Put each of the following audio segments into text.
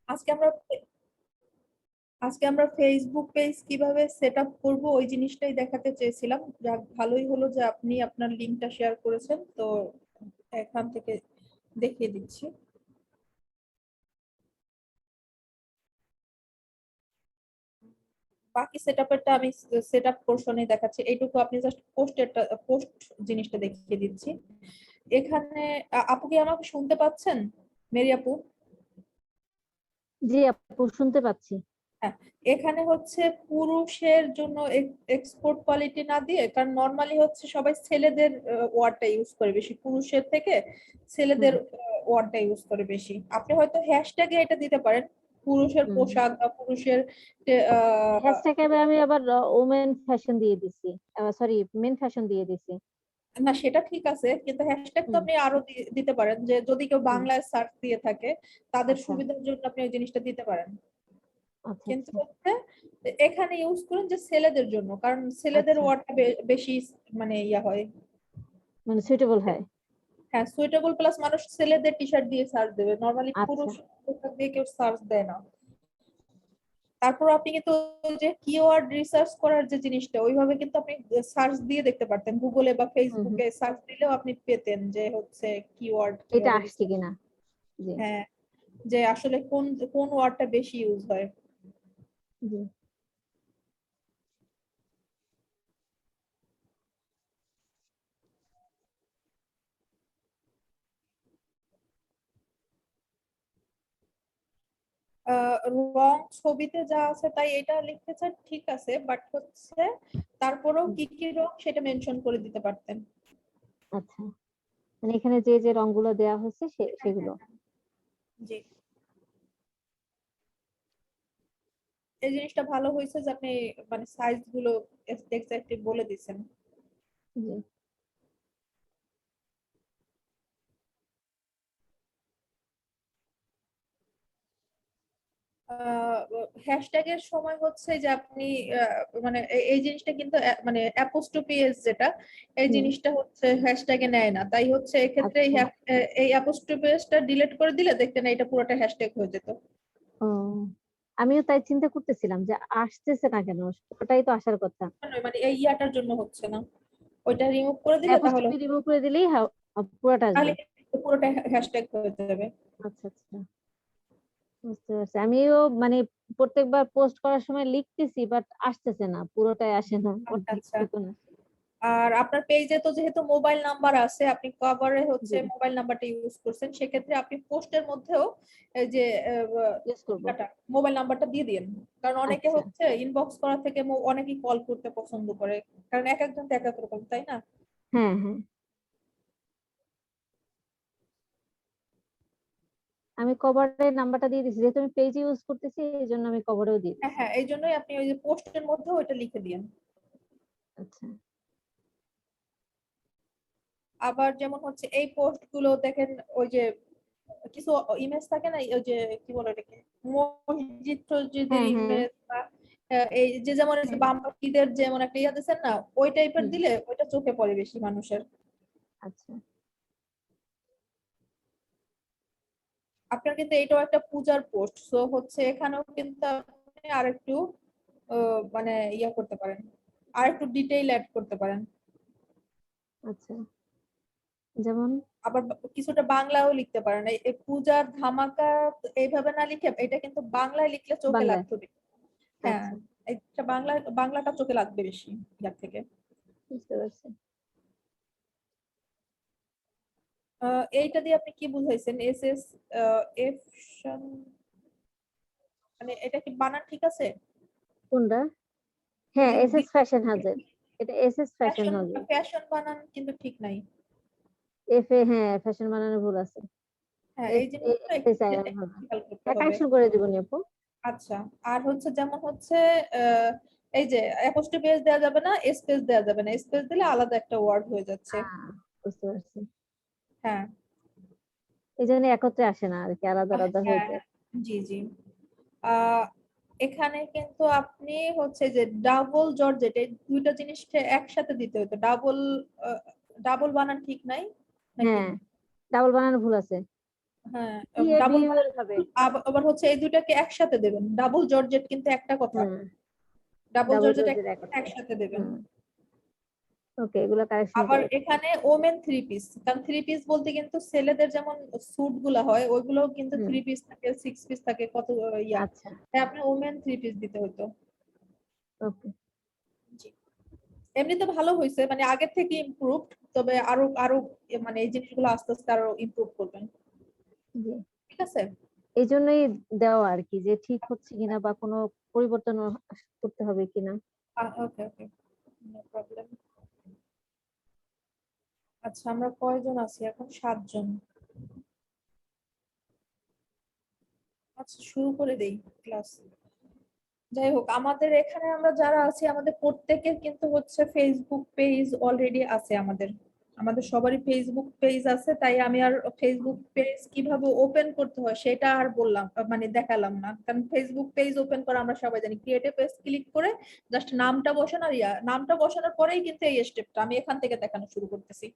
আজকে আমরা আজকে আমরা ফেসবুক পেজ কিভাবে সেট আপ করবো ওই জিনিসটাই দেখাতে চেয়েছিলাম। যাক, ভালোই হলো যে আপনি আপনার লিঙ্কটা শেয়ার করেছেন, তো এখান থেকে দেখিয়ে দিচ্ছি। বাকি সেটআপেরটা আমি সেটআপ পোর্শনে দেখাচ্ছি, এইটুকু আপনি জাস্ট পোস্ট জিনিসটা দেখিয়ে দিচ্ছি। এখানে আপু কি আমাকে শুনতে পাচ্ছেন? মেরি আপু? জি আপু, শুনতে পাচ্ছি। হ্যাঁ, এখানে হচ্ছে পুরুষের জন্য এক্সপোর্ট কোয়ালিটি না দিয়ে, কারণ নরমালি হচ্ছে সবাই ছেলেদের ওয়ার্ডটা ইউজ করে বেশি, পুরুষের থেকে ছেলেদের ওয়ার্ডটা ইউজ করে বেশি। আপনি হয়তো হ্যাশট্যাগে এটা দিতে পারেন, পুরুষের পোশাক বা পুরুষের হ্যাশট্যাগে আমি আবার ওমেন ফ্যাশন দিয়ে দিছি, সরি মেন ফ্যাশন দিয়ে দিছি। না সেটা ঠিক আছে, কিন্তু হ্যাশট্যাগ তো হুম, আপনি আরো দিতে পারেন, যে যদি কেউ হুম, বাংলায় সার্চ দিয়ে থাকে তাদের আচ্ছা সুবিধার জন্য আপনি ওই জিনিসটা দিতে পারেন। আচ্ছা কিন্তু আচ্ছা হচ্ছে এখানে ইউজ করুন যে ছেলেদের জন্য, কারণ ছেলেদের আচ্ছা, ওয়ার্ডটা বেশি মানে ইয়া হয়। মানে সুইটেবল হয়। হ্যাঁ, সুইটেবল প্লাস মানুষ ছেলেদের টি শার্ট দিয়ে সার্চ দেবে, নরমালি আচ্ছা পুরুষ পোশাক দিয়ে কেউ সার্চ দেয় না। তারপর আপনি কিন্তু ওই যে কিওয়ার্ড রিসার্চ করার যে জিনিসটা, ওইভাবে কিন্তু আপনি সার্চ দিয়ে দেখতে পারতেন, গুগলে বা হুম হুম, ফেসবুকে সার্চ দিলেও আপনি পেতেন যে হচ্ছে কিওয়ার্ড এটা কিভাবে আসছে রিসার্চ। কিনা। জি হ্যাঁ, যে আসলে কোন কোন ওয়ার্ডটা বেশি ইউজ হয়। জি। রং ছবিতে যা আছে তাই এটা লিখতেছেন, ঠিক আছে, বাট হচ্ছে তারপরেও হুম, কি কি রং সেটা মেনশন করে দিতে পারতেন। আচ্ছা, মানে এখানে যে যে রংগুলো দেওয়া হয়েছে সেগুলো। জি, এই জিনিসটা ভালো হয়েছে যে আপনি মানে সাইজ গুলো এক্স্যাক্টলি বলে দিছেন। জি হ্যাশট্যাগের সময় হচ্ছে যে আপনি মানে এই জিনিসটা কিন্তু মানে অ্যাপোস্ট্রোফি এস যেটা, এই হুম, জিনিসটা হচ্ছে হ্যাশট্যাগে নেয় না, তাই হচ্ছে এক্ষেত্রে আচ্ছা। এই অ্যাপোস্ট্রোফি এসটা ডিলিট করে দিলে দেখতেন এটা পুরোটা হ্যাশট্যাগ হয়ে যেত। ও, আমিও তাই চিন্তা করতেছিলাম যে আসতেছে না কেন, ওটাই তো আসার কথা। মানে এই ইয়াটার জন্য হচ্ছে না, ওইটা রিমুভ করে দিলে তাহলে অ্যাপোস্ট্রোফি রিমুভ করে দিলেই পুরোটা আসবে। তাহলে পুরোটা হ্যাশট্যাগ হয়ে যাবে। আচ্ছা আচ্ছা, বুঝতে পারছি। আমিও মানে প্রত্যেকবার পোস্ট করার সময় লিখতেছি, বাট আসতেছে না, পুরোটাই আসে না, আচ্ছা আচ্ছা। অর্ধেকটুকু না। আর আপনার পেজে তো যেহেতু মোবাইল নাম্বার আছে, আপনি কভারে হচ্ছে জি, মোবাইল নাম্বারটা ইউজ করছেন, সেক্ষেত্রে আপনি পোস্টের মধ্যেও এই যে ইউজ করবো। মোবাইল নাম্বারটা দিয়ে দিন। কারণ অনেকে আচ্ছা, হচ্ছে ইনবক্স করা থেকে অনেকেই কল করতে পছন্দ করে, কারণ এক একজন তো এক এক রকম, তাই না? হ্যাঁ হ্যাঁ, আমি কভারের নাম্বারটা দিয়ে দিচ্ছি, যেহেতু আমি পেজ ইউজ করতেছি এই জন্য আমি কভারেও দিয়ে হ্যাঁ দিচ্ছি। হ্যাঁ, এই জন্যই আপনি ওই যে পোস্টের মধ্যেও ওইটা লিখে দিন। আচ্ছা, আবার যেমন হচ্ছে এই পোস্ট গুলো দেখেন, ওই যে কিছু ইমেজ থাকে না, ওই যে কি বলে এটাকে, মসজিদ টসজিদের হ্যাঁ হ্যাঁ ইমেজ বা এই যে যেমন এই যে হ্যাঁ, বামপন্থীদের যেমন একটা ইয়া দিচ্ছেন না, ওই টাইপের হুম, দিলে ওইটা চোখে পড়ে বেশি মানুষের। আচ্ছা আপনার কিন্তু এটাও একটা পূজার পোস্ট, সো হচ্ছে এখানেও কিন্তু আপনি আরেকটু মানে ইয়া করতে পারেন, আরেকটু ডিটেইল অ্যাড করতে পারেন। আচ্ছা, যেমন আবার কিছুটা বাংলাও লিখতে পারেন, এই পূজার ধামাকা এইভাবে না লিখে এটা কিন্তু বাংলায় লিখলে চোখে বাংলায়। লাগতো বেশি। হ্যাঁ, আচ্ছা, এটা বাংলাটা চোখে লাগবে বেশি যার থেকে। বুঝতে পারছি। এইটা দিয়ে আপনি কি বুঝাইছেন, এস এস এফ, মানে এটা কি বানান ঠিক আছে? কোনটা? এই হ্যাঁ, যে এসএস ফ্যাশন হাউজের, এটা এসএস ফ্যাশন ফ্যাশন, হাউজের। ফ্যাশন বানান কিন্তু ঠিক নাই। এফ এ, হ্যাঁ ফ্যাশন বানানো ভুল আছে। হ্যাঁ, এস এই এ জিনিসটা এস একটু এস আই এম হবে। খেয়াল করতে হ্যাঁ, হবে। কারেকশন করে দিব নি আপু। আচ্ছা, আর হচ্ছে যেমন হচ্ছে এই যে অ্যাপোস্ট্রোফি এস দেওয়া যাবে না, স্পেস দেওয়া যাবে না, স্পেস দিলে আলাদা একটা ওয়ার্ড হয়ে যাচ্ছে। বুঝতে পারছি। হ্যাঁ এই জন্য একত্রে আসে না আর কি, আলাদা আলাদা হয়ে হ্যাঁ, যায়। জি জি। আহ এখানে কিন্তু আপনি হচ্ছে যে ডাবল জর্জেট, এই দুইটা জিনিসকে একসাথে দিতে হতো, ডাবল ডাবল বানান ঠিক নাই নাকি? হ্যাঁ, ডাবল বানানো ভুল আছে। হ্যাঁ, দিয়ে ডাবল ভিজুয়াল হবে। আবার হচ্ছে এই দুইটাকে একসাথে দেবেন। ডাবল জর্জেট কিন্তু একটা কথা, হুম, ডাবল ডাবল জর্জেট জর্জের এক কথা। একসাথে দেবেন। হুম, ওকে, এগুলো কারেকশন আবার করে ফেলবো। এখানে ওমেন থ্রি পিস, কারণ থ্রি পিস বলতে কিন্তু ছেলেদের যেমন স্যুট গুলা হয় ওইগুলো কিন্তু হুম, থ্রি পিস থাকে, সিক্স পিস থাকে, কত ইয়া, আচ্ছা, তাই আপনি ওমেন থ্রি পিস দিতে হতো। ওকে। জি, এমনিতে ভালো হয়েছে, মানে আগের থেকে ইমপ্রুভড, তবে আরো আরো মানে এই জিনিসগুলো আস্তে আস্তে আরো ইমপ্রুভ করবেন। জি, ঠিক আছে। এই জন্যই দেওয়া আর কি, যে ঠিক হচ্ছে কিনা বা কোনো পরিবর্তন করতে হবে কিনা। ওকে ওকে, নো প্রবলেম। আচ্ছা, আমরা কয়জন আছি এখন? 7 জন। আচ্ছা, শুরু করে দেই ক্লাস। যাই হোক, আমাদের এখানে আমরা যারা আছি আমাদের প্রত্যেকের কিন্তু হচ্ছে ফেসবুক পেজ অলরেডি আছে। আমাদের আমাদের সবারই ফেসবুক পেজ আছে, তাই আমি আর ফেসবুক পেজ কিভাবে ওপেন করতে হয় সেটা আর বললাম, মানে দেখালাম না, কারণ ফেসবুক পেজ ওপেন করা আমরা সবাই জানি। ক্রিয়েট পেজ ক্লিক করে জাস্ট নামটা বসানো, আর নামটা বসানোর পরেই কিন্তু এই স্টেপটা আমি এখান থেকে দেখানো শুরু করতেছি।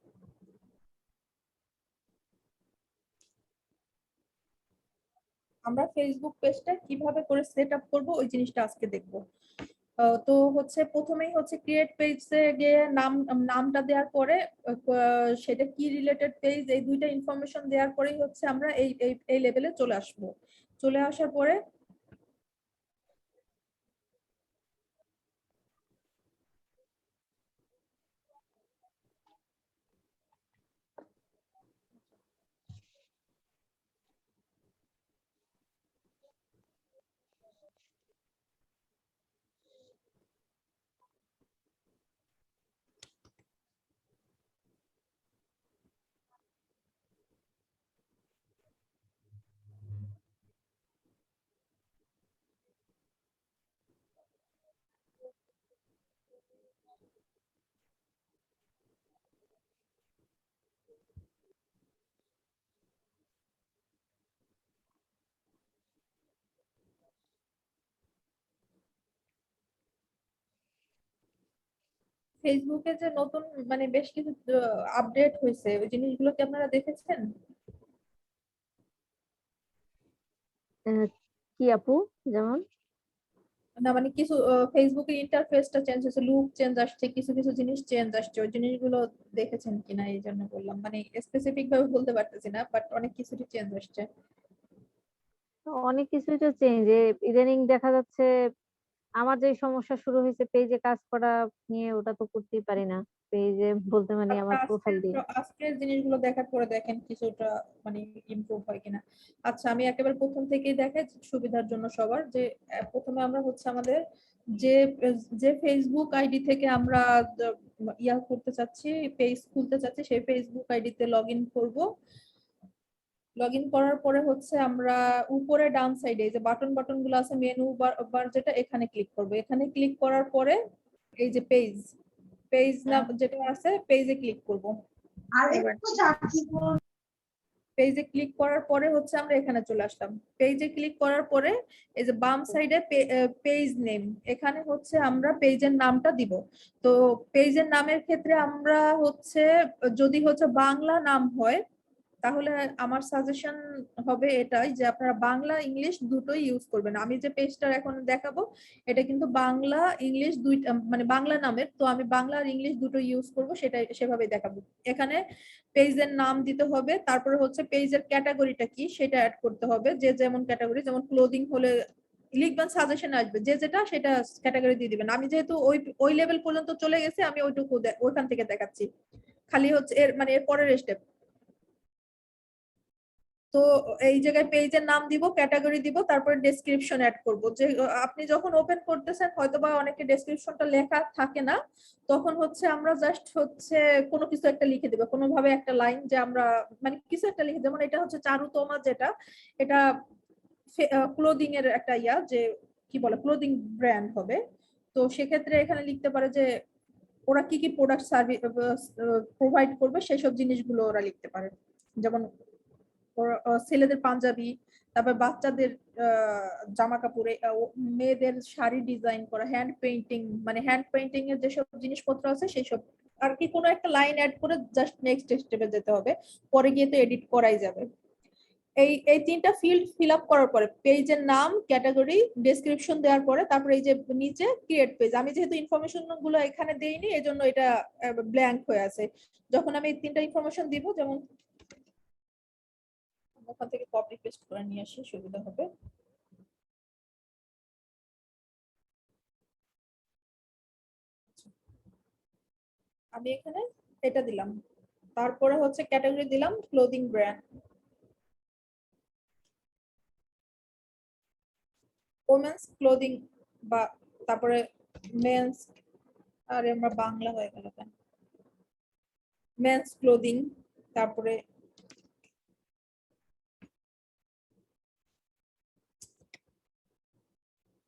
আমরা ফেসবুক পেজটা কিভাবে করে সেট আপ করবো ওই জিনিসটা আজকে দেখবো। তো হচ্ছে প্রথমেই হচ্ছে ক্রিয়েট পেজে গিয়ে নামটা দেওয়ার পরে সেটা কি রিলেটেড পেজ, এই দুইটা ইনফরমেশন দেওয়ার পরেই হচ্ছে আমরা এই লেভেলে চলে আসবো। চলে আসার পরে ফেসবুকে যে নতুন মানে বেশ কিছু আপডেট হয়েছে, ওই জিনিসগুলো কি আপনারা দেখেছেন? আহ, কি আপু? যেমন? না মানে কিছু ফেসবুকের ইন্টারফেসটা চেঞ্জ হয়েছে, লুক চেঞ্জ আসছে, কিছু কিছু জিনিস চেঞ্জ আসছে, ওই জিনিসগুলো দেখেছেন কিনা এই জন্য বললাম, মানে স্পেসিফিক ভাবে বলতে পারতেছি না, বাট অনেক কিছুই চেঞ্জ আসছে। অনেক কিছুই তো চেঞ্জ, ইদানিং দেখা যাচ্ছে। আমার যে সমস্যা শুরু হয়েছে পেজে কাজ করা নিয়ে, ওটা তো করতেই পারি না পেজে, বলতে মানে আপনারা আমার প্রোফাইল দিয়ে। আজকের জিনিসগুলো দেখার পরে দেখেন কিছুটা মানে ইমপ্রুভ হয় কিনা। আচ্ছা, আমি একেবারে প্রথম থেকেই দেখাই সুবিধার জন্য সবার, যে প্রথমে আমরা হচ্ছে আমাদের যে যে ফেসবুক আইডি থেকে আমরা ইয়া করতে চাচ্ছি, পেজ খুলতে চাচ্ছি, সেই ফেসবুক আইডিতে লগ ইন করবো। লগ ইন করার পরে হচ্ছে আমরা উপরে ডান সাইডে যে বাটন বাটন গুলো আছে, মেনু বার যেটা, এখানে ক্লিক করব। এখানে ক্লিক করার পরে এই যে পেজ, পেজ নাম যেটা আছে পেজে ক্লিক করব। পেজে ক্লিক করার পরে হচ্ছে আমরা এখানে চলে আসলাম। পেজে ক্লিক করার পরে এই যে বাম সাইডে পেজ নেম, এখানে হচ্ছে আমরা পেজের নামটা দিব। তো পেজের নামের ক্ষেত্রে আমরা হচ্ছে যদি হচ্ছে বাংলা নাম হয় তাহলে আমার সাজেশন হবে এটাই যে আপনারা বাংলা ইংলিশ দুটোই ইউজ করবেন। আমি যে পেজটা এখন দেখাবো এটা কিন্তু বাংলা ইংলিশ দুইটা, মানে বাংলা নামের, তো আমি বাংলা আর ইংলিশ দুটো ইউজ করব, সেটাই সেভাবে দেখাবো। এখানে পেজের নাম দিতে হবে, তারপরে হচ্ছে পেজের ক্যাটাগরিটা কি সেটা অ্যাড করতে হবে, যে যেমন ক্যাটাগরি, যেমন ক্লোদিং হলে লিখবেন সাজেশন আসবে, যে যেটা সেটা ক্যাটাগরি দিয়ে দিবেন। আমি যেহেতু ওই ওই লেভেল পর্যন্ত চলে গেছি, আমি ওইটুকু ওইখান থেকে দেখাচ্ছি। খালি হচ্ছে এর মানে এর পরের স্টেপ। তো এই জায়গায় পেজের নাম দিব, ক্যাটাগরি দিব, তারপরে ডেসক্রিপশন অ্যাড করব। যে আপনি যখন ওপেন করতেছেন হয়তোবা অনেকে ডেসক্রিপশনটা লেখা থাকে না, তখন হচ্ছে আমরা জাস্ট হচ্ছে কোনো কিছু একটা লিখে দেব, কোনোভাবে একটা লাইন, যে আমরা মানে কিছু একটা লিখে, যেমন এটা হচ্ছে চারুতমা, যেটা এটা ক্লোদিং এর একটা ইয়া, যে কি বলে ক্লোদিং ব্র্যান্ড হবে। তো সেক্ষেত্রে এখানে লিখতে পারে যে ওরা কি কি প্রোডাক্ট সার্ভিস প্রোভাইড করবে, সেসব জিনিসগুলো ওরা লিখতে পারে। যেমন ছেলেদের পাঞ্জাবি, তারপর বাচ্চাদের জামা কাপড়ে, মেয়েদের শাড়ি ডিজাইন করা, হ্যান্ড পেইন্টিং, মানে হ্যান্ড পেইন্টিং এর যেসব জিনিসপত্র আছে সেই সব আর কি, কোনো একটা লাইন অ্যাড করে জাস্ট নেক্সট স্টেপে যেতে হবে, পরে গিয়ে তো এডিট করাই যাবে। এই এই তিনটা ফিল্ড ফিল আপ করার পরে পেজের নাম, ক্যাটাগরি, ডেসক্রিপশন দেওয়ার পরে তারপরে এই যে নিচে ক্রিয়েট পেজ, আমি যেহেতু ইনফরমেশন গুলো এখানে দেইনি এজন্য এটা ব্ল্যাঙ্ক হয়ে আছে। যখন আমি এই তিনটা ইনফরমেশন দিব, যেমন ওখান থেকে কপি পেস্ট করে নিয়ে আসি সুবিধা হবে। আমি এখানে এটা দিলাম, তারপরে হচ্ছে ক্যাটাগরি দিলাম ক্লোদিং ব্র্যান্ড, ওমেন্স ক্লোদিং, বা তারপরে মেন্স, আরে আমরা বাংলা হয়ে গেল কেন, মেন্স ক্লোদিং, তারপরে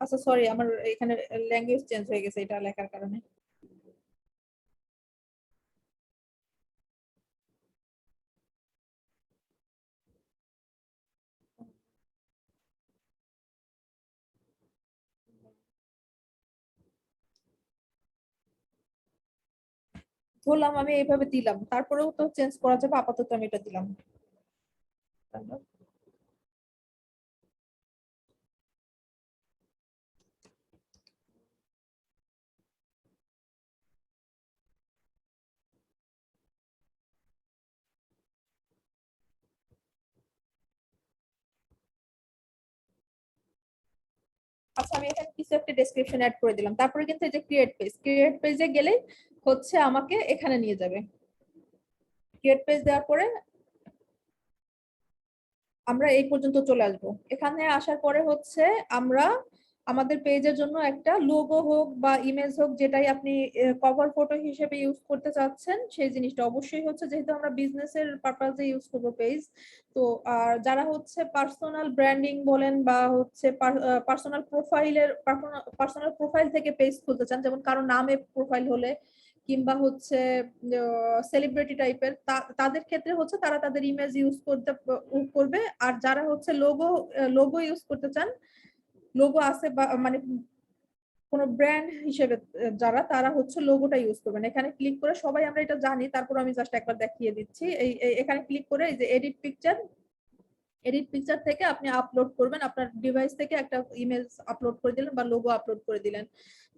আচ্ছা সরি আমার এখানে ল্যাঙ্গুয়েজ চেঞ্জ হয়ে গেছে এটা লেখার কারণে। ধরলাম আমি এইভাবে দিলাম, তারপরেও তো চেঞ্জ করা যাবে, আপাতত আমি এটা দিলাম। আচ্ছা আমি এখানে কিছু একটা ডেসক্রিপশন অ্যাড করে দিলাম, তারপরে কিন্তু এই যে ক্রিয়েট পেজে গেলে হচ্ছে আমাকে এখানে নিয়ে যাবে। ক্রিয়েট পেজ দেওয়ার পরে আমরা এই পর্যন্ত চলে আসবো। এখানে আসার পরে হচ্ছে আমরা আমাদের পেজের জন্য একটা লোগো হোক বা ইমেজ হোক, যেটাই আপনি কভার ফটো হিসেবে ইউজ করতে চাচ্ছেন সেই জিনিসটা অবশ্যই হচ্ছে, যেহেতু আমরা বিজনেসের পারপাসে ইউজ করবো পেজ। তো আর যারা হচ্ছে পার্সোনাল ব্র্যান্ডিং বলেন বা হচ্ছে পার্সোনাল প্রোফাইল থেকে পেজ খুলতে চান, যেমন কারো নামে প্রোফাইল হলে কিংবা হচ্ছে সেলিব্রিটি টাইপের, তাদের ক্ষেত্রে হচ্ছে তারা তাদের ইমেজ ইউজ করবে। আর যারা হচ্ছে লোগো ইউজ করতে চান, লোগো আছে বা মানে কোন ব্র্যান্ড হিসেবে যারা, তারা হচ্ছে লোগোটা ইউজ করবেন। এখানে ক্লিক করে, সবাই আমরা এটা জানি, তারপর আমি জাস্ট একবার দেখিয়ে দিচ্ছি। এখানে ক্লিক করে এই যে এডিট পিকচার থেকে আপনি আপলোড করবেন, আপনার ডিভাইস থেকে একটা ইমেজ আপলোড করে দিলেন বা লোগো আপলোড করে দিলেন।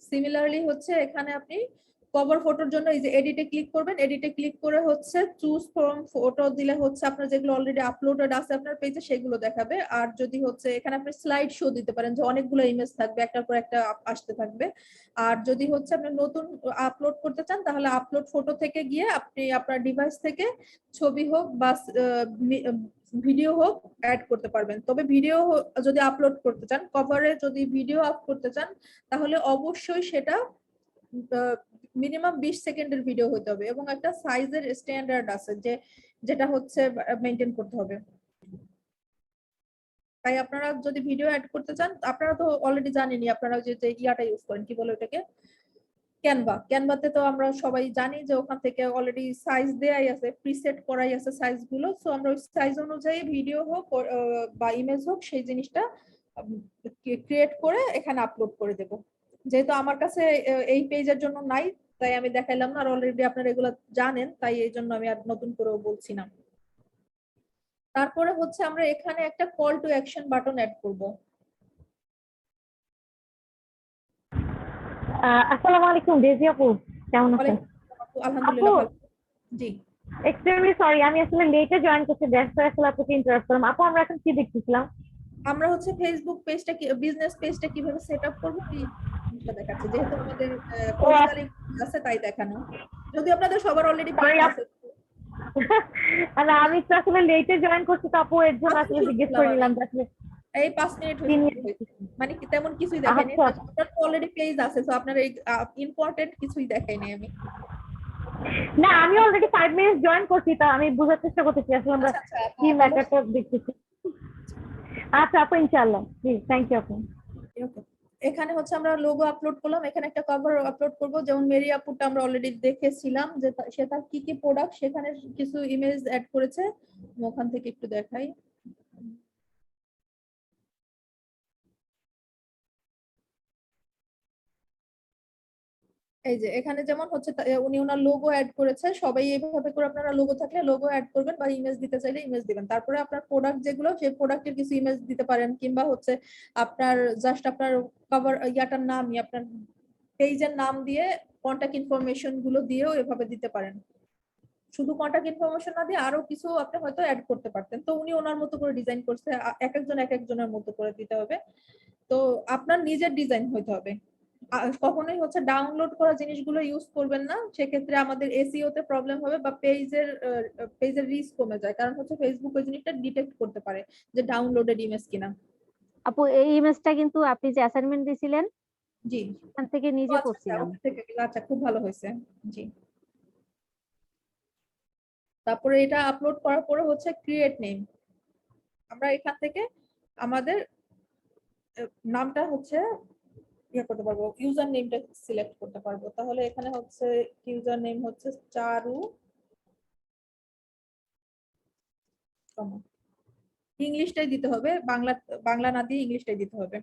সিমিলারলি হচ্ছে এখানে আপনি কভার ফটোর জন্য এই যে এডিটে ক্লিক করবেন, এডিটে ক্লিক করে হচ্ছে চুজ ফ্রম ফটো দিলে হচ্ছে আপনার যেগুলো অলরেডি আপলোডেড আছে আপনার পেজে সেগুলো দেখাবে। আর যদি হচ্ছে এখানে আপনি স্লাইড শো দিতে পারেন, যে অনেকগুলো ইমেজ থাকবে, একটার পর একটা আসতে থাকবে। আর যদি হচ্ছে আপনি নতুন আপলোড করতে চান, তাহলে আপলোড ফটো থেকে গিয়ে আপনি আপনার ডিভাইস থেকে ছবি হোক বা ভিডিও হোক অ্যাড করতে পারবেন। তবে ভিডিও যদি আপলোড করতে চান, কভারে যদি ভিডিও আপ করতে চান, তাহলে অবশ্যই সেটা মিনিমাম 20 সেকেন্ডের ভিডিও হতে হবে এবং একটা সাইজের স্ট্যান্ডার্ড আছে যেটা হচ্ছে মেনটেন করতে হবে। তাই আপনারা যদি ভিডিও অ্যাড করতে চান, আপনারা তো অলরেডি জানেনই, আপনারা যে ইয়াটা ইউজ করেন, কি বলে ওটাকে, ক্যানভাতে তো আমরা সবাই জানি যে ওখান থেকে অলরেডি সাইজ দেয়াই আছে, প্রিসেট করাই আছে সাইজ গুলো। সো আমরা ওই সাইজ অনুযায়ী ভিডিও হোক বা ইমেজ হোক সেই জিনিসটা ক্রিয়েট করে এখানে আপলোড করে দেব। যেহেতু আমার কাছে এই পেজের জন্য নাই, তাই আমি দেখাইলাম না, আর অলরেডি আপনারা এগুলো জানেন, তাই এই জন্য আমি আর নতুন করেও বলছি না। তারপরে হচ্ছে আমরা এখানে একটা call to action button add করব। আসসালামু আলাইকুম ডেজি আপু, কেমন আছেন? আপু আলহামদুলিল্লাহ ভালো। জি, এক্সট্রিমলি সরি, আমি আসলে লেটে জয়েন করছি, দ্যাটস আসলে আপনাকে ইন্টারাপ্ট করলাম। আপু আমরা এখন কি দেখতেছিলাম? আমরা হচ্ছে ফেসবুক পেজটা বিজনেস পেজটা কিভাবে সেট আপ করবো এই জিনিসটা দেখাচ্ছে, যেহেতু আমাদের ও কোর্স কারিকুলাম আছে তাই দেখানো। যদি আপনাদের সবার অলরেডি পেজ সরি আছে। না, আমি তো আসলে লেটে জয়েন করছি, তো আপু এর জন্য মাত্র আসলে জিজ্ঞেস শুনছিলাম করে আমি, নিলাম যে আসলে এই 5 মিনিট কি নিয়ে। হয়েছে। মানে কি তেমন কিছুই দেখাইনি, আচ্ছা আপনার তো অলরেডি পেজ আছে, তো আপনার এই ইম্পর্টেন্ট কিছুই দেখাইনি আমি। না, আমি অলরেডি 5 মিনিট জয়েন করছি, তা আমি বোঝার চেষ্টা করতেছি আসলে আমরা আচ্ছা আচ্ছা, কি তাহলে ম্যাটারটা দেখতেছি। আচ্ছা আপু, ইনশাআল্লাহ জি, থ্যাংক ইউ আপু। okay. এখানে হচ্ছে আমরা লোগো আপলোড করলাম, এখানে একটা কভার আপলোড করব। যেমন মেরি আপুটা আমরা অলরেডি দেখেছিলাম যে সে তার কি কি প্রোডাক্ট, সেখানে কিছু ইমেজ অ্যাড করেছে, আমি ওখান থেকে একটু দেখাই। এই যে এখানে যেমন হচ্ছে উনি ওনার লোগো অ্যাড করেছে, সবাই এইভাবে করে আপনারা লোগো থাকলে লোগো অ্যাড করবেন বা ইমেজ দিতে চাইলে ইমেজ দিবেন। তারপরে আপনার প্রোডাক্ট যেগুলো সেই প্রোডাক্টের কিছু ইমেজ দিতে পারেন, কিংবা হচ্ছে আপনার জাস্ট আপনার কভার ইয়াটার নামই আপনার পেজের নাম দিয়ে কন্টাক্ট ইনফরমেশন গুলো দিয়েও এভাবে দিতে পারেন। শুধু কন্টাক্ট ইনফরমেশন না দিয়ে আরো কিছু আপনি হয়তো অ্যাড করতে পারতেন, তো উনি ওনার মতো করে ডিজাইন করছে, এক একজন এক একজনের মতো করে দিতে হবে। তো আপনার নিজের ডিজাইন হইতে হবে। কখনোই হচ্ছে ডাউনলোড করা জিনিসগুলো ইউজ করবেন না, সেক্ষেত্রে আমাদের এসইও তে প্রবলেম হবে বা পেজের রিস্ক কমে যায়, কারণ হচ্ছে ফেসবুক ওই জিনিসটা ডিটেক্ট করতে পারে যে ডাউনলোডেড ইমেজ কিনা। আপু এই ইমেজটা কিন্তু আপনি যে অ্যাসাইনমেন্ট দিয়েছিলেন জি। ওখান থেকে ও নিজে আচ্ছা আচ্ছা, করছিলাম। ওখান থেকে আচ্ছা, খুব ভালো হয়েছে। জি। তারপরে এটা আপলোড করার পরে হচ্ছে ক্রিয়েট নেম। আমরা এখান থেকে আমাদের নামটা হচ্ছে ইয়ে করতে পারবো, ইউজার নেমটা সিলেক্ট করতে পারবো। তাহলে এখানে হচ্ছে ইউজার নেম হচ্ছে চারু, ইংলিশটাই দিতে হবে, বাংলা বাংলা না দিয়ে ইংলিশটাই দিতে হবে।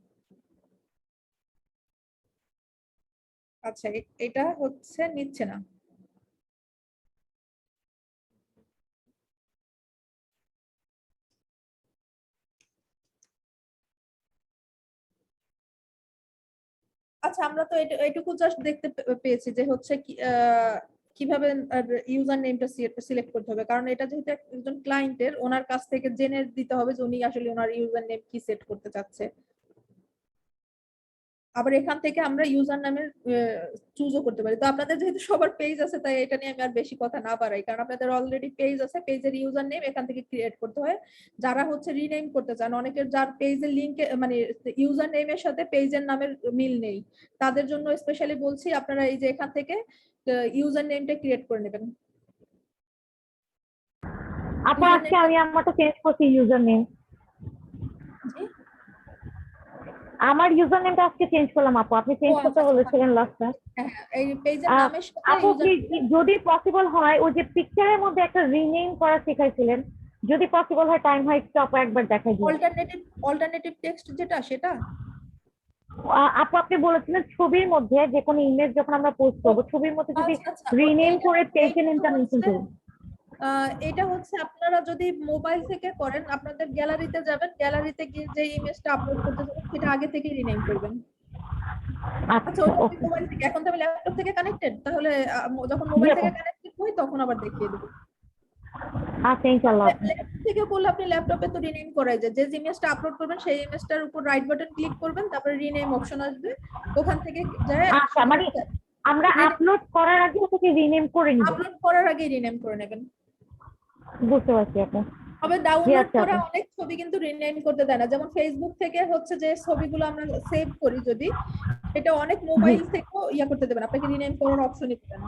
আচ্ছা, এটা হচ্ছে নিচ্ছে না। আচ্ছা, আমরা তো এইটুকু জাস্ট দেখতে পেয়েছি যে হচ্ছে কিভাবে ইউজার নেমটা সিলেক্ট করতে হবে, কারণ এটা যেহেতু একজন ক্লায়েন্টের, ওনার কাছ থেকে জেনে দিতে হবে যে উনি আসলে ওনার ইউজার নেম কি সেট করতে চাচ্ছে। আবার এখান থেকে আমরা ইউজার নামের চুজও করতে পারি। তো আপনাদের যেহেতু সবার পেজ আছে, তাই এটা নিয়ে আমি আর বেশি কথা না বাড়াই, কারণ আপনাদের অলরেডি পেজ আছে, পেজের ইউজার নেম এখান থেকে ক্রিয়েট করতে হয়। যারা হচ্ছে রিনেম করতে চান, অনেকের যার পেজের লিংক মানে ইউজার নেমের সাথে পেজের নামের মিল নেই, তাদের জন্য স্পেশালি বলছি আপনারা এই যে এখান থেকে ইউজার নেমটা ক্রিয়েট করে নেবেন। আপু আজকে আমি আমারটা চেঞ্জ করছি ইউজার নেম। জি, আমার ইউজার নেমটা আজকে চেঞ্জ করলাম আপু, আপনি চেঞ্জ করতে বলেছিলেন লাস্ট টাইম। হ্যাঁ হ্যাঁ, এই পেজের নামের সাথে আপু ইউজার যদি পসিবল হয় ওই যে পিকচারের মধ্যে একটা রিনেম করা শেখাইছিলেন, যদি পসিবল হয় টাইম হয় একটু আপু একবার দেখাই দিন। অল্টারনেটিভ টেক্সট যেটা সেটা। আপু আপনি বলেছিলেন ছবির মধ্যে যে কোনো ইমেজ যখন আমরা পোস্ট করবো ছবির মধ্যে যদি আচ্ছা আচ্ছা, রিনেম এইটা করে পেজের এইটা নেমটা মেনশন হচ্ছে করুন। এটা হচ্ছে আপনারা যদি মোবাইল থেকে করেন, আপনাদের গ্যালারিতে যাবেন, গ্যালারিতে গিয়ে যে ইমেজটা আপলোড করতে যাবেন সেটা আগে থেকে রিনেম করবেন। আচ্ছা, আচ্ছা ওটা আমি ওকে। মোবাইল থেকে, এখন তো আমি ল্যাপটপ থেকে কানেক্টেড, তাহলে যখন মোবাইল থেকে কানেক্টেড হই তখন আবার দেখিয়ে দেবো। আচ্ছা ইনশাল্লাহ আপু। ল্যাপটপ থেকে করলে আপনি ল্যাপটপে তো রিনেম করাই যায়, যে ইমেজটা আপলোড করবেন সেই ইমেজটার উপর রাইট বাটন ক্লিক করবেন, তারপরে রিনেম অপশন আসবে, ওখান থেকে যায় আচ্ছা মানে আমরা আপলোড করার আগে ওটাকে রিনেম করে নিব। আপলোড করার আগে রিনেম করে নেবেন। বুঝতে পারছি আপু। তবে জি ডাউনলোড আচ্ছা করা আপু। অনেক ছবি কিন্তু রিনেম করতে দেয় না, যেমন ফেসবুক থেকে হচ্ছে যে ছবিগুলো আমরা সেভ করি যদি, এটা অনেক জি মোবাইল থেকেও ইয়া করতে দেবে না, আপনাকে রিনেম করার অপশনই দেবে না।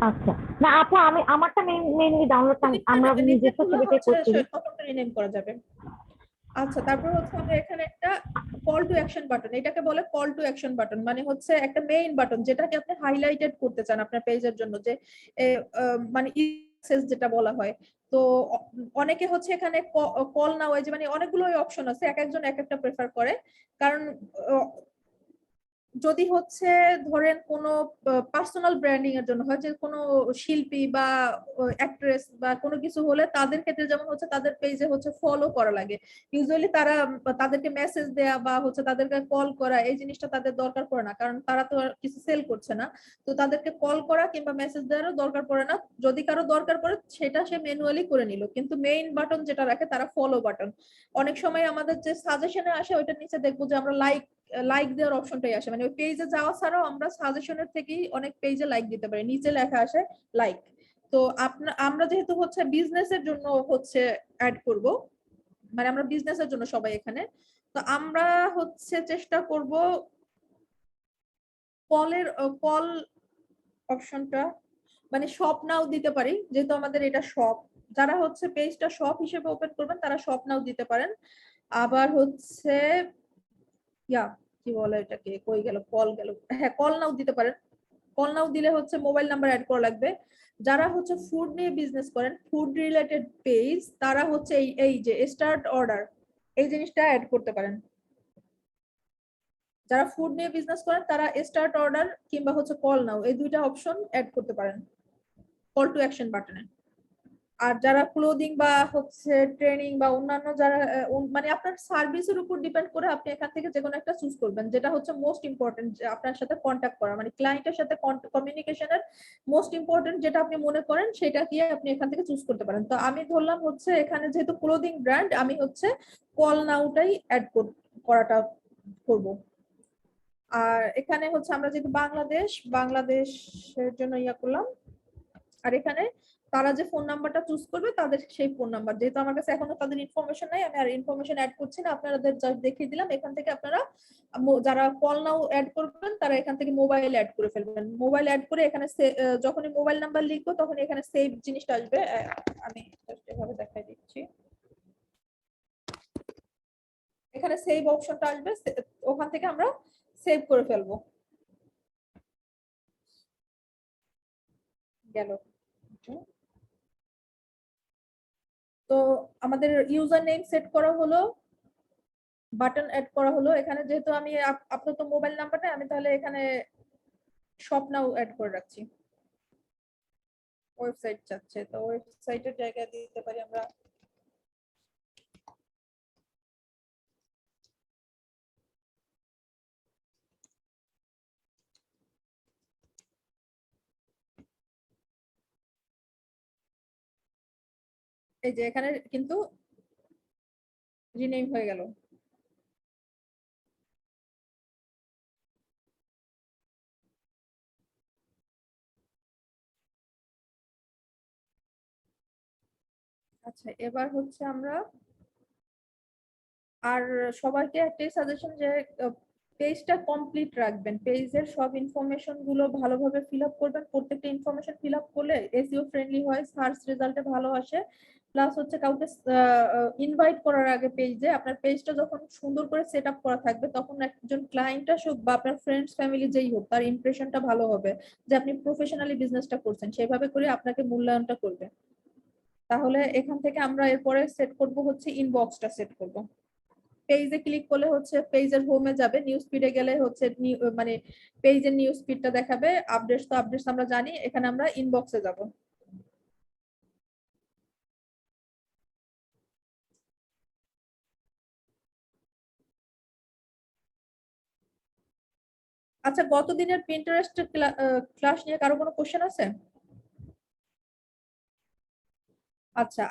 আচ্ছা না আপু আমি আমারটা মেইনলি ডাউনলোডটা আমরা নিজে নিজস্ব খুললে ছবিতে হচ্ছে করছি। তখন রিনেম করা যাবে। আচ্ছা, তারপর হচ্ছে আমরা এখানে একটা কল টু অ্যাকশন বাটন, এটাকে বলে কল টু অ্যাকশন বাটন, মানে হচ্ছে একটা মেইন বাটন যেটাকে আপনি হাইলাইটেড করতে চান আপনার পেজের জন্য, যে মানে যেটা বলা হয়। তো অনেকে হচ্ছে এখানে কল নাও, যে মানে অনেকগুলো অপশন আছে, এক একজন এক একটা প্রেফার করে, কারণ যদি হচ্ছে ধরেন কোনো পার্সোনাল ব্র্যান্ডিং এর জন্য হয়, যে কোনো শিল্পী বা অ্যাক্ট্রেস বা কোনো কিছু হলে তাদের ক্ষেত্রে যেমন হচ্ছে তাদের পেজে হচ্ছে ফলো করা লাগে, ইউজুয়ালি তারা তাদেরকে মেসেজ দেয়া বা হচ্ছে তাদেরকে কল করা এই জিনিসটা তাদের দরকার পড়ে না, কারণ তারা তো আর কিছু সেল করছে না। তো তাদেরকে কল করা কিংবা মেসেজ দেওয়ারও দরকার পড়ে না, যদি কারো দরকার পড়ে সেটা সে ম্যানুয়ালি করে নিল। কিন্তু মেইন বাটন যেটা রাখে তারা ফলো বাটন। অনেক সময় আমাদের যে সাজেশনে আসে ওইটার নিচে দেখবো যে আমরা লাইক দেওয়ার অপশনটাই আসে, মানে ওই পেজে যাওয়া ছাড়াও আমরা সাজেশনের থেকেই অনেক পেজে লাইক দিতে পারি, নিচে লেখা আসে লাইক। তো আমরা যেহেতু হচ্ছে বিজনেসের জন্য হচ্ছে অ্যাড করব, মানে আমরা বিজনেসের জন্য সবাই এখানে, তো আমরা হচ্ছে চেষ্টা করব কল অপশনটা, মানে শপ নাও দিতে পারি, যেহেতু আমাদের এটা শপ, যারা হচ্ছে পেজটা শপ হিসেবে ওপেন করবেন তারা শপ নাও দিতে পারেন। আবার হচ্ছে ইয়া কি বলে এটাকে, কই গেল, কল গেল, হ্যাঁ কল নাও দিতে পারেন। কল নাও দিলে হচ্ছে মোবাইল নাম্বার অ্যাড করা লাগবে। যারা হচ্ছে ফুড নিয়ে বিজনেস করেন, ফুড রিলেটেড পেজ, তারা হচ্ছে এই যে স্টার্ট অর্ডার এই জিনিসটা অ্যাড করতে পারেন। যারা ফুড নিয়ে বিজনেস করেন তারা স্টার্ট অর্ডার কিংবা হচ্ছে কল নাও এই দুইটা অপশন অ্যাড করতে পারেন কল টু অ্যাকশন বাটনে। আর যারা ক্লোদিং বা হচ্ছে ট্রেনিং বা অন্যান্য যারা মানে আপনার সার্ভিসের উপর ডিপেন্ড করে আপনি এখান থেকে যে কোনো একটা চুজ করবেন, যেটা হচ্ছে মোস্ট ইম্পর্টেন্ট যে আপনার সাথে কন্ট্যাক্ট করা, মানে ক্লায়েন্টের সাথে কমিউনিকেশনের মোস্ট ইম্পর্টেন্ট যেটা আপনি মনে করেন সেটা কি আপনি এখান থেকে চুজ করতে পারেন। তো আমি ধরলাম হচ্ছে এখানে যেহেতু ক্লোদিং ব্র্যান্ড আমি হচ্ছে কল নাউটাই অ্যাড করাটা করব। আর এখানে হচ্ছে আমরা যেহেতু বাংলাদেশের জন্য ইয়া করলাম, আর এখানে তারা যে ফোন নাম্বারটা চুজ করবে তাদের সেই ফোন নাম্বার, যেহেতু আমার কাছে এখনো তাদের ইনফরমেশন নাই আমি আর ইনফরমেশন অ্যাড করছি না, আপনাদের জাস্ট দেখিয়ে দিলাম। এখান থেকে আপনারা যারা কল নাও অ্যাড করবেন তারা এখান থেকে মোবাইল অ্যাড করে ফেলবেন। মোবাইল অ্যাড করে এখানে যখনই মোবাইল নাম্বার লিখবো তখন এখানে সেভ জিনিসটা আসবে। আমি just এভাবে দেখাই দিচ্ছি, এখানে সেভ অপশনটা আসবে, ওখান থেকে আমরা সেভ করে ফেলবো। গেল। তো আমাদের ইউজার নেম সেট করা হলো, বাটন অ্যাড করা হলো। এখানে যেহেতু আমি আপনার তো মোবাইল নাম্বারটা আমি তাহলে এখানে শপ নাও অ্যাড করে রাখছি। ওয়েবসাইট চাচ্ছে তো ওয়েবসাইটের জায়গায় দিতে পারি আমরা এই যে এখানে কিন্তু রিনেম হয়ে গেল। আচ্ছা এবার হচ্ছে আমরা আর সবাইকে একটাই সাজেশন যে পেজটা কমপ্লিট রাখবেন, পেজের সব ইনফরমেশন গুলো ভালোভাবে ফিল আপ করবেন। প্রত্যেকটা ইনফরমেশন ফিল আপ করলে এসইও ফ্রেন্ডলি হয়, সার্চ রেজাল্টে ভালো আসে। প্লাস হচ্ছে কাউকে ইনভাইট করার আগে পেজে আপনার পেজটা যখন সুন্দর করে সেট আপ করা থাকবে তখন একজন ক্লায়েন্ট আসুক বা আপনার ফ্রেন্ডস ফ্যামিলি যেই হোক তার ইমপ্রেশনটা ভালো হবে যে আপনি প্রফেশনালি বিজনেসটা করছেন, সেভাবে করে আপনাকে মূল্যায়নটা করবে। তাহলে এখান থেকে আমরা এরপরে সেট করব হচ্ছে ইনবক্সটা সেট করব। পেজে ক্লিক করলে হচ্ছে পেজের হোমে যাবে, নিউজ ফিডে গেলে হচ্ছে মানে পেজের নিউজ ফিডটা দেখাবে। আপডেটস তো আপডেটস আমরা জানি, এখানে আমরা ইনবক্সে যাব। আচ্ছা গত দিনের পিন্টারেস্ট ক্লাস নিয়ে কারো কোনো কোশ্চেন আছে? আচ্ছা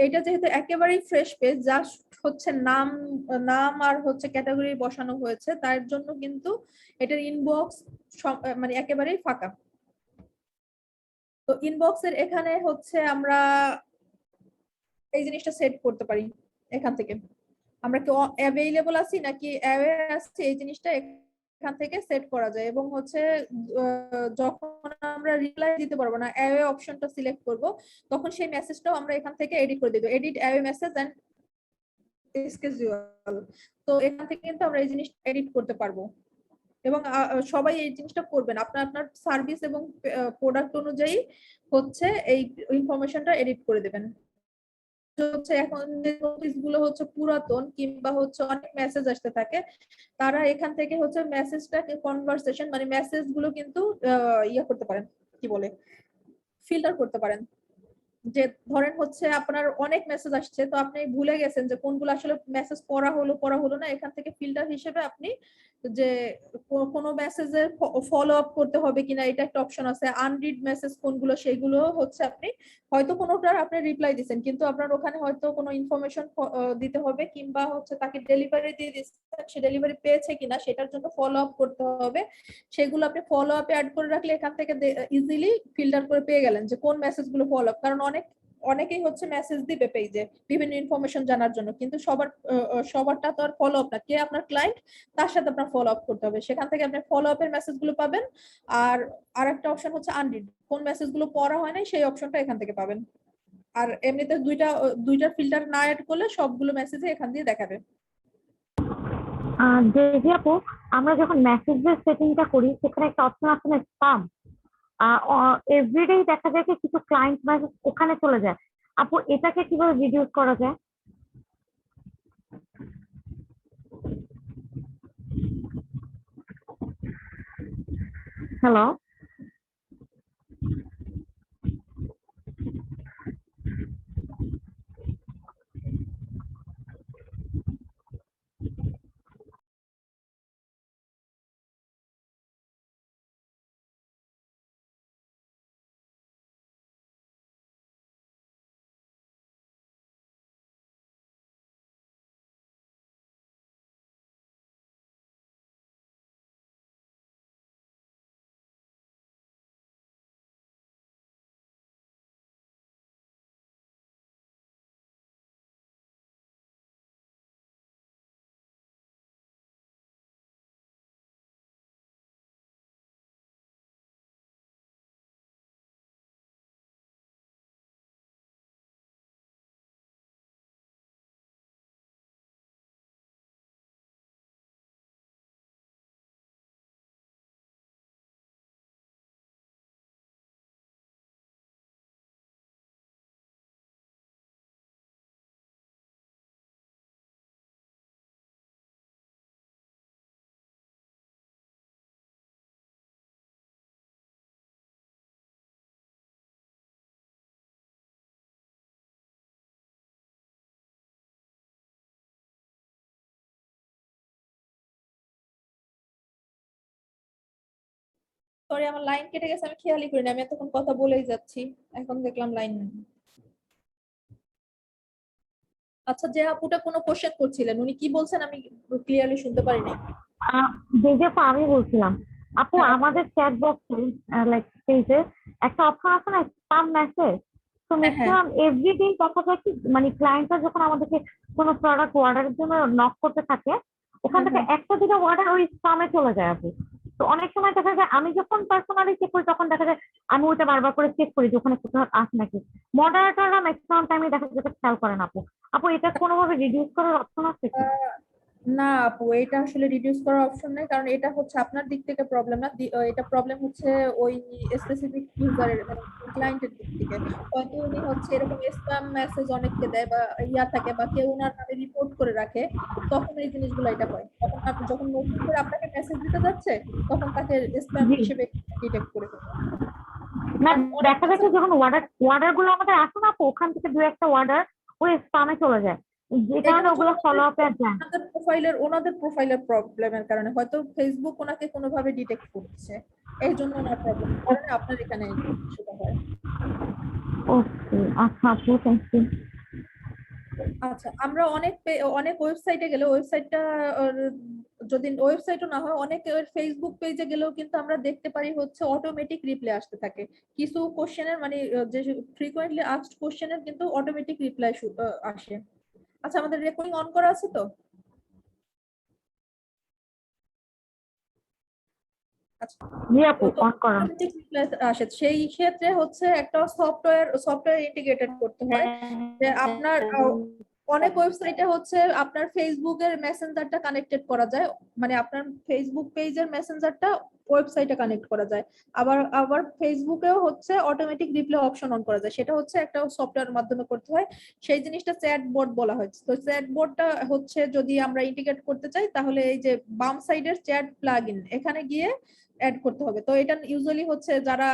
এটা যেহেতু একেবারেই ফ্রেশ পেজ, জাস্ট হচ্ছে নাম নাম আর হচ্ছে ক্যাটাগরি বসানো হয়েছে, তার জন্য কিন্তু এটার ইনবক্স মানে একেবারেই ফাঁকা। তো ইনবক্সের এখানে হচ্ছে আমরা এই জিনিসটা সেট করতে পারি। এখান থেকে আমরা কি অ্যাভেইলেবল আছি নাকি অ্যাওয়ে আছি এই জিনিসটা এখান থেকে সেট করা যায়। এবং হচ্ছে যখন আমরা রিপ্লাই দিতে পারবো না, অ্যাওয়ে অপশনটা সিলেক্ট করব, তখন সেই মেসেজটাও আমরা এখান থেকে এডিট করে দেব, edit away message and schedule. তো এখান থেকে কিন্তু আমরা এই জিনিসটা এডিট করতে পারবো। এবং সবাই এই জিনিসটা করবেন, আপনার আপনার সার্ভিস এবং প্রোডাক্ট অনুযায়ী হচ্ছে এই ইনফরমেশনটা এডিট করে দেবেন। হচ্ছে এখন যে নোটিশ গুলো হচ্ছে পুরাতন কিংবা হচ্ছে অনেক মেসেজ আসতে থাকে, তারা এখান থেকে হচ্ছে মেসেজটাকে কনভারসেশন মানে মেসেজ গুলো কিন্তু ইয়ে করতে পারেন, কি বলে ফিল্টার করতে পারেন। যে ধরেন হচ্ছে আপনার অনেক মেসেজ আসছে, তো আপনি ভুলে গেছেন যে কোনগুলো আসলে মেসেজ পড়া হলো না, এখান থেকে ফিল্টার হিসেবে আপনি যে কোনো মেসেজের ফলো আপ করতে হবে কিনা এটা একটা অপশন আছে। আনরিড মেসেজ কোনগুলো সেগুলো হচ্ছে আপনি হয়তো কোনোটার আপনি রিপ্লাই দিচ্ছেন কিন্তু আপনার ওখানে হয়তো কোনো ইনফরমেশন দিতে হবে কিংবা হচ্ছে তাকে ডেলিভারি দিয়ে দিচ্ছেন, সে ডেলিভারি পেয়েছে কিনা সেটার জন্য ফলো আপ করতে হবে। সেগুলো আপনি ফলো আপে অ্যাড করে রাখলে এখান থেকে ইজিলি ফিল্টার করে পেয়ে গেলেন যে কোন মেসেজ গুলো ফলো আপ। কারণ অনেকেই হচ্ছে মেসেজ দিবে পেজে বিভিন্ন ইনফরমেশন জানার জন্য, কিন্তু সবারটা তো আর ফলো আপ না, কে আপনার ক্লায়েন্ট তার সাথে আপনার ফলো আপ করতে হবে, সেখান থেকে আপনি ফলো আপের মেসেজ গুলো পাবেন। আর আরেকটা অপশন হচ্ছে আনরিড, কোন মেসেজ গুলো পড়া হয় নাই সেই অপশনটা এখান থেকে পাবেন। আর এমনিতে দুইটা ফিল্টার না অ্যাড করলে সবগুলো মেসেজে এখান দিয়ে দেখাবে। যে আপু আমরা যখন মেসেজের সেটিংটা করি সেখানে একটা অপশন আছে না স্পাম, এভরিডে দেখা যায় যে কিছু ক্লায়েন্ট মেসেজ ওখানে চলে যায়। আপু এটাকে কিভাবে রিডিউস করা যায়? হ্যালো, সরি, আমার লাইন কেটে গেছে, আমি খেয়ালই করিনি, আমি এতক্ষণ কথা বলেই যাচ্ছি, এখন দেখলাম লাইন। আচ্ছা, যে আপুটা কোনো কোশ্চেন করছিলেন, উনি কি বলছেন আমি ক্লিয়ারলি শুনতে পারিনি। যে আপু আমি বলছিলাম, আপু হ্যাঁ। আমাদের চ্যাট বক্সে লাইক পেজে একটা অপশন আছে না, স্প্যাম মেসেজ। তো হ্যাঁ, হ্যাঁ। ম্যাক্সিমাম এভরিডে দেখা যায় কি, মানে ক্লায়েন্টরা যখন আমাদেরকে কোনো প্রোডাক্ট অর্ডারের জন্য নক করতে থাকে, ওখান হ্যাঁ, থেকে হ্যাঁ। একটা দুটো অর্ডার ওই স্প্যামে চলে যায় আপু। তো অনেক সময় দেখা যায় আমি যখন পার্সোনালি চেক করি তখন দেখা যায় আমি ওইটা বারবার করে চেক করি যে ওখানে কোথাও আছে নাকি। মডারেটররা ম্যাক্সিমাম টাইমে দেখা যায় খেয়াল করে না আপু। আপু এটা কোনোভাবে রিডিউস করার অপশন আছে কি? আহ, না আপু, এটা আসলে রিডিউস করার অপশন নেই, কারণ এটা হচ্ছে আপনার দিক থেকে প্রবলেম না, এটা প্রবলেম হচ্ছে ওই স্পেসিফিক ইউজারের মানে ক্লায়েন্টের দিক থেকে। হয়তো উনি হচ্ছে এরকম স্প্যাম মেসেজ অনেককে দেয় বা ইয়া থাকে, বা কেউ ওনার নামে রিপোর্ট করে রাখে, তখন এই জিনিসগুলো এটা হয়। তখন আপনি যখন নতুন করে আপনাকে মেসেজ দিতে যাচ্ছে, তখন তাকে স্প্যাম জি, হিসেবে ডিটেক্ট করে ফেলে। না কারণ অনেক দেখা আছে যাচ্ছে যখন অর্ডার গুলো আমাদের আসে না আপু, ওখান থেকে দু একটা অর্ডার ওই স্প্যামে চলে যায়, যে এটা কারণে হচ্ছে ওগুলো ফলো আপে আর যায় না। ওনাদের প্রোফাইলের প্রবলেমের কারণে, হয়তো ফেসবুক ওনাকে কোনোভাবে ডিটেক্ট করছে, এই জন্য ওনার প্রবলেমের কারণে আপনার এখানে সেটা হয়। ওকে, আচ্ছা আপু, থ্যাংক ইউ। আচ্ছা, আমরা অনেক ওয়েবসাইটে গেলে ওয়েবসাইটটা যদি ওয়েবসাইটও না হয়, অনেক ফেসবুক পেজে গেলেও কিন্তু আমরা দেখতে পারি হচ্ছে অটোমেটিক রিপ্লাই আসতে থাকে কিছু কোশ্চেনের, মানে যে ফ্রিকোয়েন্টলি আস্কড কোশ্চেনের কিন্তু অটোমেটিক রিপ্লাই আসে। আচ্ছা, আমাদের রেকর্ডিং অন করা আছে তো? আচ্ছা। জি আপু, তো অন করা। automatic reply আসে, সেই ক্ষেত্রে হচ্ছে একটা সফটওয়্যার ইন্টিগ্রেটেড করতে হয়, যে আপনার অনেক ওয়েবসাইটে হচ্ছে আপনার ফেসবুকের মেসেঞ্জারটা কানেক্টেড করা যায়, মানে আপনার ফেসবুক পেজের মেসেঞ্জারটা ওয়েবসাইটে কানেক্ট করা যায়। আবার আবার ফেসবুকেও হচ্ছে অটোমেটিক রিপ্লাই অপশন অন করা যায়, সেটা হচ্ছে একটা সফটওয়্যারের মাধ্যমে করতে হয়। সেই জিনিসটা চ্যাটবট বলা হয়। তো চ্যাটবটটা হচ্ছে যদি আমরা ইন্টিগ্রেট করতে চাই, তাহলে এই যে বাম সাইডের চ্যাট প্লাগইন এখানে গিয়ে অ্যাড করতে হবে। তো এটা ইউজুয়ালি হচ্ছে যারা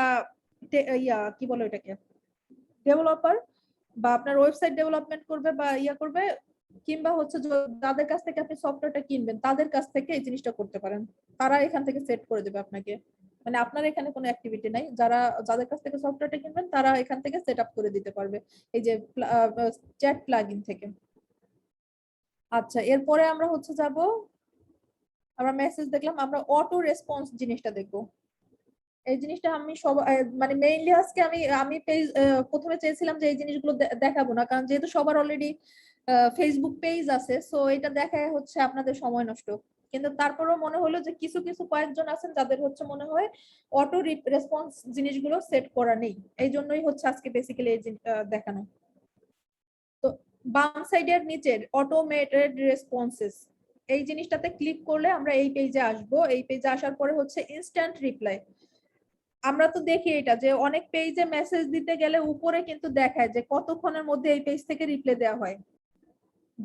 কি বলে এটাকে, ডেভেলপার বা আপনার ওয়েবসাইট ডেভেলপমেন্ট করবে বা করবে, কিংবা হচ্ছে যাদের কাছ থেকে আপনি সফটওয়্যারটা কিনবেন তাদের কাছ থেকে এই জিনিসটা করতে পারেন। তারা এখান থেকে সেট করে দেবে আপনাকে, মানে আপনার এখানে কোনো অ্যাক্টিভিটি নাই, যাদের কাছ থেকে সফটওয়্যারটা কিনবেন তারা এখান থেকে সেট আপ করে দিতে পারবে এই যে চ্যাট প্লাগইন থেকে। আচ্ছা, এরপরে আমরা হচ্ছে যাব, আমরা মেসেজ দেখলাম, আমরা অটো রেসপন্স জিনিসটা দেখবো। এই জিনিসটা আমি সব মানে মেইনলি আজকে আমি আমি পেজ প্রথমে চেয়েছিলাম যে এই জিনিসগুলো দেখাবো না, কারণ যেহেতু সবার অলরেডি ফেসবুক পেজ আছে, সো এটা দেখায় হচ্ছে আপনাদের সময় নষ্ট। কিন্তু তারপরেও মনে হলো যে কিছু কিছু কয়েকজন আছেন যাদের হচ্ছে মনে হয় অটো রেসপন্স জিনিসগুলো সেট করা নেই, এই জন্যই হচ্ছে আজকে বেসিক্যালি এই দেখানো। তো বাম সাইডের নিচের অটোমেটেড রেসপন্সেস, এই জিনিসটাতে ক্লিক করলে আমরা এই পেজে আসবো। এই পেজে আসার পরে হচ্ছে ইনস্ট্যান্ট রিপ্লাই। আমরা তো দেখি এটা যে অনেক পেজে মেসেজ দিতে গেলে উপরে কিন্তু দেখায় যে কতক্ষণের মধ্যে এই পেজ থেকে রিপ্লাই দেওয়া হয়,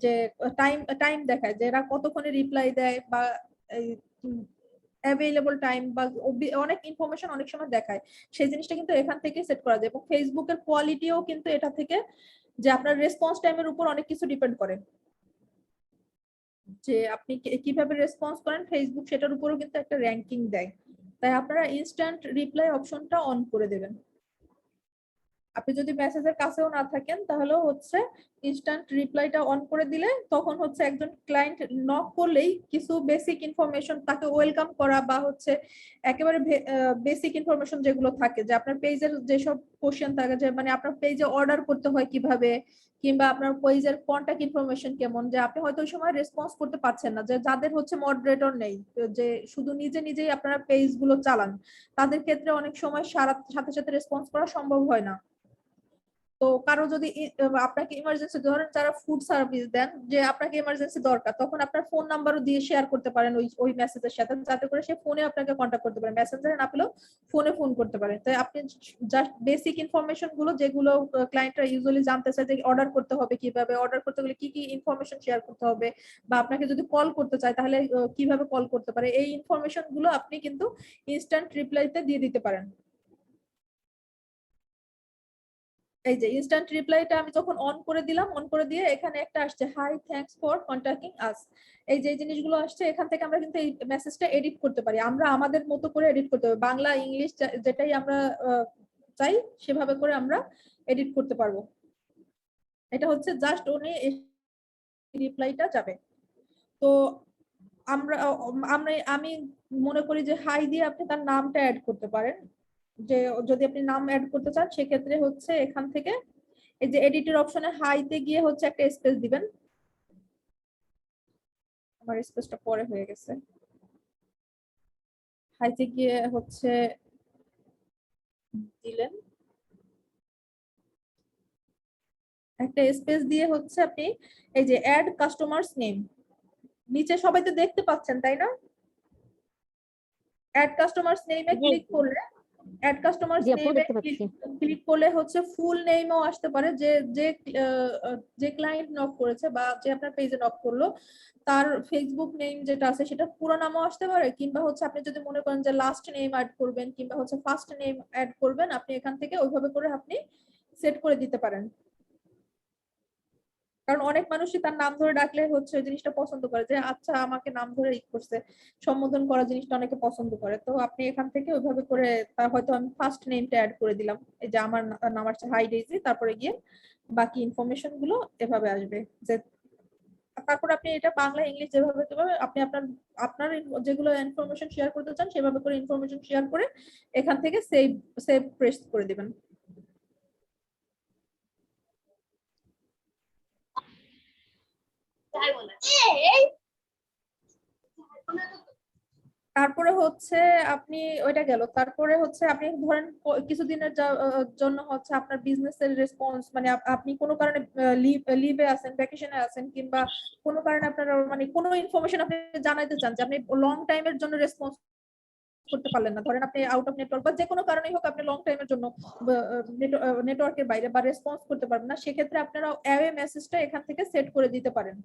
যে টাইম টাইম দেখায় যে এরা কতক্ষণে রিপ্লাই দেয়, বা অ্যাভেলেবল টাইম বা অনেক ইনফরমেশন অনেক সময় দেখায়, সেই জিনিসটা কিন্তু এখান থেকে সেট করা যায়। এবং ফেসবুকের কোয়ালিটিও কিন্তু এটা থেকে, যে আপনার রেসপন্স টাইমের উপর অনেক কিছু ডিপেন্ড করে, যে আপনি কিভাবে রেসপন্স করেন, ফেসবুক সেটার উপরও কিন্তু একটা র্যাঙ্কিং দেয়। তাই আপনারা ইনস্ট্যান্ট রিপ্লাই অপশনটা অন করে দেবেন। আপনি যদি মেসেজের কাছেও না থাকেন তাহলেও হচ্ছে ইনস্ট্যান্ট রিপ্লাইটা অন করে দিলে তখন হচ্ছে একজন ক্লায়েন্ট নক করলেই কিছু বেসিক ইনফরমেশন তাকে ওয়েলকাম করা, বা হচ্ছে একেবারে বেসিক ইনফরমেশন যেগুলো থাকে, যে আপনার পেজের যেসব কোশ্চেন থাকে, যে মানে আপনার পেজে অর্ডার করতে হয় কিভাবে, কিংবা আপনার পেজের কন্টাক্ট ইনফরমেশন কেমন, যে আপনি হয়তো ওই সময় রেসপন্স করতে পারছেন না, যে যাদের হচ্ছে মডারেটর নেই, যে শুধু নিজে নিজেই আপনারা পেজ গুলো চালান, তাদের ক্ষেত্রে অনেক সময় সাথে সাথে রেসপন্স করা সম্ভব হয় না। তো কারো যদি আপনাকে ইমার্জেন্সি, ধরেন যারা ফুড সার্ভিস দেন, যে আপনাকে ইমার্জেন্সি দরকার, তখন আপনার ফোন নাম্বারও দিয়ে শেয়ার করতে পারেন ওই মেসেজের সাথে, যাতে করে সে ফোনে আপনাকে কন্ট্যাক্ট করতে পারে, মেসেঞ্জারে না পেলেও ফোনে ফোন করতে পারে। তাই আপনি জাস্ট বেসিক ইনফরমেশন গুলো, যেগুলো ক্লায়েন্টরা ইউজুয়ালি জানতে চায়, যে অর্ডার করতে হবে কিভাবে, অর্ডার করতে গেলে কি কি ইনফরমেশন শেয়ার করতে হবে, বা আপনাকে যদি কল করতে চায় তাহলে কিভাবে কল করতে পারে, এই ইনফরমেশন গুলো আপনি কিন্তু ইনস্ট্যান্ট রিপ্লাইতে দিয়ে দিতে পারেন। এই যে ইনস্ট্যান্ট রিপ্লাইটা আমি যখন অন করে দিলাম, অন করে দিয়ে এখানে একটা আসছে, হাই থ্যাঙ্কস ফর কন্টাক্টিং আস। এই যে জিনিসগুলো আসছে, এখান থেকে আমরা কিন্তু এই মেসেজটা এডিট করতে পারি, আমরা আমাদের মতো করে এডিট করতে পারি, বাংলা ইংলিশ যেটাই আমরা চাই সেভাবে করে আমরা এডিট করতে পারবো। এটা হচ্ছে জাস্ট উনি রিপ্লাইটা যাবে। তো আমরা আমি মনে করি যে হাই দিয়ে আপনি তার নামটা অ্যাড করতে পারেন, যে যদি আপনি নাম অ্যাড করতে চান সেক্ষেত্রে হচ্ছে এখান থেকে এই যে এডিটর অপশনে হাইতে গিয়ে হচ্ছে একটা স্পেস দিবেন। আমার স্পেসটা পরে হয়ে গেছে। হাইতে গিয়ে হচ্ছে দিলেন একটা স্পেস দিয়ে, হচ্ছে আপনি এই যে অ্যাড কাস্টমারস নেম, নিচে সবাই তো দেখতে পাচ্ছেন তাই না? অ্যাড কাস্টমারস নেমে জি ক্লিক করলে, অ্যাড কাস্টমারস জি আপু নেমে দেখতে পাচ্ছি। ক্লিক করলে হচ্ছে ফুল নেমও আসতে পারে, যে যে যে ক্লায়েন্ট নক করেছে বা যে আপনার পেজে নক করলো তার ফেসবুক নেম যেটা আছে সেটা পুরো নামও আসতে পারে, কিংবা হচ্ছে আপনি যদি মনে করেন যে লাস্ট নেম অ্যাড করবেন কিংবা হচ্ছে ফার্স্ট নেম অ্যাড করবেন, আপনি এখান থেকে ওইভাবে করে আপনি সেট করে দিতে পারেন। কারণ অনেক মানুষই তার নাম ধরে ডাকলে হচ্ছে ওই জিনিসটা পছন্দ করে, যে আচ্ছা আমাকে নাম ধরে ই করছে, সম্বোধন করা জিনিসটা অনেকে পছন্দ করে। তো আপনি এখান থেকে ওইভাবে করে, তার হয়তো আমি ফার্স্ট নেমটা অ্যাড করে দিলাম, এই যে আমার নাম আছে হাই ডেইজি, তারপরে গিয়ে বাকি ইনফরমেশন গুলো এভাবে আসবে। যে তারপর আপনি এটা বাংলা ইংলিশ যেভাবে আপনি আপনার আপনার যেগুলো ইনফরমেশন শেয়ার করতে চান সেভাবে করে ইনফরমেশন শেয়ার করে এখান থেকে সেভ সেভ প্রেস করে দিবেন। তারপরে হচ্ছে আপনি ওইটা গেল, তারপরে হচ্ছে আপনি ধরেন কিছুদিনের জন্য হচ্ছে আপনার বিজনেসের রেসপন্স, মানে আপনি কোনো কারণে লিভে আছেন, ভ্যাকেশনে আছেন, কিংবা কোনো কারণে আপনার মানে কোনো ইনফরমেশন আপনি জানাইতে চান, যে আপনি লং টাইমের জন্য রেসপন্স করতে পারলেন না, ধরেন আপনি আউট অফ নেটওয়ার্ক বা যে কোনো কারণেই হোক আপনি লং টাইমের জন্য নেটওয়ার্কের বাইরে বা রেসপন্স করতে পারবেন না, সেক্ষেত্রে আপনারা অ্যাওয়ে মেসেজটা এখান থেকে সেট করে দিতে পারেন।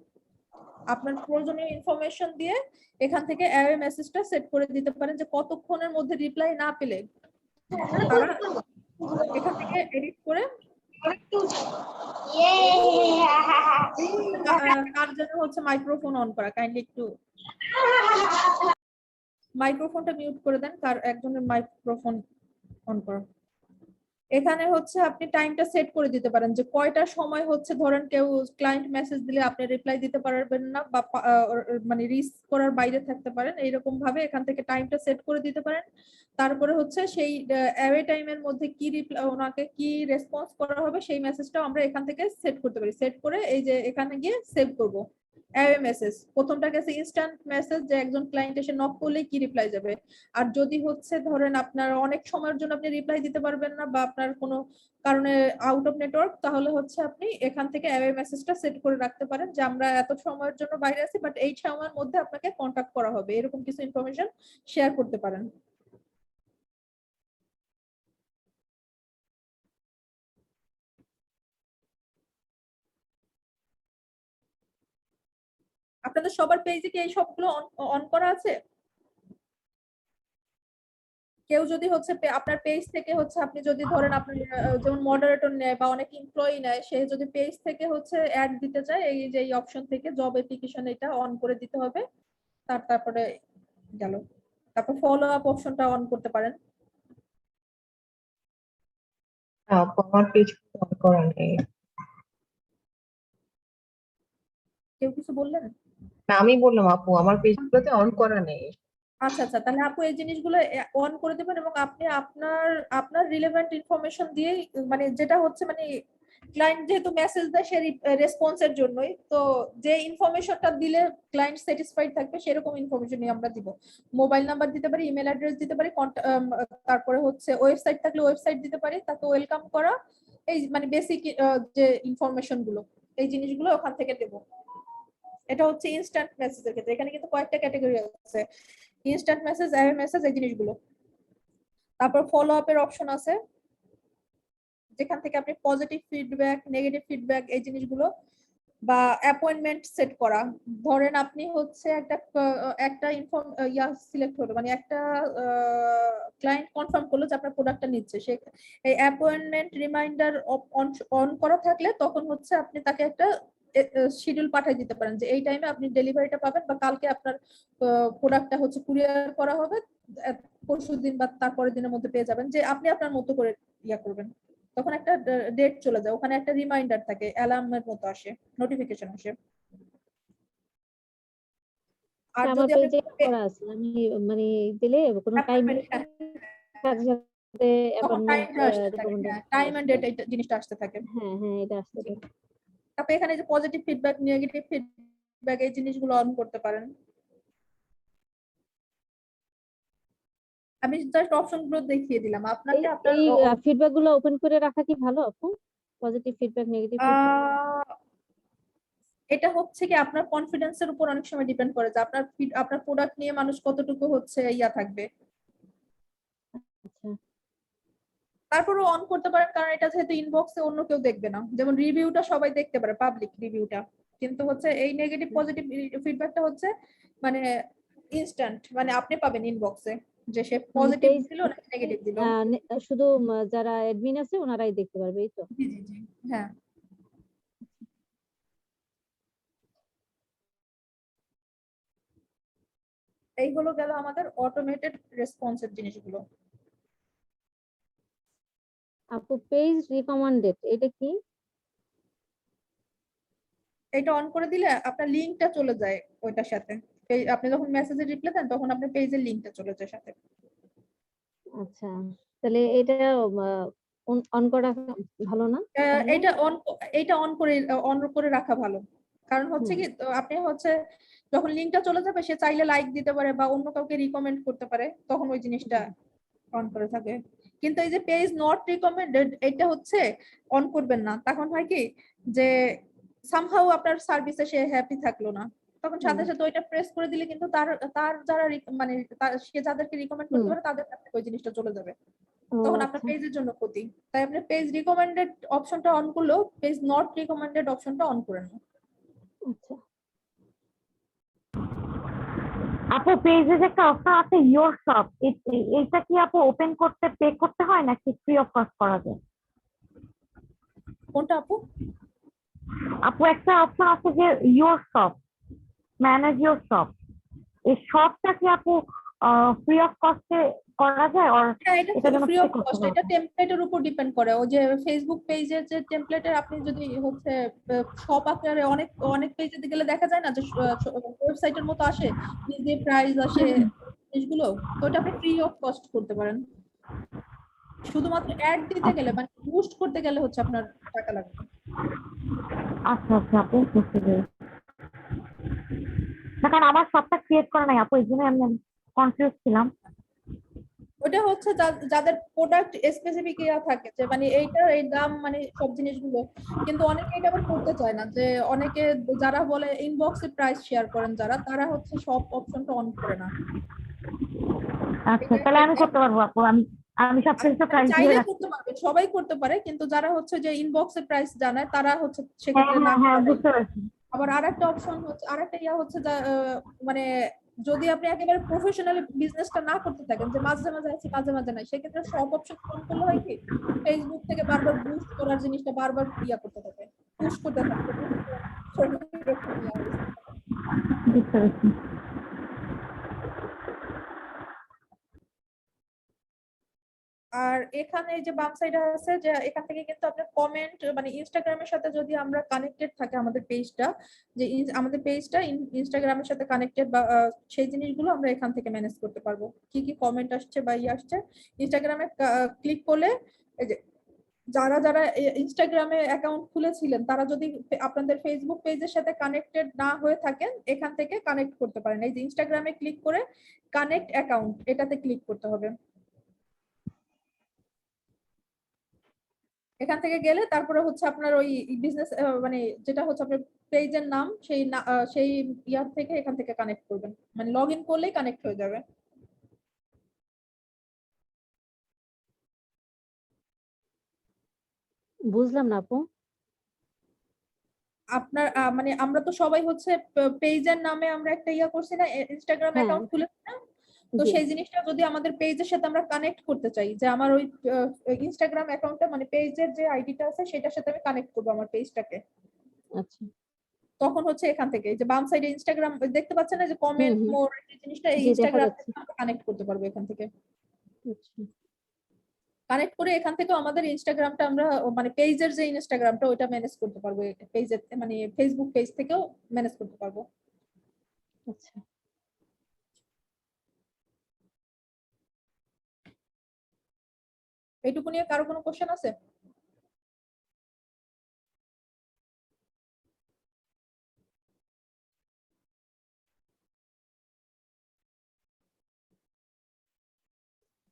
আপনার প্রয়োজনীয় ইনফরমেশন দিয়ে এখান থেকে অ্যাওয়ে মেসেজটা সেট করে দিতে পারেন, যে কতক্ষণের মধ্যে রিপ্লাই না পেলে তারা এখান থেকে এডিট করে কার জন্য হচ্ছে মাইক্রোফোন অন করা, কাইন্ডলি একটু মাইক্রোফোনটা মিউট করে দেন, কার একজনের মাইক্রোফোন অন করা। এখানে হচ্ছে আপনি টাইমটা সেট করে দিতে পারেন, যে কয়টা সময় হচ্ছে ধরেন কেউ ক্লায়েন্ট মেসেজ দিলে আপনি রিপ্লাই দিতে পারবেন না, বা মানে রিস্ক করার বাইরে থাকতে পারেন, এইরকম ভাবে এখান থেকে টাইমটা সেট করে দিতে পারেন। তারপরে হচ্ছে সেই অ্যাওয়ে টাইমের মধ্যে কি রিপ্লাই, ওনাকে কি রেসপন্স করা হবে সেই মেসেজটাও আমরা এখান থেকে সেট করতে পারি। সেট করে এই যে এখানে গিয়ে সেভ করব অ্যাওয়ে মেসেজ। প্রথমটা গেছে ইনস্ট্যান্ট মেসেজ, যে একজন ক্লায়েন্ট এসে নক করলে কি রিপ্লাই যাবে। আর যদি হচ্ছে ধরেন আপনার অনেক সময়ের জন্য আপনি রিপ্লাই দিতে পারবেন না, বা আপনার কোনো কারণে আউট অফ নেটওয়ার্ক, তাহলে হচ্ছে আপনি এখান থেকে অ্যাওয়ে মেসেজটা সেট করে রাখতে পারেন, যে আমরা এত সময়ের জন্য বাইরে আছি বাট এই সময়ের মধ্যে আপনাকে কন্টাক্ট করা হবে, এরকম কিছু ইনফরমেশন শেয়ার করতে পারেন। আপনাদের সবার পেজে কি এই সবগুলো অন করা আছে? কেউ যদি হচ্ছে আপনার পেজ থেকে হচ্ছে আপনি যদি ধরেন আপনার যেমন মডারেটর নেয় বা অনেক এমপ্লয়ি নেয়, সে যদি পেজ থেকে হচ্ছে অ্যাড দিতে চায়, এই যে এই অপশন থেকে জব অ্যাপ্লিকেশন এটা অন করে দিতে হবে। তারপরে গেল, তারপর ফলো আপ অপশনটা অন করতে পারেন। আপু আমার পেজ অন করা নেই। কেউ কিছু বললেন? না, আমি বললাম আপু আমার পেজগুলোতে অন করা নেই। আচ্ছা আচ্ছা, তাহলে আপু এই জিনিসগুলো অন করে দেবেন এবং আপনি আপনার আপনার রিলেভেন্ট ইনফরমেশন দিয়েই, মানে যেটা হচ্ছে মানে ক্লায়েন্ট যেহেতু মেসেজ দেয় সে রেসপন্সের জন্যই, তো যে ইনফরমেশনটা দিলে ক্লায়েন্ট স্যাটিসফাইড থাকবে সেরকম ইনফরমেশনই আমরা দিব। মোবাইল নাম্বার দিতে পারি, ইমেল অ্যাড্রেস দিতে পারি, তারপরে হচ্ছে ওয়েবসাইট থাকলে ওয়েবসাইট দিতে পারি, তাকে ওয়েলকাম করা, এই মানে বেসিক যে ইনফরমেশন গুলো, এই জিনিসগুলো ওখান থেকে দেবো। এটা হচ্ছে ইনস্ট্যান্ট মেসেজের ক্ষেত্রে। এখানে কিন্তু কয়েকটা ক্যাটাগরি আছে, ইনস্ট্যান্ট মেসেজ, অ্যাওয়ে মেসেজ, এই জিনিসগুলো। তারপর ফলো আপ এর অপশন আছে, যেখান থেকে আপনি পজিটিভ ফিডব্যাক, নেগেটিভ ফিডব্যাক, এই জিনিসগুলো, বা অ্যাপয়েন্টমেন্ট সেট করা। ধরেন আপনি হচ্ছে একটা সিলেক্ট হলো, মানে একটা ক্লায়েন্ট কনফার্ম করলো যে আপনার প্রোডাক্টটা নিচ্ছে, সে এই অ্যাপয়েন্টমেন্ট রিমাইন্ডার অন করা থাকলে তখন হচ্ছে আপনি তাকে একটা শিডিউল পাঠিয়ে দিতে পারেন যে এই টাইমে আপনি ডেলিভারিটা পাবেন, বা কালকে আপনার প্রোডাক্টটা হচ্ছে কুরিয়ার করা হবে, পরশুদিন বা তারপরের দিনের মধ্যে পেয়ে যাবেন, যে আপনি আপনার মতো করে ইয়া করবেন। তখন একটা ডেট চলে যায়, ওখানে একটা রিমাইন্ডার থাকে, অ্যালার্মের মতো আসে, নোটিফিকেশন আসে। আর আমার যদি আপনি পেজে করা আছে, আমি মানে দিলে কোনো টাইম সাথে সাথে তখন অ্যাপয়েন্টমেন্ট টাইমটা আসতে থাকে, টাইম এন্ড ডেট এই জিনিসটা আসতে থাকে। হ্যাঁ হ্যাঁ, এটা আসতে জি। থাকে। তারপরে এখানে যে পজিটিভ ফিডব্যাক, নেগেটিভ ফিডব্যাক, এই জিনিসগুলো অন করতে পারেন। আমি জাস্ট অপশনগুলো দেখিয়ে দিলাম এই আপনাকে। আপনার এই ফিডব্যাক গুলো ওপেন করে রাখা কি ভালো আপু? Positive feedback, negative feedback? এটা হচ্ছে কি আপনার কনফিডেন্সের উপর অনেক সময় ডিপেন্ড করে যে আপনার প্রোডাক্ট নিয়ে মানুষ কতটুকু হচ্ছে ইয়া থাকবে। আচ্ছা তারপরে অন করতে পারেন, কারণ এটা যেহেতু ইনবক্সে অন্য কেউ দেখবে না, যেমন রিভিউটা সবাই দেখতে পারে, পাবলিক রিভিউটা, কিন্তু হচ্ছে এই নেগেটিভ পজিটিভ ফিডব্যাকটা হচ্ছে মানে ইনস্ট্যান্ট, মানে আপনি পাবেন ইনবক্সে যে সে মানে পজিটিভ পেজ দিল না নেগেটিভ দিল। শুধু যারা অ্যাডমিন আছে ওনারাই দেখতে পারবে, এই তো? জি জি জি, হ্যাঁ। এইগুলো গেল আমাদের অটোমেটেড রেসপন্সের জিনিসগুলো। আপু পেজ রিকমেন্ডেড এটা কি? এটা অন করে দিলে আপনার লিংকটা চলে যায় ওইটার সাথে। আপনি যখন মেসেজে রিপ্লাই দেন তখন আপনার পেজের লিংকটা চলে যায় সাথে। আচ্ছা, তাহলে এটা অন করা ভালো না তাহলে? এটা অন করে রাখা ভালো। কারণ হচ্ছে কি আপনি হচ্ছে যখন লিংকটা চলে যাবে সে চাইলে লাইক দিতে পারে বা অন্য কাউকে রিকমেন্ড করতে পারে, তখন ওই জিনিসটা অন করে থাকে। কিন্তু এই যে পেজ নট রিকমেন্ডেড, এটা হচ্ছে অন করবেন না। তখন হয় কি যে সামহাউ আপনার সার্ভিসে সে হ্যাপি থাকলো না, তখন সাথে সাথে ওইটা প্রেস করে দিলে কিন্তু তার তার যারা মানে সে যাদেরকে রিকমেন্ড করতে পারে তাদের কাছে ওই জিনিসটা চলে যাবে, ও তখন আপনার আচ্ছা পেজের জন্য ক্ষতি। তাই আপনি পেজ রিকমেন্ডেড অপশনটা অন করলেও পেজ নট রিকমেন্ডেড অপশনটা অন করে নেন। আচ্ছা। আপু পেজে যে একটা অপশন আছে ইয়োর শপ, এটা কি আপু ওপেন করতে পে করতে হয় নাকি ফ্রি অফ কস্ট করা যায়? কোনটা আপু? আপু একটা অপশন আছে যে your shop, manage your shop, এই শপটা কি আপু ফ্রি অফ কস্টে করা যায়? আর হ্যাঁ, এটা এটা যেন ফ্রি পে অফ করতে কস্ট, হবে? এটা টেমপ্লেটের উপর ডিপেন্ড করে। ও যে ফেসবুক পেজের যে টেমপ্লেটের আপনি যদি হচ্ছে শপ আকারে অনেক অনেক পেজে গেলে দেখা যায় না যে ওয়েবসাইটের মতো আসে, নিজে প্রাইস আসে জিনিসগুলো, তো এটা আপনি ফ্রি অফ কস্ট করতে পারেন। শুধুমাত্র অ্যাড দিতে গেলে মানে বুস্ট করতে গেলে হচ্ছে আপনার টাকা লাগবে। আচ্ছা আচ্ছা আপু, বুঝতে পেরেছি। না কারণ আমার শপটা ক্রিয়েট করা নাই আপু, এই জন্য আমি কনফিউজ ছিলাম। ওটা হচ্ছে যাদের প্রোডাক্ট স্পেসিফিক ইয়া থাকে যে মানে এইটা এই দাম মানে সব জিনিসগুলো, কিন্তু অনেকে এটা আবার করতে চায় না, যে অনেকে যারা বলে ইনবক্সে প্রাইস শেয়ার করেন যারা, তারা হচ্ছে সব অপশনটা অন করে না। আচ্ছা তাহলে আমি করতে পারবো আপু, আমি আমি সব কিছু প্রাইস দিয়ে চাইলে রাখি। করতে পারবে, সবাই করতে পারে, কিন্তু যারা হচ্ছে যে ইনবক্সে প্রাইস জানায় তারা হচ্ছে হ্যাঁ সেক্ষেত্রে না হ্যাঁ হ্যাঁ, করাটাই। বুঝতে পেরেছি। আবার আরেকটা অপশন হচ্ছে, আরেকটা ইয়া হচ্ছে মানে যদি আপনি একেবারে প্রফেশনালি বিজনেসটা না করতে থাকেন, যে মাঝে মাঝে আছি মাঝে মাঝে নাই, সেক্ষেত্রে সব অপশন অন করলে হয় কি ফেসবুক থেকে বারবার বুস্ট করার জিনিসটা বারবার ইয়া করতে থাকে, পুশ করতে থাকে। এরকম ইয়া হয়েছে। বুঝতে পেরেছি। আর এখানে এই যে বাম সাইডে আছে যে এখান থেকে কিন্তু আপনার কমেন্ট, মানে ইনস্টাগ্রামের সাথে যদি আমরা কানেক্টেড থাকে আমাদের পেজটা, যে আমাদের পেজটা ইনস্টাগ্রামের সাথে কানেক্টেড বা সেই জিনিসগুলো আমরা এখান থেকে ম্যানেজ করতে পারবো। কি কি কমেন্ট আসছে বা ইয়ে আসছে ইনস্টাগ্রামে ক্লিক করলে, এই যে যারা যারা ইনস্টাগ্রামে অ্যাকাউন্ট খুলেছিলেন তারা যদি আপনাদের ফেসবুক পেজের সাথে কানেক্টেড না হয়ে থাকেন, এখান থেকে কানেক্ট করতে পারেন। এই যে ইনস্টাগ্রামে ক্লিক করে কানেক্ট অ্যাকাউন্ট এটাতে ক্লিক করতে হবে। এখান থেকে গেলে তারপরে হচ্ছে আপনার ওই বিজনেস, মানে যেটা হচ্ছে আপনার পেজের নাম, সেই ইয়ার থেকে এখান থেকে কানেক্ট করবেন, মানে লগ ইন করলেই কানেক্ট হয়ে যাবে। বুঝলাম না আপু। আপনার মানে আমরা তো সবাই হচ্ছে পেজের নামে আমরা একটা ইয়া করছি না, ইনস্টাগ্রাম হ্যাঁ, অ্যাকাউন্ট খুলেছি না, তো জি, সেই জিনিসটা যদি আমাদের পেজের সাথে আমরা কানেক্ট করতে চাই, যে আমার ওই ইনস্টাগ্রাম অ্যাকাউন্টটা মানে পেজের যে আইডিটা আছে সেটার সাথে আমি কানেক্ট করবো আমার পেজটাকে, আচ্ছা। তখন হচ্ছে এখান থেকে এই যে বাম সাইডে ইনস্টাগ্রাম দেখতে পাচ্ছেন না, যে হুম কমেন্ট হুম, মোর এই জিনিসটা, এই জি দেখা ইনস্টাগ্রাম যাচ্ছে। থেকে আমরা কানেক্ট করতে পারবো এখান থেকে। আচ্ছা, কানেক্ট করে এখান থেকে আমাদের ইনস্টাগ্রামটা আমরা মানে পেজের যে ইনস্টাগ্রামটা ওইটা ম্যানেজ করতে পারবো, পেজের মানে ফেসবুক পেজ থেকেও ম্যানেজ করতে পারবো। আচ্ছা। এইটুকু নিয়ে কারো কোনো কোশ্চেন আছে?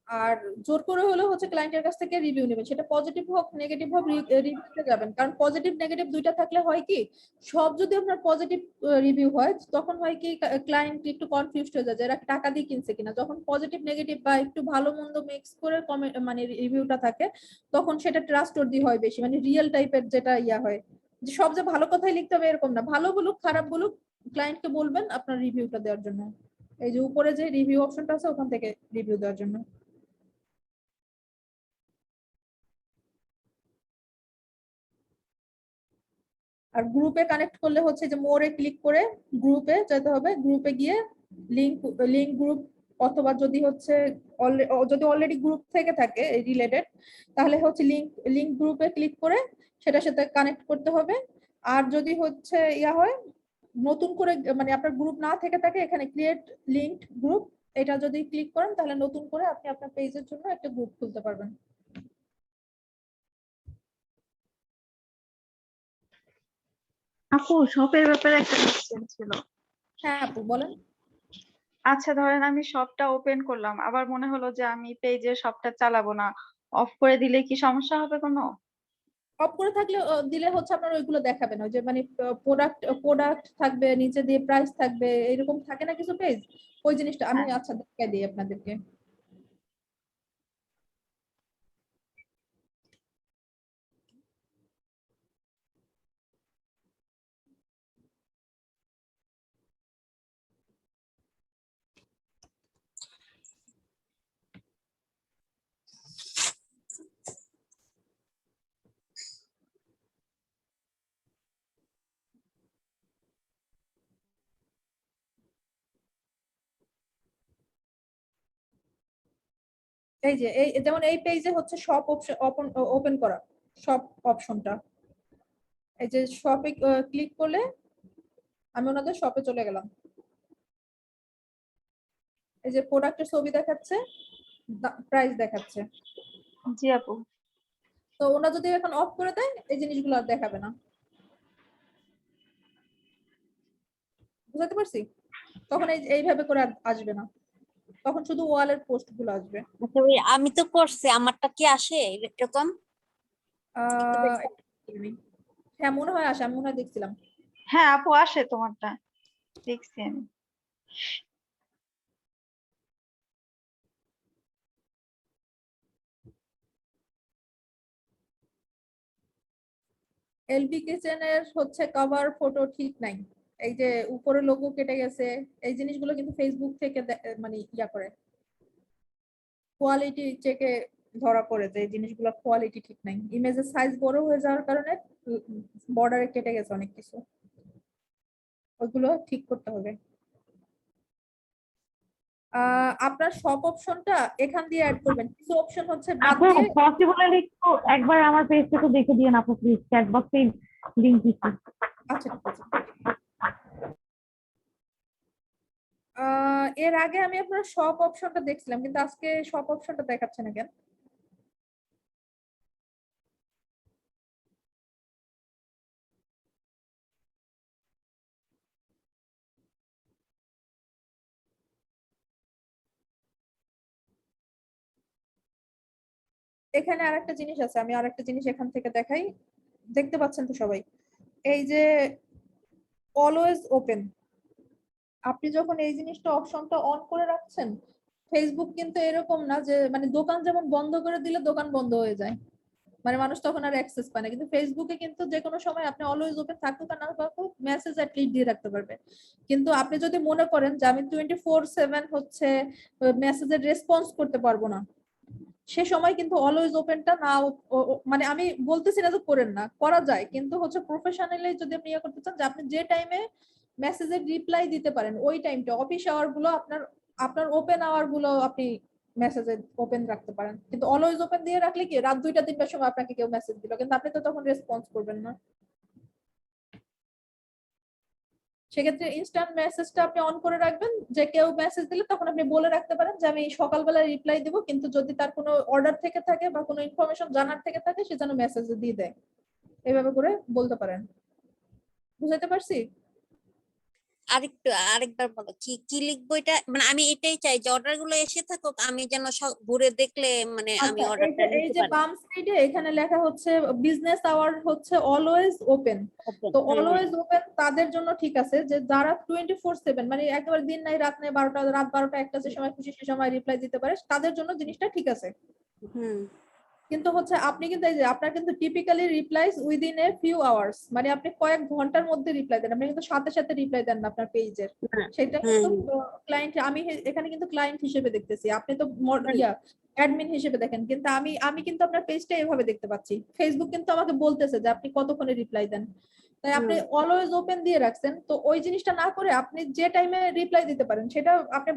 আর জোর করে হলেও হচ্ছে ক্লায়েন্টের কাছ থেকে রিভিউ নেবেন, সেটা পজিটিভ হোক নেগেটিভ হোক, রিভিউতে যাবেন। কারণ পজিটিভ নেগেটিভ দুইটা থাকলে হয় কি, সব যদি আপনার পজিটিভ রিভিউ হয় তখন হয় কি ক্লায়েন্ট একটু কনফিউজড হয়ে যায় যে এরা টাকা দিয়ে কিনছে কিনা। যখন পজিটিভ নেগেটিভ বা একটু ভালো মন্দ মিক্স করে মানে রিভিউটা থাকে, তখন সেটা ট্রাস্টওয়ার্দি হয় বেশি, মানে রিয়েল টাইপের যেটা ইয়া হয়। যে সব যে ভালো কথাই লিখতে হবে এরকম না, ভালো বলুক খারাপ বলুক ক্লায়েন্টকে বলবেন আপনার রিভিউটা দেওয়ার জন্য। এই যে উপরে যে রিভিউ অপশনটা আছে ওখান থেকে রিভিউ দেওয়ার জন্য। আর গ্রুপে কানেক্ট করলে হচ্ছে যে মোরে ক্লিক করে গ্রুপে যেতে হবে, গ্রুপে গিয়ে লিংক লিংক গ্রুপ, অথবা যদি হচ্ছে যদি অলরেডি গ্রুপ থেকে থাকে রিলেটেড, তাহলে হচ্ছে লিংক লিংক গ্রুপে ক্লিক করে সেটার সাথে কানেক্ট করতে হবে। আর যদি হচ্ছে ইয়া হয় নতুন করে, মানে আপনার গ্রুপ না থেকে থাকে, এখানে ক্রিয়েট লিংকড গ্রুপ এটা যদি ক্লিক করেন তাহলে নতুন করে আপনি আপনার পেজের জন্য একটা গ্রুপ খুলতে পারবেন। আপু শপের ব্যাপারে একটা কোশ্চেন ছিল। হ্যাঁ আপু বলেন। আচ্ছা ধরেন আমি শপটা ওপেন করলাম, আবার মনে হলো যে আমি পেজে শপটা চালাবো না, অফ করে দিলে কি সমস্যা হবে কোনো? অফ করে থাকলে দিলে হচ্ছে আপনার ওইগুলো দেখাবে না, যে মানে প্রোডাক্ট প্রোডাক্ট থাকবে নিচে দিয়ে প্রাইস থাকবে, এরকম থাকে না কিছু পেজ, ওই জিনিসটা আমি হ্যাঁ। আচ্ছা দেখাই দিই আপনাদেরকে। এই যে এই যেমন এই পেজে হচ্ছে শপ অপশন ওপেন করা, শপ অপশনটা, এই যে শপে ক্লিক করলে আমি ওনাদের শপে চলে গেলাম। এই যে প্রোডাক্টের ছবি দেখাচ্ছে, প্রাইস দেখাচ্ছে। জি আপু। তো ওনা যদি এখন অফ করে দেয় এই জিনিসগুলো আর দেখাবে না। বুঝতে পারছি? তখন এইভাবে করে আর আসবে না, তখন শুধু ওয়ালের পোস্ট গুলো আসবে। আচ্ছা ওই আমি তো করছি, আমারটা কি আসে এরকম? একটু আহ দেখো। হ্যাঁ মনে হয় আসে, আমি মনে হয় দেখছিলাম। হ্যাঁ আপু আসে তোমারটা, দেখছি আমি। এলবি কিচেনের হচ্ছে কভার ফটো ঠিক নাই, এই যে উপরে লোগো কেটে গেছে, এই জিনিসগুলো কিন্তু ফেসবুক থেকে মানে ইয়া করে, কোয়ালিটি চেকে ধরা পড়ে যে এই জিনিসগুলো কোয়ালিটি ঠিক নাই, ইমেজের সাইজ বড় হয়ে যাওয়ার কারণে বর্ডারে কেটে গেছে অনেক কিছু, ওইগুলো ঠিক করতে হবে। আপনার সব অপশনটা এখান দিয়ে অ্যাড করবেন, কিছু অপশন হচ্ছে বাদ আপু দিয়ে। পসিবল হলে একটু একবার আমার পেজটা একটু দেখে দিয়েন আপু প্লিজ, চ্যাট বক্সে লিংক দিচ্ছি। আচ্ছা ঠিক আছে। এর আগে আমি আপনার সব অপশনটা দেখছিলাম, কিন্তু আজকে সব অপশনটা দেখাচ্ছে না কেন? এখানে আরেকটা জিনিস আছে, আমি আরেকটা জিনিস এখান থেকে দেখাই, দেখতে পাচ্ছেন তো সবাই? এই যে অলওয়েজ ওপেন, আপনি যখন এই জিনিসটা অপশনটা অন করে রাখছেন, ফেসবুক কিন্তু এরকম না যে মানে দোকান যেমন বন্ধ করে দিলে দোকান বন্ধ হয়ে যায়, মানে মানুষ তখন আর অ্যাক্সেস পায় না, কিন্তু ফেসবুকে কিন্তু যে কোনো সময় আপনি অলওয়েজ ওপেন থাকুক আর না থাকুক মেসেজ অ্যাটলিস্ট দিয়ে রাখতে পারবে। কিন্তু আপনি যদি মনে করেন যে আমি 24/7 হচ্ছে মেসেজের রেসপন্স করতে পারবো না, সে সময় কিন্তু অলওয়েজ ওপেনটা না মানে আমি বলতেছি না যে করেন না, করা যায়, কিন্তু হচ্ছে প্রফেশনালি যদি আপনি ইয়ে করতে চান যে আপনি যে টাইমে মেসেজের রিপ্লাই দিতে পারেন ওই টাইমটা, অফিস আওয়ার গুলো আপনার আপনার ওপেন আওয়ার গুলো আপনি মেসেজে ওপেন রাখতে পারেন, কিন্তু অলওয়েজ ওপেন দিয়ে রাখলে কি রাত 2টা 3টার সময় আপনাকে কেউ মেসেজ দিল, কিন্তু আপনি তো তখন রেসপন্স করবেন না। সেক্ষেত্রে ইনস্ট্যান্ট মেসেজটা আপনি অন করে রাখবেন, যে কেউ মেসেজ দিলে তখন আপনি বলে রাখতে পারেন যে আমি সকালবেলা রিপ্লাই দিব, কিন্তু যদি তার কোনো অর্ডার থেকে থাকে বা কোনো ইনফরমেশন জানার থেকে থাকে সে যেন মেসেজ দিয়ে দেয়, এইভাবে করে বলতে পারেন। বুঝাতে পারছি? আরেকবার বলো, কি কি লিখবো এটা, মানে আমি এটাই চাই যে অর্ডার গুলো এসে থাকুক, আমি যেন সব ঘুরে দেখলে মানে আমি আচ্ছা, এই অর্ডারটা যে নিতে পারি। বাম সাইডে এখানে লেখা হচ্ছে বিজনেস আওয়ার হচ্ছে অলওয়েজ ওপেন, ওপেন, তো হ্যাঁ হ্যাঁ। অলওয়েজ ওপেন তাদের জন্য ঠিক আছে যে যারা 24/7 মানে একেবারে দিন নাই রাত নাই, 12টা রাত 12টা একটা যে সময় খুশি সে সময় রিপ্লাই দিতে পারে, তাদের জন্য জিনিসটা ঠিক আছে। হুম। কিন্তু হচ্ছে আপনি কিন্তু এই যে আপনার কিন্তু typically replies within a few hours, মানে আপনি কয়েক ঘন্টার মধ্যে রিপ্লাই দেন, আপনি কিন্তু সাথে সাথে রিপ্লাই দেন না আপনার পেজের, হ্যাঁ সেটা হ্যাঁ কিন্তু হ্যাঁ। ক্লায়েন্ট, আমি এখানে কিন্তু ক্লায়েন্ট হিসেবে দেখতেছি, আপনি তো ইয়া অ্যাডমিন হিসেবে দেখেন, কিন্তু আমি কিন্তু আপনার পেজটা এভাবে দেখতে পাচ্ছি, ফেসবুক কিন্তু আমাকে বলতেছে যে আপনি কতক্ষণে রিপ্লাই দেন, তাই আপনি অলওয়েজ ওপেন দিয়ে রাখছেন, তো ওই জিনিসটা না করে আপনি যে টাইমে রিপ্লাই দিতে পারেন সেটা আপনি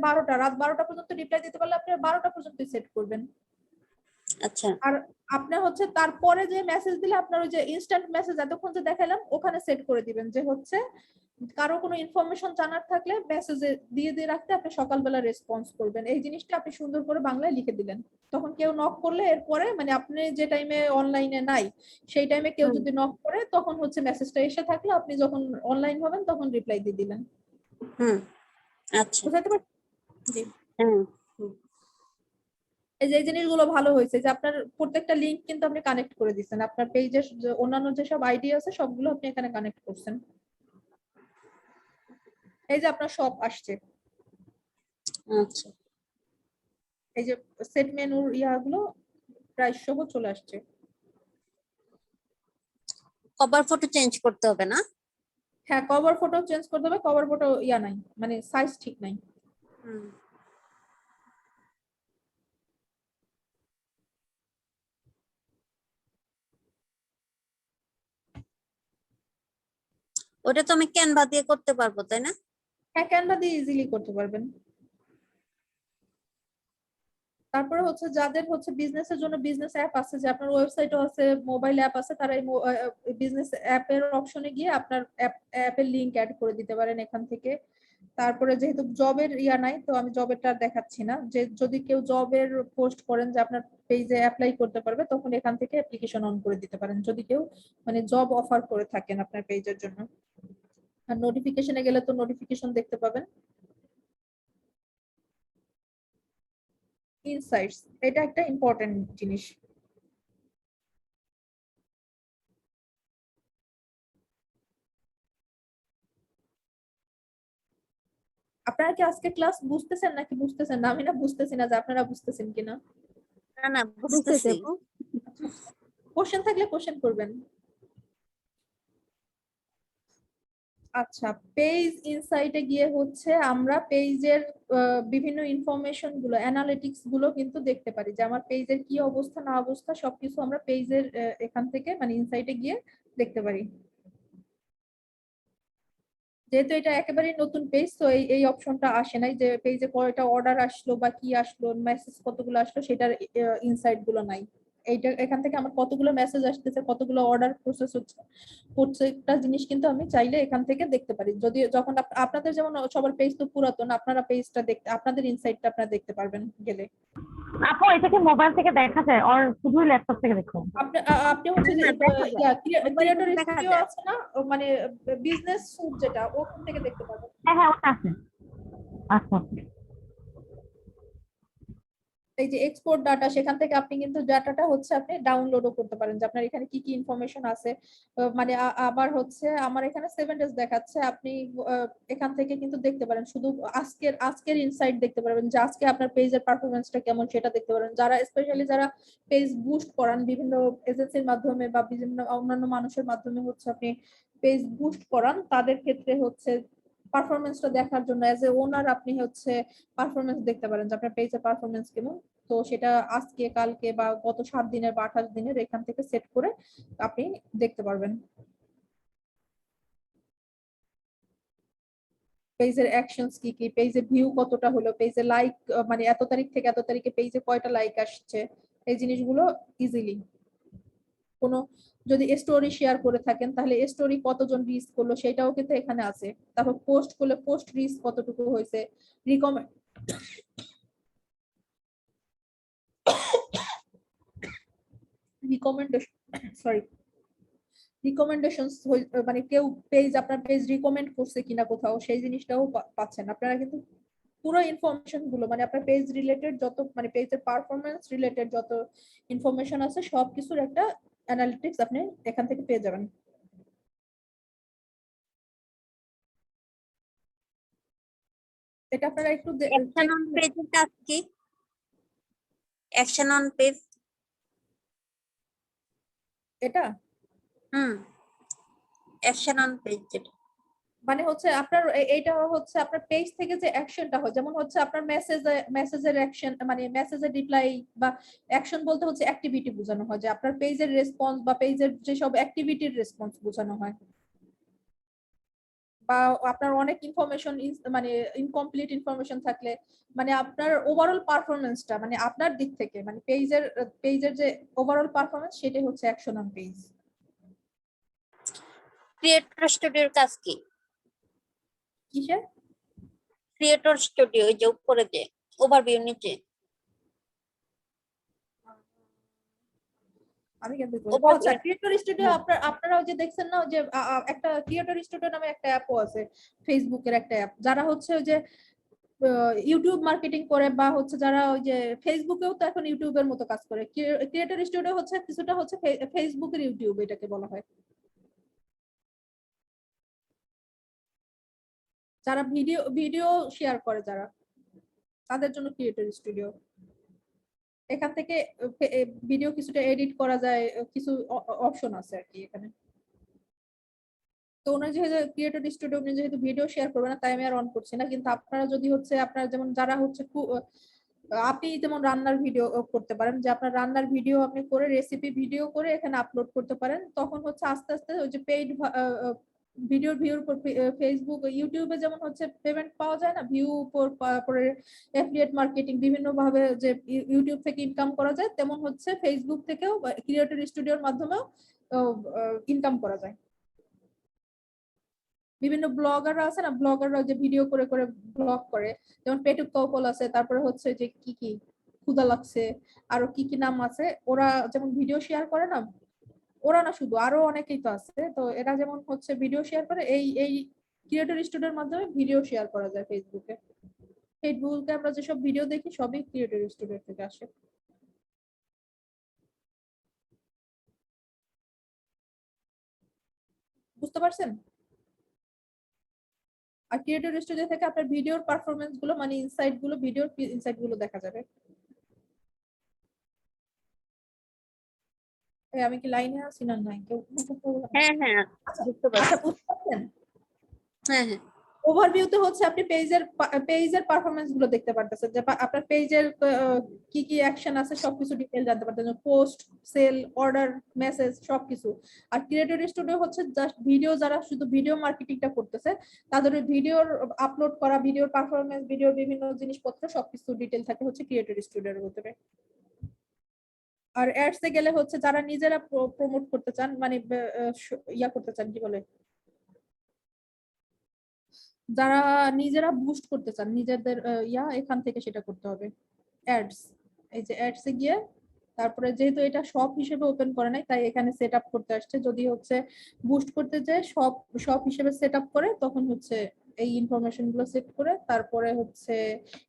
রাত 12টা পর্যন্ত রিপ্লাই দিতে পারলে আপনি 12টা পর্যন্ত সেট করবেন। আচ্ছা। আর আপনার হচ্ছে তারপরে যে মেসেজ দিলে আপনার ওই যে ইনস্ট্যান্ট মেসেজ এতক্ষণ যে দেখালাম ওখানে সেট করে দিবেন যে হচ্ছে কারো কোনো ইনফরমেশন জানার থাকলে মেসেজে দিয়ে দিয়ে রাখতে আপনি সকালবেলা রেসপন্স করবেন, এই জিনিসটা আপনি সুন্দর করে বাংলায় লিখে দিলেন, তখন কেউ নক করলে এরপরে মানে আপনি যে টাইমে অনলাইনে নাই সেই টাইমে কেউ যদি নক করে তখন হচ্ছে মেসেজটা এসে থাকলে আপনি যখন অনলাইন হবেন তখন রিপ্লাই দিয়ে দিলেন। হুম। আচ্ছা। বুঝতে পারছেন? জি। হ্যাঁ। এই যে এই জিনিসগুলো ভালো হয়েছে যে আপনার প্রত্যেকটা লিংক কিন্তু আপনি কানেক্ট করে দিচ্ছেন, আপনার পেজের অন্যান্য যেসব আইডি আছে সবগুলো আপনি এখানে কানেক্ট করছেন। এই যে আপনার সব আসছে, আচ্ছা, এই যে সেট মেনুর ইয়াগুলো প্রাইস সহ চলে আসছে। কভার ফটো চেঞ্জ করতে হবে না? হ্যাঁ, কভার ফটো চেঞ্জ করতে হবে, কভার ফটো ইয়া নাই মানে সাইজ ঠিক নাই। হুম। ওটা তো আমি ক্যানভা দিয়ে করতে পারবো তাই না? হ্যাঁ, ক্যানভা দিয়ে ইজিলি করতে পারবেন। তারপরে হচ্ছে যাদের হচ্ছে বিজনেসের জন্য বিজনেস অ্যাপ আছে, যে আপনার ওয়েবসাইটও আছে মোবাইল অ্যাপ আছে, তারা এই বিজনেস অ্যাপের অপশনে গিয়ে আপনার অ্যাপের লিংক অ্যাড করে দিতে পারেন এখান থেকে। তারপরে যেহেতু জবের ইয়া নাই তো আমি জবেরটা দেখাচ্ছি না, যে যদি কেউ জবের পোস্ট করেন যে আপনার পেজে অ্যাপ্লাই করতে পারবে তখন এখান থেকে অ্যাপ্লিকেশন অন করে দিতে পারেন, যদি কেউ মানে জব অফার করে থাকেন আপনার পেজের জন্য। আর নোটিফিকেশনে গেলে তো নোটিফিকেশন দেখতে পাবেন। ইনসাইটস, এটা একটা ইম্পর্টেন্ট জিনিস। আপনারা কি আজকে ক্লাস বুঝতেছেন নাকি বুঝতেছেন না? আমি না বুঝতেছি না যে আপনারা বুঝতেছেন কিনা। না না, বুঝতেছি বুঝতেছি। আপু। কোশ্চেন থাকলে কোশ্চেন করবেন। আচ্ছা, পেজ ইনসাইটে গিয়ে হচ্ছে আমরা পেজের বিভিন্ন ইনফরমেশন গুলো, অ্যানালিটিক্স গুলো কিন্তু দেখতে পারি যে আমার পেজের কি অবস্থা না অবস্থা সবকিছু আমরা পেজের এখান থেকে মানে ইনসাইটে গিয়ে দেখতে পারি। যেহেতু এটা একেবারেই নতুন পেজ, তো এই অপশনটা আসে নাই যে পেজে কয়টা অর্ডার আসলো বা কি আসলো, মেসেজ কতগুলো আসলো, সেটার ইনসাইট গুলো নাই। এইটা এখান থেকে আমার কতগুলো মেসেজ আসতেছে, কতগুলো অর্ডার প্রসেস হচ্ছে, প্রত্যেকটা জিনিস কিন্তু আমি চাইলে এখান থেকে দেখতে পারি। যদি যখন আপনাদের যেমন সবার পেজ তো পুরাতন, আপনারা পেজটা দেখতে, আপনাদের ইনসাইটটা আপনারা দেখতে পারবেন গেলে। আপু এটা কি মোবাইল থেকে দেখা যায় আর শুধুই ল্যাপটপ থেকে দেখো? আপনি আপনি হচ্ছে যে না, দেখা যায়। মোবাইলে ক্রিয়েটর দেখা স্টুডিও যায়। আছে না, মানে বিজনেস স্যুট যেটা, ওখান থেকে দেখতে পারবেন। হ্যাঁ হ্যাঁ ওটা আছে। আচ্ছা আচ্ছা। এই যে এক্সপোর্ট ডাটা, সেখান থেকে আপনি কিন্তু ডাটাটা হচ্ছে আপনি ডাউনলোডও করতে পারেন যে আপনার এখানে কি কি ইনফরমেশন আছে। মানে আবার হচ্ছে আমার এখানে 7 ডেজ দেখাচ্ছে, আপনি এখান থেকে কিন্তু দেখতে পারেন শুধু আজকের ইনসাইট দেখতে পারবেন যে আজকে আপনার পেজের পারফরমেন্সটা কেমন সেটা দেখতে পারেন। যারা স্পেশালি যারা পেজ বুস্ট করান বিভিন্ন এজেন্সির মাধ্যমে বা বিভিন্ন অন্যান্য মানুষের মাধ্যমে হচ্ছে আপনি পেজ বুস্ট করান, তাদের ক্ষেত্রে হচ্ছে পারফরমেন্সটা দেখার জন্য এজ এ ওনার আপনি হচ্ছে পারফরমেন্স দেখতে পারেন যে আপনার পেজের পারফরমেন্স কেমন। তো সেটা আজকে কালকে বা গত 7 দিনের বা 28 দিনের এখান থেকে সেট করে আপনি দেখতে পারবেন। পেজের অ্যাকশনস কি কি, পেজে ভিউ কতটা হলো, পেজে লাইক মানে এত তারিখ থেকে এত তারিখে পেজে কয়টা লাইক আসছে, এই জিনিসগুলো ইজিলি। কোনো যদি স্টোরি শেয়ার করে থাকেন তাহলে স্টোরি কতজন রিচ করলো সেটাও কিন্তু এখানে আছে। তারপর পোস্ট করলে পোস্ট রিচ কতটুকু হয়েছে, রিকমেন্ড রিকমেন্ডেশন সরি রিকমেন্ডেশন, মানে কেউ পেজ আপনার পেজ রিকমেন্ড করছে কিনা কোথাও, সেই জিনিসটাও পাচ্ছেন আপনারা কিন্তু। পুরো ইনফরমেশন গুলো মানে আপনার পেজ রিলেটেড যত মানে পেজের পারফরমেন্স রিলেটেড যত ইনফরমেশন আছে সবকিছুর একটা অ্যানালিটিক্স আপনি এখান থেকে পেয়ে যাবেন। এটা আপনারা একটু অ্যাকশন অন পেজের কাজ কি? Action on page. এটা অ্যাকশন অন পেজ যেটা। মানে হচ্ছে আপনার এইটা হচ্ছে আপনার পেজ থেকে যে অ্যাকশনটা হয়, যেমন হচ্ছে আপনার মেসেজের অ্যাকশন মানে মেসেজের রিপ্লাই বা অ্যাকশন বলতে হচ্ছে অ্যাক্টিভিটি বোঝানো হয়, যে আপনার পেজের রেসপন্স বা পেজের যে সব অ্যাক্টিভিটির রেসপন্স বোঝানো হয়। বা আপনার অনেক ইনফরমেশন মানে ইনকমপ্লিট ইনফরমেশন থাকলে মানে আপনার ওভারঅল পারফরমেন্সটা মানে আপনার দিক থেকে মানে পেজের যে ওভারঅল পারফরমেন্স সেটাই হচ্ছে অ্যাকশন অন পেজ। ক্রিয়েটর স্টুডিওর কাজ কি? কিসের? ক্রিয়েটর স্টুডিও যে উপরে যে ওভারভিউ নিচে আমি কেন বলবো, আচ্ছা ওভারভিউ। ক্রিয়েটর স্টুডিও আপনারাও যে দেখছেন না যে একটা ক্রিয়েটর স্টুডিও নামে একটা অ্যাপও আছে, ফেসবুকের একটা অ্যাপ, যারা হচ্ছে ওই যে ইউটিউব মার্কেটিং করে বা হচ্ছে যারা ওই যে ফেসবুকেও তো এখন ইউটিউবের মতো কাজ করে, ক্রিয়েটর স্টুডিও হচ্ছে কিছুটা হচ্ছে ফেসবুকের ইউটিউব এটাকে বলা হয়। যারা ভিডিও ভিডিও শেয়ার করে যারা, তাদের জন্য ক্রিয়েটর স্টুডিও। এখান থেকে ভিডিও কিছুটা এডিট করা যায়, কিছু অপশন আছে আর কি এখানে। তো ওনার যেহেতু ক্রিয়েটর স্টুডিও উনি যেহেতু ভিডিও শেয়ার করবে না তাই আমি আর অন করছি না, কিন্তু আপনারা যদি হচ্ছে আপনারা যেমন যারা হচ্ছে আপনি যেমন রান্নার ভিডিও করতে পারেন, যে আপনার রান্নার ভিডিও আপনি করে রেসিপি ভিডিও করে এখানে আপলোড করতে পারেন, তখন হচ্ছে আস্তে আস্তে ওই যে পেইড ভিডিওর ভিউর উপর ফেসবুক ইউটিউবে যেমন হচ্ছে পেমেন্ট পাওয়া যায় না, ভিউ পরে অ্যাফিলিয়েট মার্কেটিং বিভিন্ন ভাবে যে ইউটিউব থেকে ইনকাম করা যায়, তেমন হচ্ছে ফেসবুক থেকেও ক্রিয়েটর স্টুডিওর মাধ্যমেও ইনকাম করা যায়। বিভিন্ন ব্লগাররা আছে না, ব্লগাররা যে ভিডিও করে করে ব্লগ করে, যেমন পেটুক কৌপল আছে, তারপরে হচ্ছে যে কি কি ক্ষুধা লাগছে, আরো কি কি নাম আছে, ওরা যেমন ভিডিও শেয়ার করে না, ওরা না শুধু আরো অনেকেই তো আছে, তো এরা যেমন হচ্ছে ভিডিও শেয়ার করে এই ক্রিয়েটর স্টুডিওর মাধ্যমে ভিডিও শেয়ার করা যায় ফেসবুকে। ফেসবুকে আমরা যেসব ভিডিও দেখি সবই ক্রিয়েটর স্টুডিও থেকে আসে। বুঝতে পারছেন? আর ক্রিয়েটর স্টুডিও থেকে আপনার ভিডিওর পারফরমেন্স গুলো মানে ইনসাইট গুলো, ভিডিওর ইনসাইট গুলো দেখা যাবে। আমি কি লাইনে আছি না নাই কেউ? হ্যাঁ হ্যাঁ আচ্ছা বুঝতে পারছি। আচ্ছা বুঝতে পারছেন? হ্যাঁ হ্যাঁ ওভারভিউতে হচ্ছে আপনি পেজের পারফরমেন্স গুলো দেখতে পারতেছেন, যে আপনার পেজের কি কি অ্যাকশন আছে সবকিছু ডিটেইল জানতে পারতেছেন, পোস্ট, সেল, অর্ডার, মেসেজ সবকিছু। আর ক্রিয়েটর স্টুডিও হচ্ছে জাস্ট ভিডিও, যারা শুধু ভিডিও মার্কেটিংটা করতেছে তাদের ওই ভিডিওর আপলোড করা, ভিডিওর পারফরমেন্স, ভিডিওর বিভিন্ন জিনিসপত্র সবকিছু ডিটেইল থাকে হচ্ছে ক্রিয়েটর স্টুডিওর ভিতরে। আর অ্যাডস এ গেলে হচ্ছে যারা নিজেরা প্রমোট করতে চান, মানে ইয়া করতে চান, কি বলে, যারা নিজেরা বুস্ট করতে চান নিজেদের এখান থেকে সেটা করতে হবে। অ্যাডস, এই যে অ্যাডস এ গিয়ে তারপরে যেহেতু এটা শপ হিসেবে ওপেন করে নাই তাই এখানে সেট আপ করতে আসছে। যদি হচ্ছে বুস্ট করতে যায় শপ শপ হিসেবে সেট আপ করে, তখন হচ্ছে এই ইনফরমেশন গুলো সেট করে তারপরে হচ্ছে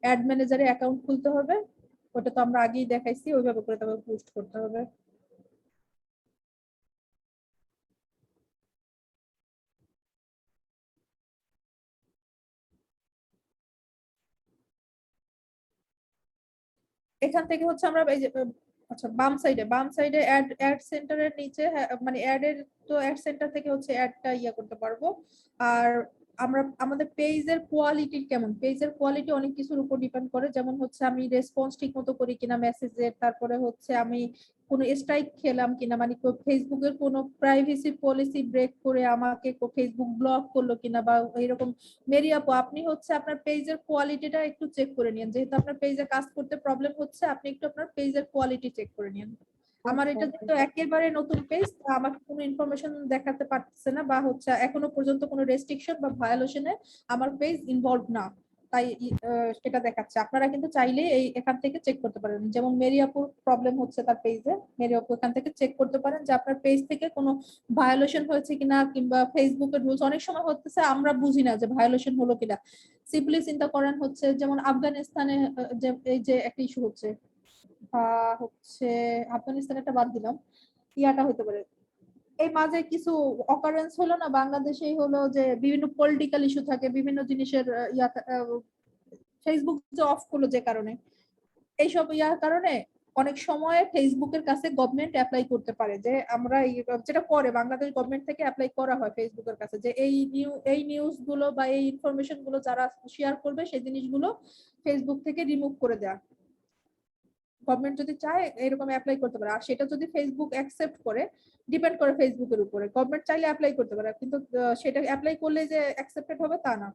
অ্যাড ম্যানেজারে অ্যাকাউন্ট খুলতে হবে। ওটা তো আমরা আগেই দেখাইছি, ওইভাবে করে তারপর বুস্ট করতে হবে। এখান থেকে হচ্ছে আমরা এই যে আচ্ছা বাম সাইডে অ্যাড সেন্টারের নিচে, মানে অ্যাড সেন্টার থেকে হচ্ছে অ্যাডটা করতে পারবো। আর আমরা আমাদের পেজের কোয়ালিটি অনেক কিছুর উপর ডিপেন্ড করে, যেমন হচ্ছে আমি রেসপন্স ঠিক মতো করি কিনা মেসেজের, তারপরে হচ্ছে আমি কোনো স্ট্রাইক খেলাম কিনা, মানে ফেসবুকের কোনো প্রাইভেসি পলিসি ব্রেক করে আমাকে ফেসবুক ব্লক করলো কিনা, বা এরকম। মেরি আপু, আপনি হচ্ছে আপনার পেজের কোয়ালিটিটা একটু চেক করে নিন, যেহেতু আপনার পেজে কাজ করতে প্রবলেম হচ্ছে, আপনি একটু আপনার পেজের কোয়ালিটি চেক করে নিন। আমার এটা যেহেতু একেবারে নতুন পেজ, আমাকে কোনো ইনফরমেশন দেখাতে পারতেছে না, বা হচ্ছে এখনো পর্যন্ত কোনো রেস্ট্রিকশন বা ভায়োলেশনে আমার পেজ ইনভলভ না, তাই সেটা দেখাচ্ছে। আপনারা কিন্তু চাইলে এখান থেকে চেক করতে পারেন, যেমন মেরি আপুর প্রবলেম হচ্ছে তার পেজে, মেরি আপু এখান থেকে চেক করতে পারেন যে আপনার পেজ থেকে কোনো ভায়োলেশন হয়েছে কিনা, কিংবা ফেসবুকের রুলস অনেক সময় হচ্ছে আমরা বুঝি না যে ভায়োলেশন হলো কিনা। সিম্পলি চিন্তা করেন হচ্ছে যেমন আফগানিস্তানে যে এই যে একটা ইস্যু হচ্ছে, হচ্ছে আফগানিস্তান একটা বাদ দিলাম, ইয়াটা হতে পারে এই মাঝে কিছু অকারেন্স হলো না বাংলাদেশেই, হলো যে বিভিন্ন পলিটিক্যাল ইস্যু থাকে, বিভিন্ন জিনিসের ফেসবুক যে অফ করলো যে কারণে, এইসব কারণে অনেক সময় ফেসবুকের কাছে গভর্নমেন্ট অ্যাপ্লাই করতে পারে, যে আমরা যেটা করে বাংলাদেশ গভর্নমেন্ট থেকে অ্যাপ্লাই করা হয় ফেসবুকের কাছে, যে এই নিউজ গুলো বা এই ইনফরমেশন গুলো যারা শেয়ার করবে সেই জিনিসগুলো ফেসবুক থেকে রিমুভ করে দেয়া। গভর্নমেন্ট যদি চায় এরকম অ্যাপ্লাই করতে পারে, আর সেটা যদি ফেসবুক অ্যাকসেপ্ট করে, ডিপেন্ড করে ফেসবুকের উপরে। গভর্নমেন্ট চাইলে অ্যাপ্লাই করতে পারে, কিন্তু সেটা অ্যাপ্লাই করলে যে অ্যাকসেপ্টেড হবে তা না।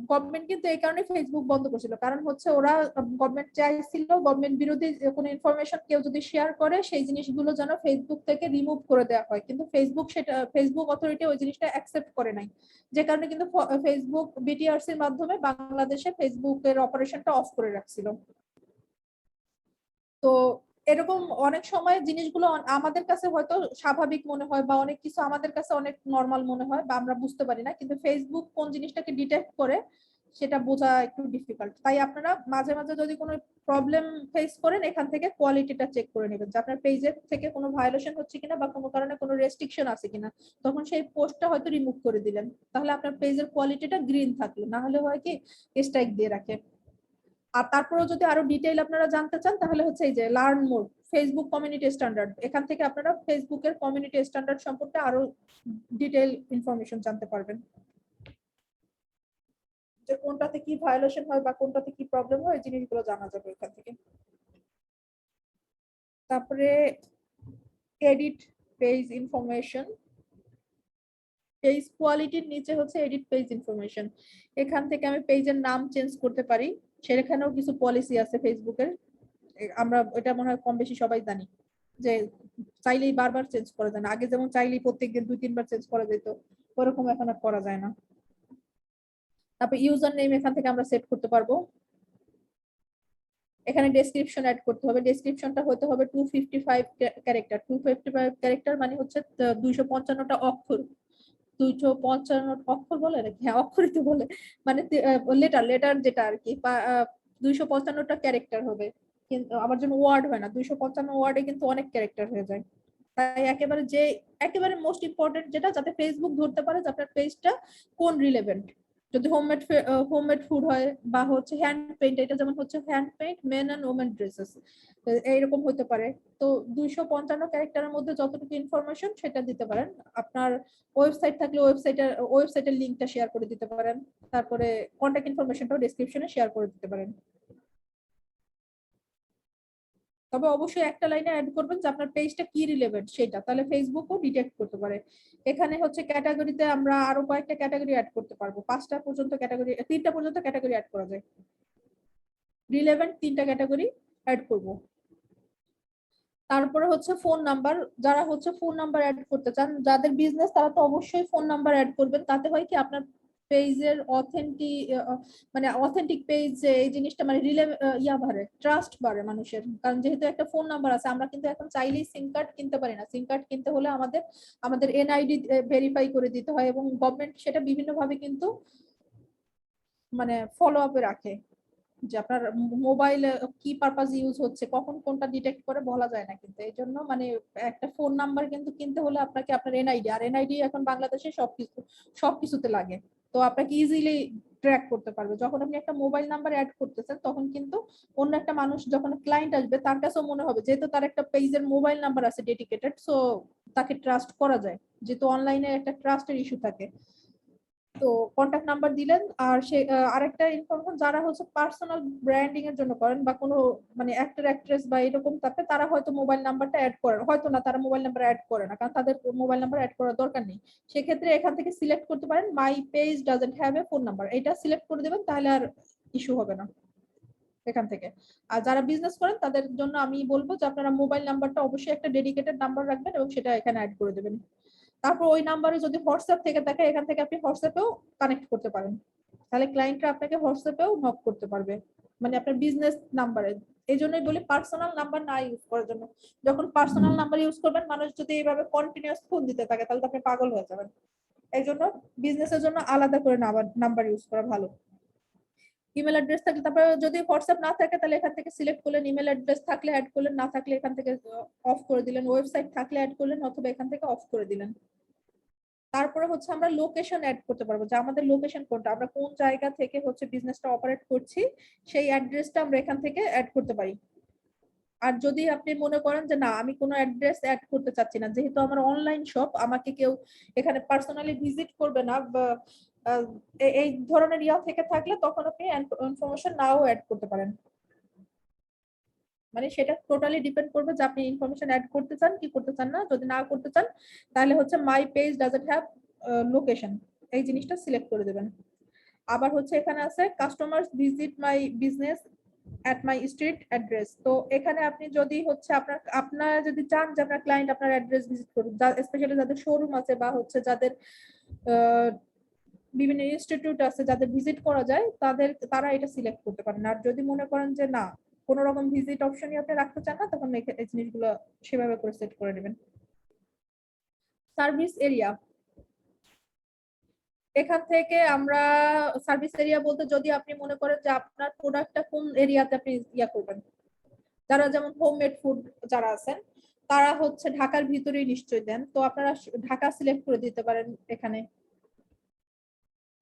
গভর্নমেন্ট কিন্তু এই কারণে ফেসবুক বন্ধ করছিল, কারণ হচ্ছে ওরা গভর্নমেন্ট চাইছিল গভর্নমেন্ট বিরোধী কোনো ইনফরমেশন কেউ যদি শেয়ার করে সেই জিনিসগুলো যেন ফেসবুক থেকে রিমুভ করে দেওয়া হয়, কিন্তু ফেসবুক অথরিটি ওই জিনিসটা অ্যাকসেপ্ট করে নাই, যে কারণে কিন্তু ফেসবুক বিটিআরসি এর মাধ্যমে বাংলাদেশে ফেসবুকের অপারেশনটা অফ করে রাখছিল। তো এরকম অনেক সময় জিনিসগুলো আমাদের কাছে হয়তো স্বাভাবিক মনে হয়, বা অনেক কিছু আমাদের কাছে অনেক নর্মাল মনে হয়, বা আমরা বুঝতে পারি না, কিন্তু ফেসবুক কোন জিনিসটাকে ডিটেক্ট করে সেটা বোঝা একটু ডিফিকাল্ট। তাই আপনারা মাঝে মাঝে যদি কোনো প্রবলেম ফেস করেন, এখান থেকে কোয়ালিটিটা চেক করে নেবেন যে আপনার পেজের থেকে কোনো ভায়োলেশন হচ্ছে কিনা, বা কোনো কারণে কোনো রেস্ট্রিকশন আছে কিনা। তখন সেই পোস্টটা হয়তো রিমুভ করে দিলেন, তাহলে আপনার পেজের কোয়ালিটিটা গ্রিন থাকলো, না হলে হয় কি স্ট্রাইক দিয়ে রাখে। আর তারপরেও যদি আরো ডিটেইল আপনারা জানতে চান, তাহলে হচ্ছে এই যে learn more Facebook community standard, এখান থেকে আপনারা ফেসবুকের কমিউনিটি স্ট্যান্ডার্ড সম্পর্কে আরো ডিটেইল ইনফরমেশন জানতে পারবেন, যে কোনটাতে কি ভায়োলেশন হয় বা কোনটাতে কি প্রবলেম হয়, জিনিসগুলো জানা যাবে এখান থেকে। তারপরে এডিট পেজ ইনফরমেশন, পেজ কোয়ালিটির নিচে হচ্ছে এডিট পেজ ইনফরমেশন। এখান থেকে আমি পেজের নাম চেঞ্জ করতে পারি, সেখানেও কিছু পলিসি আছে ফেসবুকের, আমরা এটা মনে হয় কম বেশি সবাই জানি, যে চাইলেই বারবার চেঞ্জ করা যায় না। আগে যেমন চাইলেই প্রত্যেকদিন 2-3 বার চেঞ্জ করা যেত, ওরকম এখন আর করা যায় না। তারপর ইউজার নেম এখান থেকে আমরা সেট করতে পারবো। এখানে ডেসক্রিপশন অ্যাড করতে হবে, ডেসক্রিপশনটা হতে হবে 255 ক্যারেক্টার। 255 ক্যারেক্টার মানে হচ্ছে 255টা অক্ষর। 255 অক্ষর বলে নাকি, হ্যাঁ অক্ষরই তো বলে, মানে লেটার যেটা আর কি, 255টা ক্যারেক্টার হবে। কিন্তু আমার জন্য ওয়ার্ড হয় না, 255 ওয়ার্ডে কিন্তু অনেক ক্যারেক্টার হয়ে যায়। তাই একেবারে মোস্ট ইম্পর্টেন্ট যেটা, যাতে ফেসবুক ধরতে পারে যে আপনার পেজটা কোন রিলেভেন্ট, যদি হোমমেড ফুড হয় বা হচ্ছে হ্যান্ড পেইন্ট, এটা যেমন হচ্ছে hand paint men and women dresses, এইরকম হতে পারে। তো 255 ক্যারেক্টারের মধ্যে যতটুকু ইনফরমেশন সেটা দিতে পারেন। আপনার ওয়েবসাইট থাকলে ওয়েবসাইটের লিংকটা শেয়ার করে দিতে পারেন। তারপরে কন্ট্যাক্ট ইনফরমেশনটাও ডেসক্রিপশনে শেয়ার করে দিতে পারেন। তবে অবশ্যই একটা লাইনে অ্যাড করবেন যে আপনার পেজটা কি রিলেভেন্ট সেটা, তাহলে ফেসবুকও ডিটেক্ট করতে পারে। এখানে হচ্ছে ক্যাটাগরিতে আমরা আরো কয়েকটা ক্যাটাগরি অ্যাড করতে পারবো, 3টা পর্যন্ত ক্যাটাগরি অ্যাড করা যায়। রিলেভেন্ট 3টা ক্যাটাগরি অ্যাড করব। তারপরে হচ্ছে ফোন নাম্বার, যারা হচ্ছে ফোন নাম্বার অ্যাড করতে চান, যাদের বিজনেস তারা তো অবশ্যই ফোন নাম্বার অ্যাড করবেন। তাতে হয় কি আপনার পেজের অথেন্টিক পেজ, এই জিনিসটা মানে বাড়ে, ট্রাস্ট বাড়ে মানুষের। কারণ যেহেতু একটা ফোন নাম্বার আছে, আমরা কিন্তু এখন চাইলেই সিম কার্ড কিনতে পারি না। সিম কার্ড কিনতে হলে আমাদের এনআইডি ভেরিফাই করে দিতে হয়, এবং গভর্নমেন্ট সেটা বিভিন্ন ভাবে কিন্তু মানে ফলো আপে রাখে যে আপনার মোবাইলে কি পারপাস ইউজ হচ্ছে, কখন কোনটা ডিটেক্ট করে বলা যায় না। কিন্তু এই জন্য মানে একটা ফোন নাম্বার কিন্তু কিনতে হলে আপনাকে আপনার এনআইডি, আর এনআইডি এখন বাংলাদেশে সবকিছুতে লাগে, তো আপনাকে ইজিলি ট্র্যাক করতে পারবে। যখন আপনি একটা মোবাইল নাম্বার অ্যাড করতেছেন, তখন কিন্তু অন্য একটা মানুষ যখন ক্লায়েন্ট আসবে তার কাছেও মনে হবে যেহেতু তার একটা পেজের মোবাইল নাম্বার আছে ডেডিকেটেড, সো তাকে ট্রাস্ট করা যায়, যেহেতু অনলাইনে একটা ট্রাস্টের ইস্যু থাকে। তো কন্ট্যাক্ট নাম্বার দিলেন। আর সে আরেকটা ইনফরমেশন, যারা হচ্ছে পার্সোনাল ব্র্যান্ডিং এর জন্য করেন বা কোনো মানে অ্যাক্টর অ্যাক্ট্রেস বা এরকম টাইপে, তারা হয়তো মোবাইল নাম্বারটা অ্যাড করেন, হয়তো না, তারা মোবাইল নাম্বার অ্যাড করে না, কারণ তাদের মোবাইল নাম্বার অ্যাড করার দরকার নেই। সেক্ষেত্রে এখান থেকে সিলেক্ট করতে পারেন my page doesn't have a phone number, এটা সিলেক্ট করে দেবেন, তাহলে আর ইস্যু হবে না এখান থেকে। আর যারা বিজনেস করেন তাদের জন্য আমি বলবো যে আপনারা মোবাইল নাম্বারটা অবশ্যই একটা ডেডিকেটেড নাম্বার রাখবেন এবং সেটা এখানে অ্যাড করে দেবেন। তারপর ওই নাম্বারে যদি হোয়াটসঅ্যাপ থেকে থাকে, এখান থেকে আপনি হোয়াটসঅ্যাপেও কানেক্ট করতে পারেন, তাহলে ক্লায়েন্টরা আপনাকে হোয়াটসঅ্যাপেও নক করতে পারবে, মানে আপনার বিজনেস নাম্বারে। এই জন্যই বলি পার্সোনাল নাম্বার না ইউজ করার জন্য। যখন পার্সোনাল নাম্বার ইউজ করবেন, মানুষ যদি এইভাবে কন্টিনিউয়াস ফোন দিতে থাকে, তাহলে তো আপনি পাগল হয়ে যাবেন। এই জন্য বিজনেসের জন্য আলাদা করে নাম্বার ইউজ করা ভালো। ইমেল অ্যাড্রেস থাকলে, তারপরে যদি হোয়াটসঅ্যাপ না থাকে তাহলে এখান থেকে সিলেক্ট করলেন, ইমেল অ্যাড্রেস থাকলে অ্যাড করলেন, না থাকলে এখান থেকে অফ করে দিলেন, ওয়েবসাইট থাকলে অ্যাড করলেন, অথবা এখান থেকে অফ করে দিলেন। তারপরে হচ্ছে আমরা লোকেশন অ্যাড করতে পারবো, যে আমাদের লোকেশন কোনটা, আমরা কোন জায়গা থেকে হচ্ছে বিজনেসটা অপারেট করছি, সেই অ্যাড্রেসটা আমরা এখান থেকে অ্যাড করতে পারি। আর যদি আপনি মনে করেন যে না, আমি কোনো অ্যাড্রেস অ্যাড করতে চাচ্ছি না, যেহেতু আমার অনলাইন শপ, আমাকে কেউ এখানে পার্সোনালি ভিজিট করবে না বা এই ধরনের থেকে থাকলে, তখন আপনি ইনফরমেশন নাও অ্যাড করতে পারেন। মানে সেটা টোটালি ডিপেন্ড করবে যে আপনি ইনফরমেশন অ্যাড করতে চান কি করতে চান না। যদি না করতে চান, তাহলে হচ্ছে my page doesn't have location, এই জিনিসটা সিলেক্ট করে দেবেন। আবার হচ্ছে এখানে আছে customers visit my business at my street address. তো এখানে আপনি যদি হচ্ছে আপনার যদি চান যে আপনার ক্লায়েন্ট আপনার অ্যাড্রেস ভিজিট করুন, স্পেশালি যাদের শোরুম আছে বা হচ্ছে যাদের বিভিন্ন ইনস্টিটিউট আছে যাদের ভিজিট করা যায়, তারা এটা সিলেক্ট করতে পারেন। আর যদি মনে করেন যে না, কোন রকম ভিজিট অপশনই আপনি রাখতে চান না, তখন এই জিনিসগুলো সেভাবে করে সেট করে নেবেন। সার্ভিস এরিয়া, এখান থেকে আমরা সার্ভিস এরিয়া বলতে, যদি আপনি মনে করেন যে আপনার প্রোডাক্টটা কোন এরিয়াতে আপনি করবেন, যারা যেমন হোমমেড ফুড যারা আছেন, তারা হচ্ছে ঢাকার ভিতরেই নিশ্চয়ই দেন, তো আপনারা ঢাকা সিলেক্ট করে দিতে পারেন এখানে,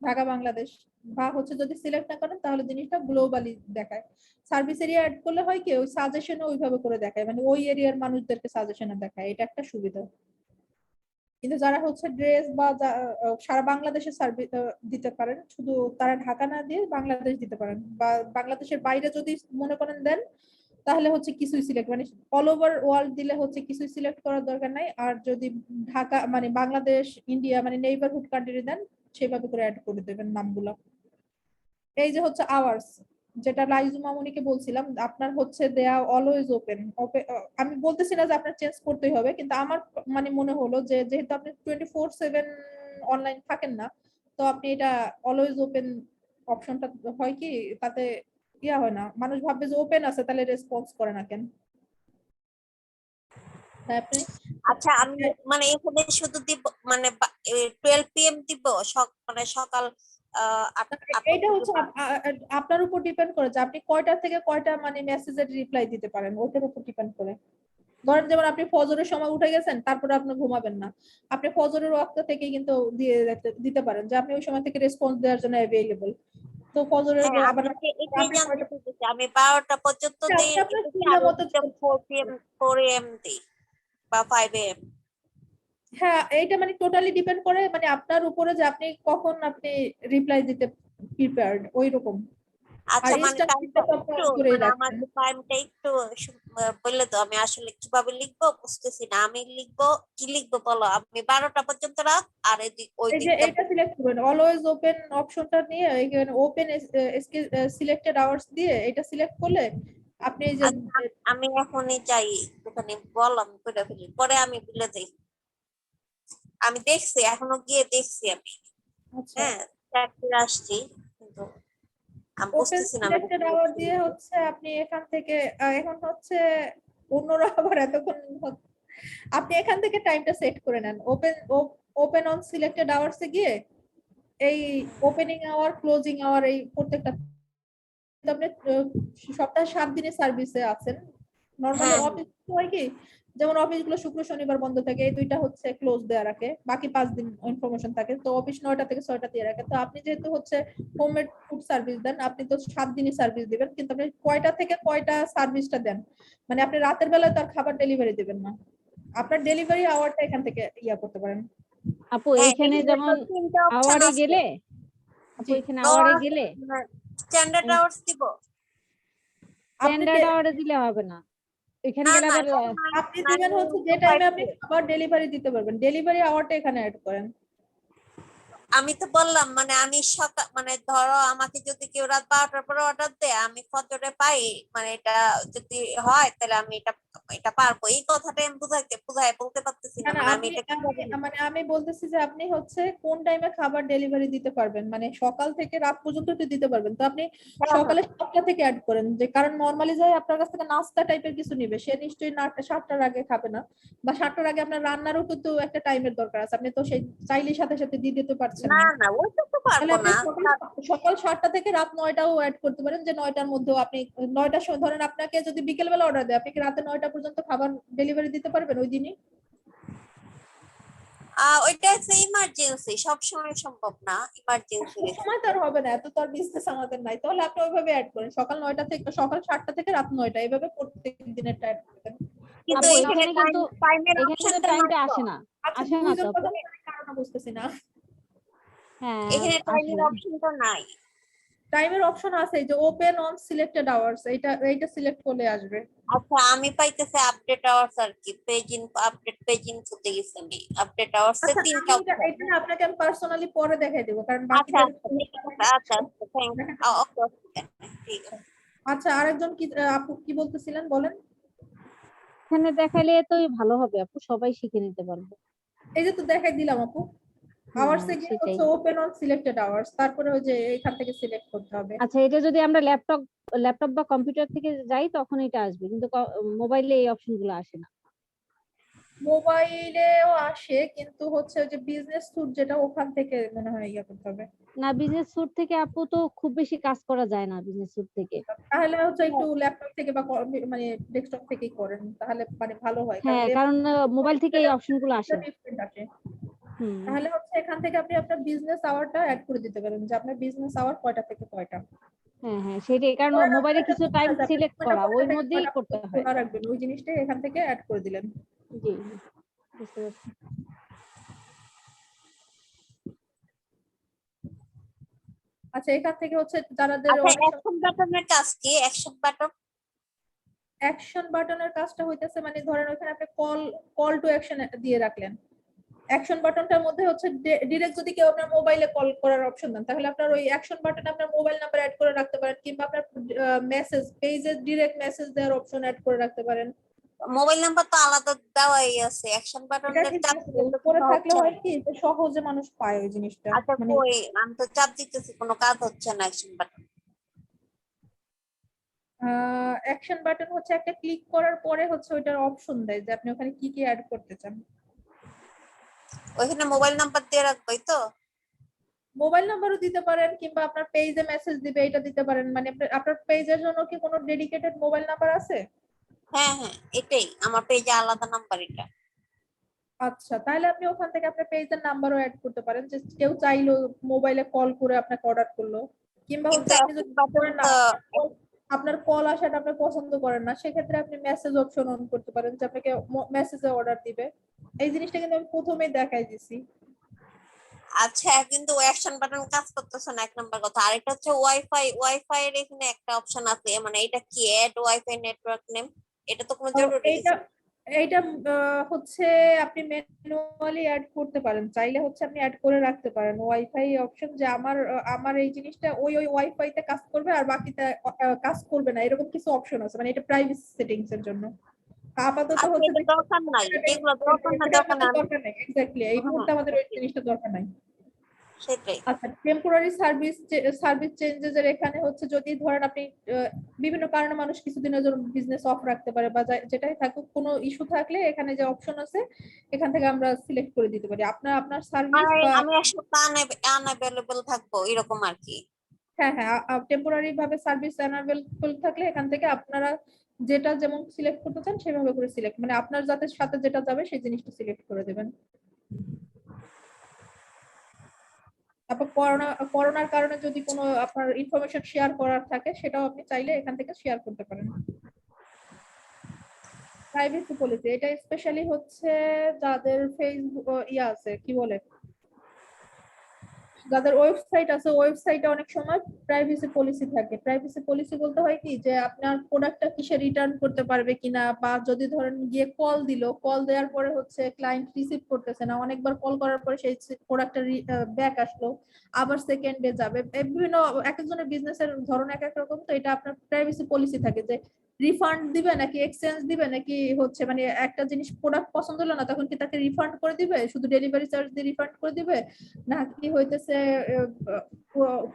ঢাকা বাংলাদেশ। বা হচ্ছে যদি সিলেক্ট না করেন তাহলে জিনিসটা গ্লোবালি দেখায়। সার্ভিস এরিয়া অ্যাড করলে হয় কি, ওই সাজেশনে ওইভাবে করে দেখায়, মানে ওই এরিয়ার মানুষদেরকে সাজেশনে দেখায়, এটা একটা সুবিধা। কিন্তু যারা হচ্ছে ড্রেস বা সারা বাংলাদেশে সার্ভিস দিতে পারেন, শুধু তারা ঢাকা না দিয়ে বাংলাদেশ দিতে পারেন, বা বাংলাদেশের বাইরে যদি মনে করেন দেন, তাহলে হচ্ছে কিছুই সিলেক্ট, মানে অল ওভার ওয়ার্ল্ড দিলে হচ্ছে কিছুই সিলেক্ট করার দরকার নাই। আর যদি ঢাকা মানে বাংলাদেশ ইন্ডিয়া মানে নেইবারহুড কান্ট্রি দেন, সেভাবে করে অ্যাড করে দেবেন নামগুলো। এই যে হচ্ছে আওয়ার্স, যেটা লাইজু মামুনিকে বলছিলাম, আপনার হচ্ছে দেয়া অলওয়েজ ওপেন। আমি বলতেছি না যে আপনার চেঞ্জ করতেই হবে, কিন্তু আমার মানে মনে হলো যে যেহেতু আপনি 24/7 অনলাইন থাকেন না, তো আপনি এটা অলওয়েজ ওপেন অপশনটা হয় কি, তাতে হয় না, মানুষ ভাববে যে ওপেন আছে, তাহলে রেসপন্স করে না কেন। তাই আপনি আচ্ছা, আমি মানে এখানে শুধু দিব মানে 12 PM দিব, মানে সকাল এটা হচ্ছে আপনার উপর ডিপেন্ড করে যে আপনি কয়টা থেকে কয়টা মানে মেসেজের রিপ্লাই দিতে পারেন, ওটার উপর ডিপেন্ড করে। ধরেন যেমন আপনি ফজরের সময় উঠে গেছেন, তারপরে আপনি ঘুমাবেন না, আপনি ফজরের ওয়াক্ত থেকে কিন্তু দিয়ে দিতে পারেন যে আপনি ওই সময় থেকে রেসপন্স দেওয়ার জন্য অ্যাভেলেবল। তো ফজরের হ্যাঁ আবার আমি এটাই রাতে জানতে 9টা চাইতেছি, আমি 12টা পর্যন্ত দিই আপনি আপনার এটাকে, সুবিধা আর মতো ওদিকে 4 PM 4 AM দিই বা 5 AM। হ্যাঁ, এইটা মানে টোটালি ডিপেন্ড করে মানে আপনার উপরে যে আপনি কখন আপনি রিপ্লাই দিতে প্রিপেয়ার্ড ওই রকম। আর আচ্ছা মানে ইনস্ট্যান্ট টাইমটা ফিডব্যাক আপনি একটু অন করেই মানে আমার রাখছেন। টাইমটা একটু বললে তো আমি আসলে কিভাবে লিখবো বুঝতেছি না। আমি লিখবো, কি লিখবো বলো? আমি 12টা পর্যন্ত রাখ, আর এদিক ওই এই যে দিকটা এটা সিলেক্ট করবেন, অলওয়েজ ওপেন অপশনটা নিয়ে এখানে ওপেন সিলেক্টেড আওয়ার্স দিয়ে এটা সিলেক্ট করলে আপনি এই যে আচ্ছা আমি এখনই যাই ওখানে, বললাম করে ফেলি, পরে আমি বলে দিই। আমি দেখছি, এখনো গিয়ে দেখছি আমি। আচ্ছা হ্যাঁ, চাকরি আসছি, কিন্তু আমি ওপেন বুঝতেছি না আমি এটা সিলেক্টেড আওয়ার কিভাবে দিয়ে লিখবো। হচ্ছে আপনি এখান থেকে এখন হচ্ছে অন্যরা আবার এতক্ষণ আপনি এখান থেকে টাইমটা সেট করে নেন। ওপেন অন সিলেক্টেড আওয়ার্সে গিয়ে এই ওপেনিং আওয়ার ক্লোজিং আওয়ার এই প্রত্যেকটা আপনি সপ্তাহে 7 দিনের সার্ভিসে আছেন। নরমালি হ্যাঁ অফিস হয় কি, যেমন অফিসগুলো শুক্র শনিবার বন্ধ থাকে, এই দুইটা হচ্ছে ক্লোজ দেয়া রাখে, বাকি 5 দিন ইনফরমেশন থাকে। তো অফিস 9টা থেকে 6টা দিয়ে রাখে। তো আপনি যেহেতু হচ্ছে হোমমেড ফুড সার্ভিস দেন, আপনি তো 7 দিনই সার্ভিস দিবেন, কিন্তু আপনি কয়টা থেকে কয়টা সার্ভিসটা দেন, মানে আপনি রাতের বেলায় তার খাবার ডেলিভারি দিবেন না, আপনার ডেলিভারি আওয়ারটা এখান থেকে ইয়া করতে পারেন। আপু হ্যাঁ, এইখানে এখানে তো যেমন 3টা অপশন আওয়ারে আছে। গেলে, আপু জি, এখানে তো আওয়ারে গেলে স্ট্যান্ডার্ড আওয়ার্স দিব। আপনি স্ট্যান্ডার্ড আওয়ারে দিলে হবে না, এখানে না গেলে না আবার আপনি দিবেন হচ্ছে যে টাইমে আপনি খাবার ডেলিভারি দিতে পারবেন, ডেলিভারি আওয়ারটা এখানে অ্যাড করেন। আমি তো বললাম মানে আমি সকাল মানে ধরো আমাকে যদি কেউ রাত 12টার পরে অর্ডার দেয়, আমি ফজরে পাই, মানে এটা যদি হয় তাহলে আমি এটা এটা পারবো। এই কথাটা আমি বুঝায় বলতে পারতেছি না না, না মানে আমি আপনি এটা আপনি কিভাবে লিখবো? মানে আমি বলতেছি যে আপনি হচ্ছে কোন টাইমে খাবার ডেলিভারি দিতে পারবেন, মানে সকাল থেকে রাত পর্যন্ত তো দিতে পারবেন। তো আপনি হ্যাঁ হ্যাঁ সকালে 7টা থেকে অ্যাড করেন, যে কারণ নরমালি যায় আপনার কাছ থেকে নাস্তা টাইপের কিছু নিবে, সে নিশ্চয়ই না 7টার আগে খাবে না, বা 7টার আগে আপনার রান্নারও কিন্তু একটা টাইমের দরকার আছে, আপনি তো সেই চাইলেই সাথে সাথে দিয়ে দিতে পারছেন না না। না ওইটা তো তাহলে পারবো আপনি না। সকাল সকাল 7টা থেকে রাত 9টাও অ্যাড করতে পারেন, যে 9টার মধ্যেও আপনি 9টার সময় ধরেন আপনাকে যদি বিকেল বেলা অর্ডার দেয়, আপনি কি রাতে 9টা পর্যন্ত খাবার ডেলিভারি দিতে পারবেন ওই দিনই? ওইটা হচ্ছে ইমার্জেন্সি, সব সময় সম্ভব না, ইমার্জেন্সি সব সময় তো আর হবে না, এত তো আর বিজনেস আমাদের নাই। তাহলে আপনি ওইভাবে অ্যাড করেন, সকাল 9টা থেকে সকাল 7টা থেকে রাত 9টা, এইভাবে প্রত্যেক দিনের অ্যাড করেন। কিন্তু আপু এখানে এখানে কিন্তু টাইমের এখানে কিন্তু অপশনটা নাই টাইমটা তো। আসে না, আচ্ছা আসে না তো দুইজন আপু। কথা বলার কারণ বুঝতেছি না। হ্যাঁ এখানে আসে টাইমের না। অপশনটা নাই। টাইমের অপশন আছে, এই যে ওপেন অন সিলেক্টেড আওয়ার্স, এইটা সিলেক্ট করলে আসবে। আচ্ছা আমি পাইতেছি আপডেট আওয়ার্স আর কি, আপডেট পেজ ইনফোতে গেছি আমি, আপডেট আওয়ার্স এ আচ্ছা 3টা আমি অপশন। এটা আপনাকে আমি পার্সোনালি পরে দেখাই দেবো, কারণ আচ্ছা বাকিদের আচ্ছা ঠিক আছে, আচ্ছা আচ্ছা থ্যাংক ওকে ওকে ঠিক আছে। আচ্ছা আরেকজন কি আপু কি বলতেছিলেন বলেন। এখানে দেখাইলে তো ভালো হবে আপু, সবাই শিখে নিতে পারবে। এই যে তো দেখাই দিলাম আপু, আওয়ার্স এ গিয়ে সেটাই। হচ্ছে ওপেন অন সিলেক্টেড আওয়ার্স, তারপরে ওই যে এখান থেকে সিলেক্ট করতে হবে। আচ্ছা এটা যদি আমরা ল্যাপটপ বা কম্পিউটার থেকে যাই তখন এটা আসবে, কিন্তু মোবাইলে এই অপশন গুলো আসে না। মোবাইলেও আসে, কিন্তু হচ্ছে ওই যে বিজনেস স্যুট যেটা, ওখান থেকে মনে হয় ইয়া করতে হবে। না বিজনেস স্যুট থেকে আপু তো খুব বেশি কাজ করা যায় না বিজনেস স্যুট থেকে। তাহলে হচ্ছে একটু ল্যাপটপ থেকে বা মানে ডেস্কটপ থেকেই করেন, তাহলে মানে ভালো হয়, কারণ হ্যাঁ কারণ মোবাইল থেকে এই অপশন গুলো আসে না। ডিফারেন্ট আসে। হুম। তাহলে হচ্ছে এখান থেকে আপনি আপনার বিজনেস আওয়ারটা অ্যাড করে দিতে পারেন, যে আপনার বিজনেস আওয়ার কয়টা থেকে কয়টা। হ্যাঁ হ্যাঁ সেটাই, কারণ ধরেন মোবাইলে আপনার কিছু কাছে টাইম জানা যাবে সিলেক্ট সময়টা করা কয়টা ওই থেকে মধ্যেই কয়টা করতে পর্যন্ত হয়। খোলা রাখবেন, ওই জিনিসটাই এখান থেকে অ্যাড করে দিলেন। জি জি, বুঝতে পারছি। আচ্ছা এখান থেকে হচ্ছে যাদের আচ্ছা অনেক অ্যাকশন বাটনের কাজ কি? অ্যাকশন বাটন অ্যাকশন বাটনের কাজটা হইতেছে, মানে ধরেন ওখানে আপনি কল টু অ্যাকশন দিয়ে রাখলেন, অ্যাকশন বাটনটার মধ্যে হচ্ছে ডিরেক্ট যদি কেউ আপনার মোবাইলে কল করার অপশন দেন, তাহলে আপনার ওই অ্যাকশন বাটনে আপনার মোবাইল নাম্বার অ্যাড করে রাখতে পারেন, কিংবা আপনার মেসেজ পেজে ডিরেক্ট মেসেজ দেওয়ার অপশন অ্যাড করে রাখতে পারেন। মোবাইল নাম্বার তো আলাদা দেওয়াই আছে, অ্যাকশন এটা বাটনের ঠিক চাপ আছে, দিলে তো উপরে কিছু থাকলে হচ্ছে না। হয় কি যে সহজে মানুষ পায় ওই জিনিসটা, আচ্ছা মানে কই, আমি তো চাপ দিতেছি কোনো কাজ হচ্ছে না অ্যাকশন বাটন। অ্যাকশন বাটন হচ্ছে একটা ক্লিক করার পরে হচ্ছে ওইটার অপশন দেয় যে আপনি ওখানে কি কি অ্যাড করতে চান। ওইখানে মোবাইল নাম্বার দিয়ে রাখবোই তো? মোবাইল নাম্বারও দিতে পারেন, কিংবা আপনার পেজে মেসেজ দিবে এটা দিতে পারেন, মানে আপনার পেজের জন্য কি কোনো ডেডিকেটেড মোবাইল নাম্বার আছে? হ্যাঁ হ্যাঁ, এটাই আমার পেজে আলাদা নাম্বার এটা। আচ্ছা, তাহলে আপনি ওখান থেকে আপনার পেজের নাম্বারও অ্যাড করতে পারেন, যে কেউ চাইলো মোবাইলে কল করে আপনাকে অর্ডার করলো, কিংবা কিন্তু হচ্ছে আপনি এখন যদি বাটন করেন না, তো আপনার কল আসাটা আপনি পছন্দ করেন না, সেক্ষেত্রে আপনি মেসেজ অপশন অন করতে পারেন যে আপনাকে মেসেজে অর্ডার দিবে। এই জিনিসটা কিন্তু আমি প্রথমেই দেখাই দিছি। আচ্ছা, কিন্তু অ্যাকশন বাটন কাজ করতেছে না, এক নাম্বার কথা। আরেকটা হচ্ছে ওয়াইফাই, ওয়াইফাই এর এখানে একটা অপশন আছে, মানে এটা কি অ্যাড ওয়াইফাই নেটওয়ার্ক নেম, এটা তো কোনো ও, জরুরি এইটা কিছু না। এইটা হচ্ছে আপনি ম্যানুয়ালি অ্যাড করতে পারেন, চাইলে হচ্ছে আপনি অ্যাড করে রাখতে পারেন ওয়াইফাই অপশন, যে আমার এই জিনিসটা ওই ওয়াইফাইতে কাজ করবে আর বাকিটা কাজ করবে না, এরকম কিছু অপশন আছে, মানে এটা প্রাইভেসি সেটিংস এর জন্য। আপাতত আচ্ছা, হচ্ছে এটা দরকার নাই, এগুলো দরকার না, এটা দরকার আমাদের নাই দরকার নেই, এক্স্যাক্টলি এই মুহূর্তে আমাদের ওই জিনিসটা দরকার নাই। সেটাই। আচ্ছা, টেম্পোরারি সার্ভিস চেঞ্জেস এর এখানে হচ্ছে, যদি ধরেন আপনি বিভিন্ন কারণে মানুষ কিছুদিনের জন্য বিজনেস অফ রাখতে পারে বা যেটাই থাকুক, কোনো ইস্যু থাকলে এখানে যে অপশন আছে এখান থেকে আমরা সিলেক্ট করে দিতে পারি আপনার আপনার সার্ভিস মানে বা আমি এক সপ্তাহ আনঅ্যাভেলেবল থাকবো এরকম আর কি। হ্যাঁ হ্যাঁ, টেম্পোরারি ভাবে সার্ভিস অ্যানাবেলেবল থাকলে এখান থেকে আপনারা যেটা যেমন সিলেক্ট করতে চান সেভাবে করে সিলেক্ট, মানে আপনার যাতে সাথে যেটা যাবে সেই জিনিসটা সিলেক্ট করে দেবেন। তারপর করোনার কারণে যদি কোনো আপনার ইনফরমেশন শেয়ার করার থাকে সেটাও আপনি চাইলে এখান থেকে শেয়ার করতে পারেন। প্রাইভেসি পলিসি, এটা স্পেশালি হচ্ছে যাদের ফেসবুক ইয়া আছে, কি বলে, যাদের ওয়েবসাইট আছে, ওয়েবসাইটে অনেক সময় প্রাইভেসি পলিসি থাকে। প্রাইভেসি পলিসি বলতে হয় কি, যে আপনার প্রোডাক্টটা কিসে রিটার্ন করতে পারবে কিনা, বা যদি ধরেন গিয়ে কল দিল, কল দেওয়ার পরে হচ্ছে ক্লায়েন্ট রিসিভ করতেছে না, অনেকবার কল করার পরে সেই প্রোডাক্টটা ব্যাক আসলো, আবার সেকেন্ডে যাবে, বিভিন্ন এক একজনের বিজনেসের ধরন এক এক রকম, তো এটা আপনার প্রাইভেসি পলিসি থাকে যে রিফান্ড দিবে নাকি এক্সচেঞ্জ দিবে, নাকি হচ্ছে মানে একটা জিনিস প্রোডাক্ট পছন্দ হলো না তখন কি তাকে রিফান্ড করে দিবে, শুধু ডেলিভারি চার্জ দিয়ে রিফান্ড করে দিবে, নাকি হইতেছে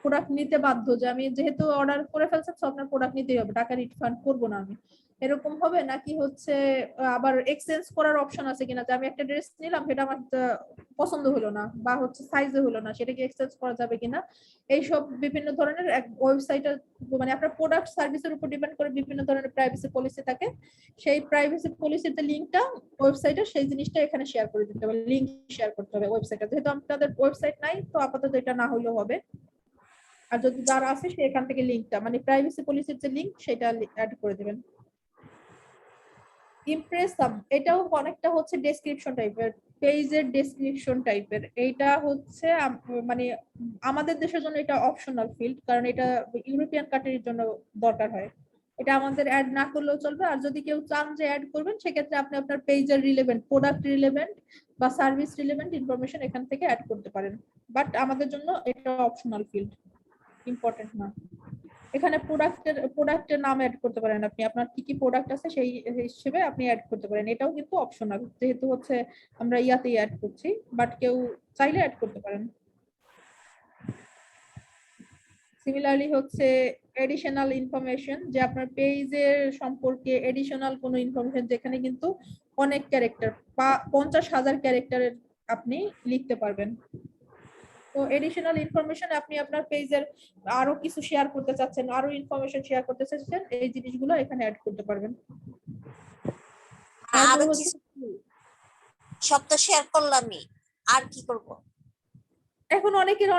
প্রোডাক্ট নিতে বাধ্য, যে আমি যেহেতু অর্ডার করে ফেলছি তো আপনার প্রোডাক্ট নিতেই হবে, টাকা রিফান্ড করবো না আমি, এরকম হবে, নাকি হচ্ছে আবার এক্সচেঞ্জ করার অপশন আছে কিনা, যে আমি একটা ড্রেস নিলাম সেটা আমার পছন্দ হলো না বা হচ্ছে সাইজে হলো না, সেটাকে এক্সচেঞ্জ করা যাবে কিনা, এইসব বিভিন্ন ধরনের ওয়েবসাইটে, মানে আপনার প্রোডাক্ট সার্ভিসের উপর ডিপেন্ড করে বিভিন্ন ধরনের প্রাইভেসি পলিসি থাকে। সেই প্রাইভেসি পলিসির যে লিঙ্কটা ওয়েবসাইটে, সেই জিনিসটা এখানে শেয়ার করে দিতে হবে, লিংক শেয়ার করতে হবে ওয়েবসাইটে, যেহেতু আমাদের ওয়েবসাইট নাই তো আপাতত এটা না হলেও হবে, আর যদি যারা আছে সে এখান থেকে লিংকটা, মানে প্রাইভেসি পলিসির যে লিংক সেটা অ্যাড করে দিবেন। ইমপ্রেসাম, এটাও অনেকটা হচ্ছে ডেসক্রিপশন টাইপের, পেজের ডেসক্রিপশন টাইপের, এইটা হচ্ছে মানে আমাদের দেশের জন্য এটা অপশনাল ফিল্ড, কারণ এটা ইউরোপিয়ান কান্ট্রির জন্য দরকার হয়, এটা আমাদের অ্যাড না করলেও চলবে, আর যদি কেউ চান যে অ্যাড করবেন সেক্ষেত্রে আপনি আপনার পেজের রিলেভেন্ট, প্রোডাক্ট রিলেভেন্ট বা সার্ভিস রিলেভেন্ট ইনফরমেশন এখান থেকে অ্যাড করতে পারেন, বাট আমাদের জন্য এটা অপশনাল ফিল্ড, ইম্পর্টেন্ট না। এখানে প্রোডাক্টের নাম অ্যাড করতে পারেন, আপনি আপনার কি কি প্রোডাক্ট আছে সেই হিসেবে আপনি অ্যাড করতে পারেন, এটাও কিন্তু অপশনাল, যেহেতু হচ্ছে আমরা ইয়াতেই অ্যাড করছি, বাট কেউ চাইলে অ্যাড করতে পারেন। সিমিলারলি হচ্ছে এডিশনাল ইনফরমেশন, যে আপনার পেজের সম্পর্কে এডিশনাল কোনো ইনফরমেশন, যেখানে কিন্তু অনেক ক্যারেক্টার, 50,000 ক্যারেক্টারের আপনি লিখতে পারবেন। তো এডিশনাল ইনফরমেশন, আপনি আপনার পেজের আরো কিছু শেয়ার করতে চাচ্ছেন, আরো ইনফরমেশন শেয়ার করতে চাচ্ছেন, এই জিনিসগুলো এখানে অ্যাড করতে পারবেন। তারপর আরো হচ্ছে কিছু সব তো শেয়ার করলামই, আর কি করব? এখন অনেকের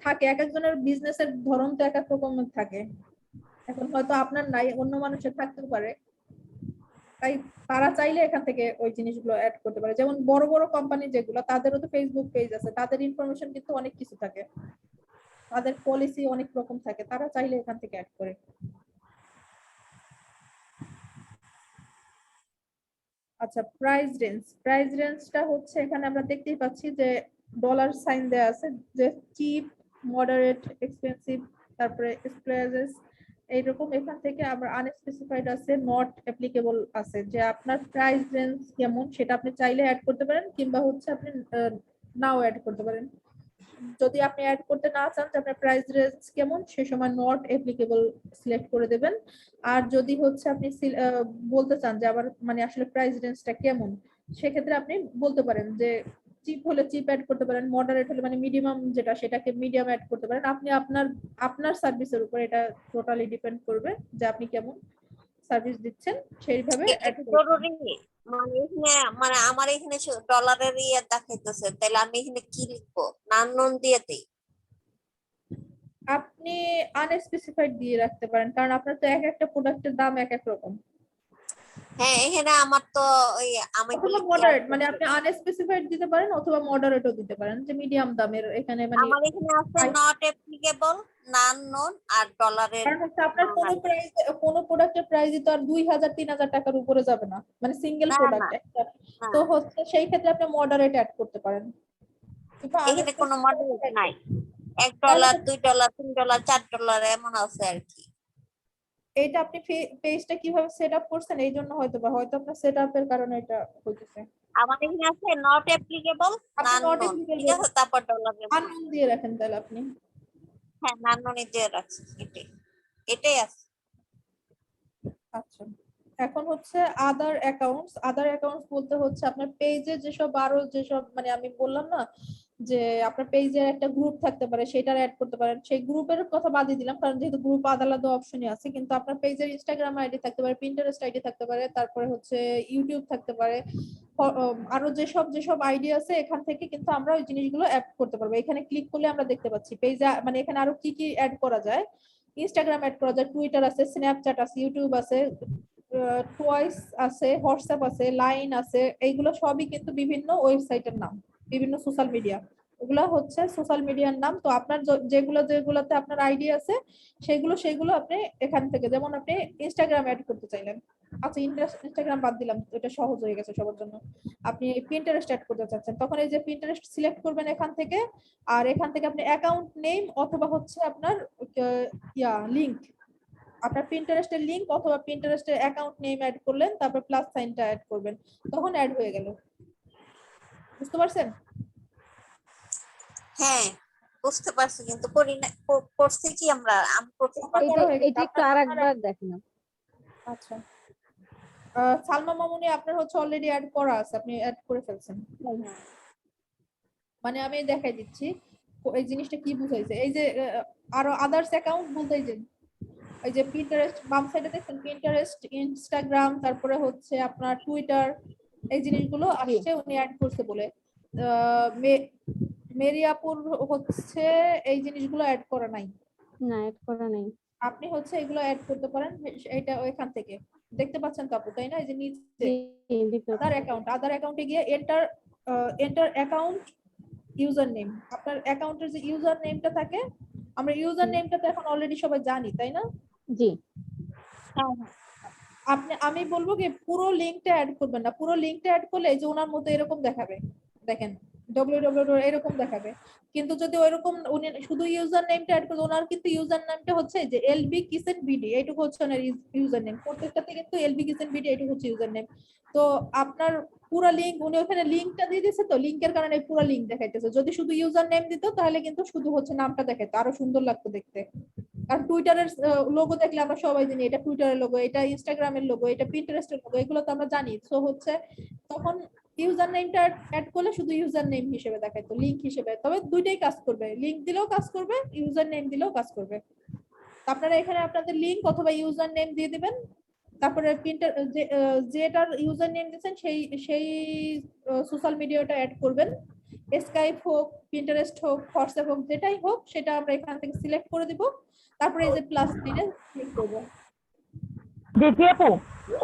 থাকে, এক একজনের বিজনেসের ধরন তো এক এক রকমের থাকে, এখন হয়তো আপনার নাই, অন্য মানুষের থাকতেও পারে, তাই তারা চাইলে এখান থেকে ওই জিনিসগুলো অ্যাড করতে পারে, যেমন বড় বড় কোম্পানি যেগুলো, তাদেরও তো ফেসবুক পেজ আছে, তাদের ইনফরমেশন কিন্তু অনেক কিছু থাকে, তাদের পলিসি অনেক রকম থাকে, তারা চাইলে এখান থেকে অ্যাড করে। আচ্ছা, প্রাইস রেঞ্জটা হচ্ছে এখানে আমরা দেখতেই পাচ্ছি যে ডলার সাইন দেয়া আছে, যে চিপ, মডারেট, এক্সপেন্সিভ, তারপরে স্প্লেজেস, এইরকম এখান থেকে আবার আনস্পেসিফাইড আছে, নট অ্যাপ্লিকেবল আছে, যে আপনার প্রাইস রেঞ্জ কেমন সেটা আপনি চাইলে অ্যাড করতে পারেন, কিংবা হচ্ছে আপনি নাও অ্যাড করতে পারেন। যদি আপনি অ্যাড করতে না চান যে আপনার প্রাইস রেঞ্জ কেমন, সে সময় নট অ্যাপ্লিকেবল সিলেক্ট করে দেবেন। আর যদি হচ্ছে আপনি বলতে চান যে আবার মানে আসলে প্রাইস রেঞ্জটা কেমন, সেক্ষেত্রে আপনি বলতে পারেন যে চিপ হলে চিপ অ্যাড করতে পারেন, মডারেট হলে মানে মিডিয়াম যেটা সেটাকে মিডিয়াম অ্যাড করতে পারেন, আপনি আপনার সার্ভিসের উপর এটা টোটালি ডিপেন্ড করবে যে আপনি কেমন সার্ভিস দিচ্ছেন সেইভাবে এটা অ্যাড কি করে দিবেন। জরুরি? মানে এখানে মানে আমার এখানে ডলারের ইয়ে দেখাইতেছে, তাহলে আমি এখানে কি লিখবো? নান নুন দিয়ে দিই? আপনি আনস্পেসিফাইড দিয়ে রাখতে পারেন, কারণ আপনার তো এক একটা প্রোডাক্টের দাম এক এক রকম। হ্যাঁ, এখানে আমার তো ওই আমি অথবা বলি কি আর মডারেট, মানে আপনি আনস্পেসিফাইড দিতে পারেন অথবা মডারেটও দিতে পারেন, যে মিডিয়াম দামের এখানে মানে আমার এখানে আছে নট অ্যাপ্লিকেবল, নান নুন আর ডলারের কারণ হচ্ছে আপনার কোনো প্রাইস, কোনো প্রোডাক্টের প্রাইসই তো আর 2000-3000 টাকার উপরে যাবে না, মানে সিঙ্গেল না প্রোডাক্ট না একটা। না, তো হচ্ছে সেই ক্ষেত্রে আপনি মডারেট অ্যাড করতে পারেন। কিন্তু এখানে কোনো মডেল unspecified নাই। তাহলে $1, $2, $3, $4 এমন আছে আর কি। এইটা আপনি পেজটা কিভাবে সেট আপ করছেন এই জন্য হয়তো আপনার সেট আপের কারণে এটা হইতেছে। আমার এখানে আছে নট অ্যাপ্লিকেবল, আপনি নান নট নুন, ঠিক আছে, তারপর ডলারের। আননোন দিয়ে রাখেন তাহলে আপনি। হ্যাঁ, নান নুনই দিয়ে রাখছি, এটাই আছে। আচ্ছা, এখন হচ্ছে আদার অ্যাকাউন্টস বলতে হচ্ছে আপনার পেজে যেসব আরো যেসব, মানে আমি বললাম না যে আপনার পেজের একটা গ্রুপ থাকতে পারে, সেটার অ্যাড করতে পারেন। সেই গ্রুপের কথা বাদই দিলাম, কারণ যেহেতু গ্রুপ আলাদা আলাদা অপশনই আছে, কিন্তু আপনার পেজের ইনস্টাগ্রাম আইডি থাকতে পারে, পিন্টারেস্ট আইডি থাকতে পারে, তারপরে হচ্ছে ইউটিউব থাকতে পারে, আরো যেসব যেসব আইডি আছে এখান থেকে কিন্তু আমরা ওই জিনিসগুলো অ্যাড করতে পারবো। এখানে ক্লিক করলে আমরা দেখতে পাচ্ছি পেজে, মানে এখানে আরো কি কি অ্যাড করা যায়। ইনস্টাগ্রাম অ্যাড করা যায়, টুইটার আছে, স্ন্যাপচ্যাট আছে, ইউটিউব আছে, টুয়াইস আছে, হোয়াটসঅ্যাপ আছে, লাইন আছে। এইগুলো সবই কিন্তু বিভিন্ন ওয়েবসাইটের নাম, বিভিন্ন সোশ্যাল মিডিয়া। এগুলো হচ্ছে সোশ্যাল মিডিয়ার নাম। তো আপনার যেগুলোতে আপনার আইডি আছে সেগুলো আপনি এখান থেকে, যেমন আপনি ইনস্টাগ্রাম অ্যাড করতে চাইলেন, আচ্ছা ইনস্টাগ্রাম বাদ দিলাম, এটা সহজ হয়ে গেছে সবার জন্য। আপনি পিন্টারেস্ট অ্যাড করতে চাচ্ছেন, তখন এই যে পিন্টারেস্ট সিলেক্ট করবেন এখান থেকে, আর এখান থেকে আপনি অ্যাকাউন্ট নেম অথবা হচ্ছে আপনার লিংক, আপনার পিন্টারেস্টের লিংক অথবা পিন্টারেস্টের অ্যাকাউন্ট নেম অ্যাড করলেন, তারপর প্লাস সাইনটা অ্যাড করবেন, তখন অ্যাড হয়ে গেল। বুঝতে পারছেন? হ্যাঁ, বুঝতে পারছি, কিন্তু করি না, করছি কি আমি প্রথম আমার করা হয়ে গেছে। এটা একটু আরেকবার দেখেন। আচ্ছা, সালমা মামুনি আপনার হচ্ছে অলরেডি অ্যাড করা আছে, আপনি অ্যাড করে ফেলছেন। মানে আমি দেখাই দিচ্ছি এই জিনিসটা কি বুঝাইছে। এই যে আরো আদার্স অ্যাকাউন্ট বলতে এই যে পিন্টারেস্ট বাম সাইডে দেখছেন, পিন্টারেস্ট, ইনস্টাগ্রাম, তারপরে হচ্ছে আপনার টুইটার, এই জিনিসগুলো আসছে উনি অ্যাড করছে বলে। মেরিয়াপুর হচ্ছে এই জিনিসগুলো অ্যাড করা নাই। না, এড করা নেই। আপনি হচ্ছে এগুলো অ্যাড করতে পারেন, এটা ওইখান থেকে দেখতে পাচ্ছেন তো আপু, তাই না? এই যে নিচে আদার অ্যাকাউন্টে গিয়ে এন্টার অ্যাকাউন্ট ইউজার নেম, আপনার অ্যাকাউন্টের যে ইউজার নেমটা থাকে, আমরা ইউজার নেমটা তো এখন অলরেডি সবাই জানি, তাই না? জি। আমি বলবো কি পুরো লিংকটা অ্যাড করবেন না। পুরো লিংকটা অ্যাড করলে এই যে ওনার মতো এরকম দেখাবে, দেখেন www এরকম দেখাবে। কিন্তু যদি ওইরকম উনি শুধু ইউজার নেমটা অ্যাড করে, ওনার কিন্তু ইউজার নেমটা হচ্ছে যে এলবি কিচেন বিডি, এইটুকু হচ্ছে ওনার ইউজার নেম, প্রত্যেকটাতে কিন্তু এলবি কিচেন বিডি এইটুকু হচ্ছে ইউজার নেম। তো আপনার পুরো লিংক, উনি ওখানে লিংকটা দিয়ে দিয়েছে, তো লিংকের কারণে পুরো লিংক দেখাইতেছে। যদি শুধু ইউজার নেম দিত তাহলে কিন্তু শুধু হচ্ছে নামটা দেখাইতো, আরো সুন্দর লাগতো দেখতে। কারণ টুইটারের লোগো দেখলে আমরা সবাই জানি এটা টুইটারের লোগো, এটা ইনস্টাগ্রামের লোগো, এটা পিন্টারেস্টের লোগো, এগুলো তো আমরা জানি। সো হচ্ছে তখন ইউজার নেমটা অ্যাড করলে শুধু ইউজার নেম হিসেবে দেখাইতো, লিংক হিসেবে। তবে দুইটাই কাজ করবে, লিংক দিলেও কাজ করবে, ইউজার নেম দিলেও কাজ করবে। আপনারা এখানে আপনাদের লিংক অথবা ইউজার নেম দিয়ে দিবেন, তারপরে যেটার ইউজার নেম দিয়েছেন সেই সোশ্যাল মিডিয়াটা অ্যাড করবেন। স্কাইপ হোক, পিন্টারেস্ট হোক, হোয়াটসঅ্যাপ হোক, যেটাই হোক সেটা আমরা এখান থেকে সিলেক্ট করে দিব। তারপরে এই যে প্লাস সাইনে ক্লিক করব। জি আপু,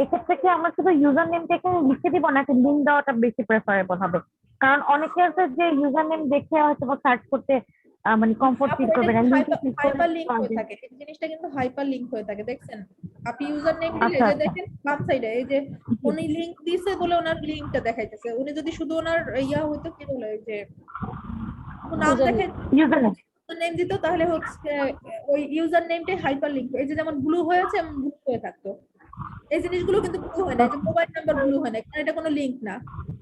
এক্ষেত্রে কি আমরা শুধু ইউজার নেমটা এখানে লিখে দিব নাকি লিঙ্ক দেওয়াটা বেশি প্রেফারেবল হবে? কারণ অনেকে আছে যে ইউজার নেম দেখে হয়তো সার্চ করতে মানে কমফোর্ট ফিল করবে না, হাইপার লিংক হয়ে থাকে, এই জিনিসটা কিন্তু হাইপার লিংক হয়ে থাকে, দেখছেন? আপনি ইউজার নেম দিলে আচ্ছা, যে আচ্ছা। দেখেন বাম সাইডে এই যে উনি লিংক দিছে বলে ওনার লিংকটা দেখাইতেছে। উনি যদি শুধু ওনার ইয়া হইতো, কি বলে এই যে নাম দেখে ইউজার নেম নেম দিত, তাহলে হচ্ছে ওই ইউজার নেমটাই হাইপার লিংক, এই যে যেমন ব্লু হয়েছে এমন ব্লু হয়ে থাকতো। এই জিনিসগুলো কিন্তু ব্লু হয় না, এই যে মোবাইল নাম্বার ব্লু হয় না, কারণ এটা কোনো লিংক না।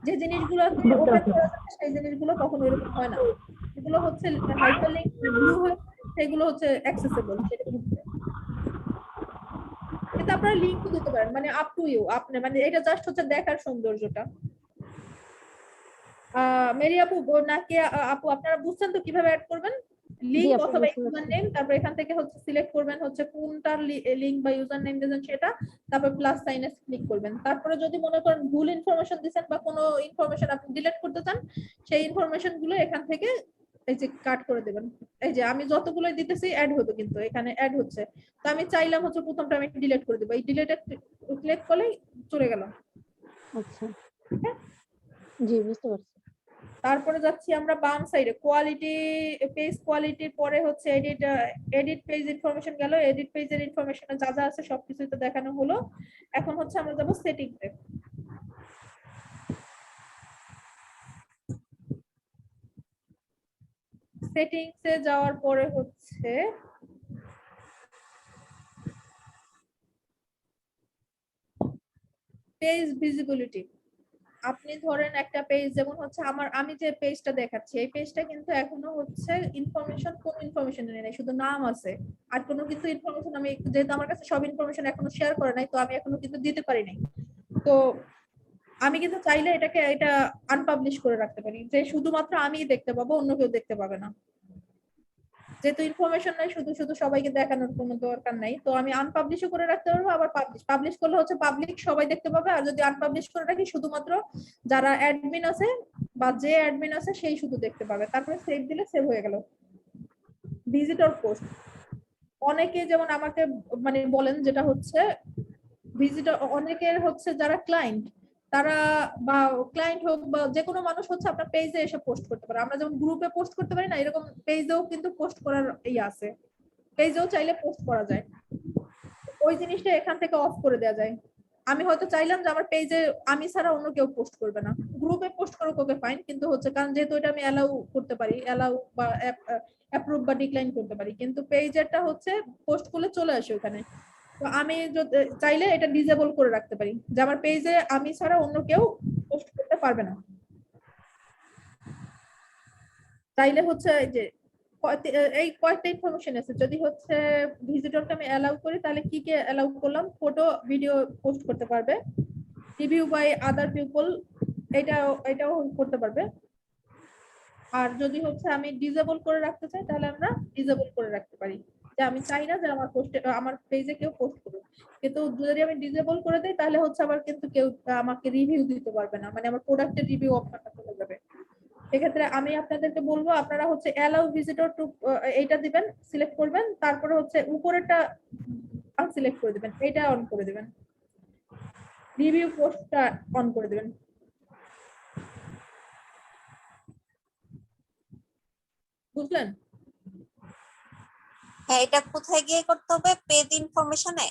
যে জিনিসগুলো ওপেন করা যায় সেই জিনিসগুলো কখনো এরকম হয় না। এগুলো হচ্ছে হাইপার লিংক ব্লু হয়, সেগুলো হচ্ছে অ্যাক্সেসিবল, সেটা হচ্ছে। কিন্তু আপনারা লিংকও দিতে পারেন, মানে আপ টু ইউ, আপনি মানে এটা জাস্ট হচ্ছে দেখার সৌন্দর্যটা। মেরি আপু নাকি আপু আপনারা বুঝছেন তো কিভাবে অ্যাড করবেন লিংক আপু, অথবা বুঝতে ইউজার পারছি। নেম, তারপর এখান থেকে হচ্ছে সিলেক্ট করবেন হচ্ছে কোনটার লিংক বা ইউজার নেম দিয়েছেন সেটা, তারপর প্লাস সাইনে ক্লিক করবেন। তারপরে যদি মনে করেন ভুল ইনফরমেশন দিয়েছেন বা কোনো ইনফরমেশন আপনি ডিলিট করতে চান, সেই ইনফরমেশন গুলো এখান থেকে এই যে কাট করে দেবেন। এই যে আমি যতগুলো দিতেছি অ্যাড হবে, কিন্তু এখানে অ্যাড হচ্ছে। তো আমি চাইলাম হচ্ছে প্রথমটা আমি ডিলিট করে দেবো, এই ডিলিটে ক্লিক করলেই চলে গেল। আচ্ছা, জি বুঝতে পারছি। তারপরে যাচ্ছি আমরা বাম সাইডে কোয়ালিটি, পেজ কোয়ালিটির পরে হচ্ছে এডিট পেজ ইনফরমেশন গেল। এডিট পেজের ইনফরমেশনে যা যা আছে সবকিছুই তো দেখানো হলো। এখন হচ্ছে আমরা যাব সেটিংসে। সেটিংসে যাওয়ার পরে হচ্ছে পেজ ভিজিবিলিটি। আপনি ধরেন একটা পেজ, যেমন হচ্ছে আমি যে পেজটা দেখাচ্ছি, এই পেজটা কিন্তু এখনো হচ্ছে ইনফরমেশন, কোনো ইনফরমেশন নেই, শুধু নাম আছে। আর কোনো কিন্তু ইনফরমেশন আমি, যেহেতু আমার কাছে সব ইনফরমেশন এখনো শেয়ার করে নাই, তো আমি এখনো কিন্তু দিতে পারি নাই। তো আমি কিন্তু চাইলে এটা আনপাবলিশ করে রাখতে পারি, যে শুধুমাত্র আমিই দেখতে পাবো, অন্য কেউ দেখতে পাবে না। যেহেতু ইনফরমেশন নাই, শুধু শুধু সবাইকে দেখানোর কোনো দরকার নাই, তো আমি আনপাবলিশও করে রাখতে পারবো। আবার পাবলিশ করলে হচ্ছে পাবলিক সবাই দেখতে পাবে। আর যদি আনপাবলিশ করে রাখি, শুধুমাত্র যারা অ্যাডমিন আছে বা যে অ্যাডমিন আছে সেই শুধু দেখতে পাবে। তারপরে সেভ দিলে সেভ হয়ে গেল। ভিজিটর পোস্ট, অনেকে যেমন আমাকে মানে বলেন, যেটা হচ্ছে ভিজিটর, অনেকের হচ্ছে যারা ক্লায়েন্ট, তারা বা ক্লায়েন্ট হোক বা যে কোনো মানুষ হচ্ছে আপনার পেজে এসে পোস্ট করতে পারে। আমরা যেমন গ্রুপে পোস্ট করতে পারি না, এরকম পেজেও কিন্তু পোস্ট করার আছে, পেজেও চাইলে পোস্ট করা যায়। ওই জিনিসটা এখান থেকে অফ করে দেওয়া যায়। আমি হয়তো চাইলাম যে আমার পেজে আমি ছাড়া অন্য কেউ পোস্ট করবে না, গ্রুপে পোস্ট করুক, ওকে ফাইন, কিন্তু হচ্ছে কারণ যেহেতু এটা আমি অ্যালাউ করতে পারি, অ্যালাউ বা অ্যাপ্রুভ বা ডিক্লাইন করতে পারি, কিন্তু পেজেরটা হচ্ছে পোস্ট করলে চলে আসে ওখানে। তো আমি চাইলে এটা ডিসেবল করে রাখতে পারি, যে আমার পেজে আমি ছাড়া অন্য কেউ পোস্ট করতে পারবে না। চাইলে হচ্ছে এই যে এই কয়েকটা ইনফরমেশন আছে। যদি হচ্ছে ভিজিটরকে আমি অ্যালাউ করি, তাহলে কি কি অ্যালাউ করলাম, ফটো ভিডিও পোস্ট করতে পারবে, রিভিউ বাই আদার পিপল এটাও করতে পারবে। আর যদি হচ্ছে আমি ডিসেবল করে রাখতে চাই, তাহলে আমরা ডিসেবল করে রাখতে পারি, যে আমি চাই না যে আমার পেজে কেউ পোস্ট করুক। কিন্তু যদি আমি ডিসেবল করে দেই, তাহলে হচ্ছে আবার কিন্তু কেউ আমাকে রিভিউ দিতে পারবে না, মানে আমার প্রোডাক্টের রিভিউ অপশনটা চলে যাবে। সেক্ষেত্রে আমি আপনাদেরকে বলবো, আপনারা হচ্ছে অ্যালাউ ভিজিটর টু এইটা দিবেন, সিলেক্ট করবেন, তারপরে হচ্ছে উপরেরটা আনসিলেক্ট করে দিবেন, এটা অন করে দিবেন, রিভিউ পোস্টটা অন করে দিবেন। বুঝলেন? হ্যাঁ, এটা কোথায় গিয়ে করতে হবে? পেজ ইনফরমেশনে,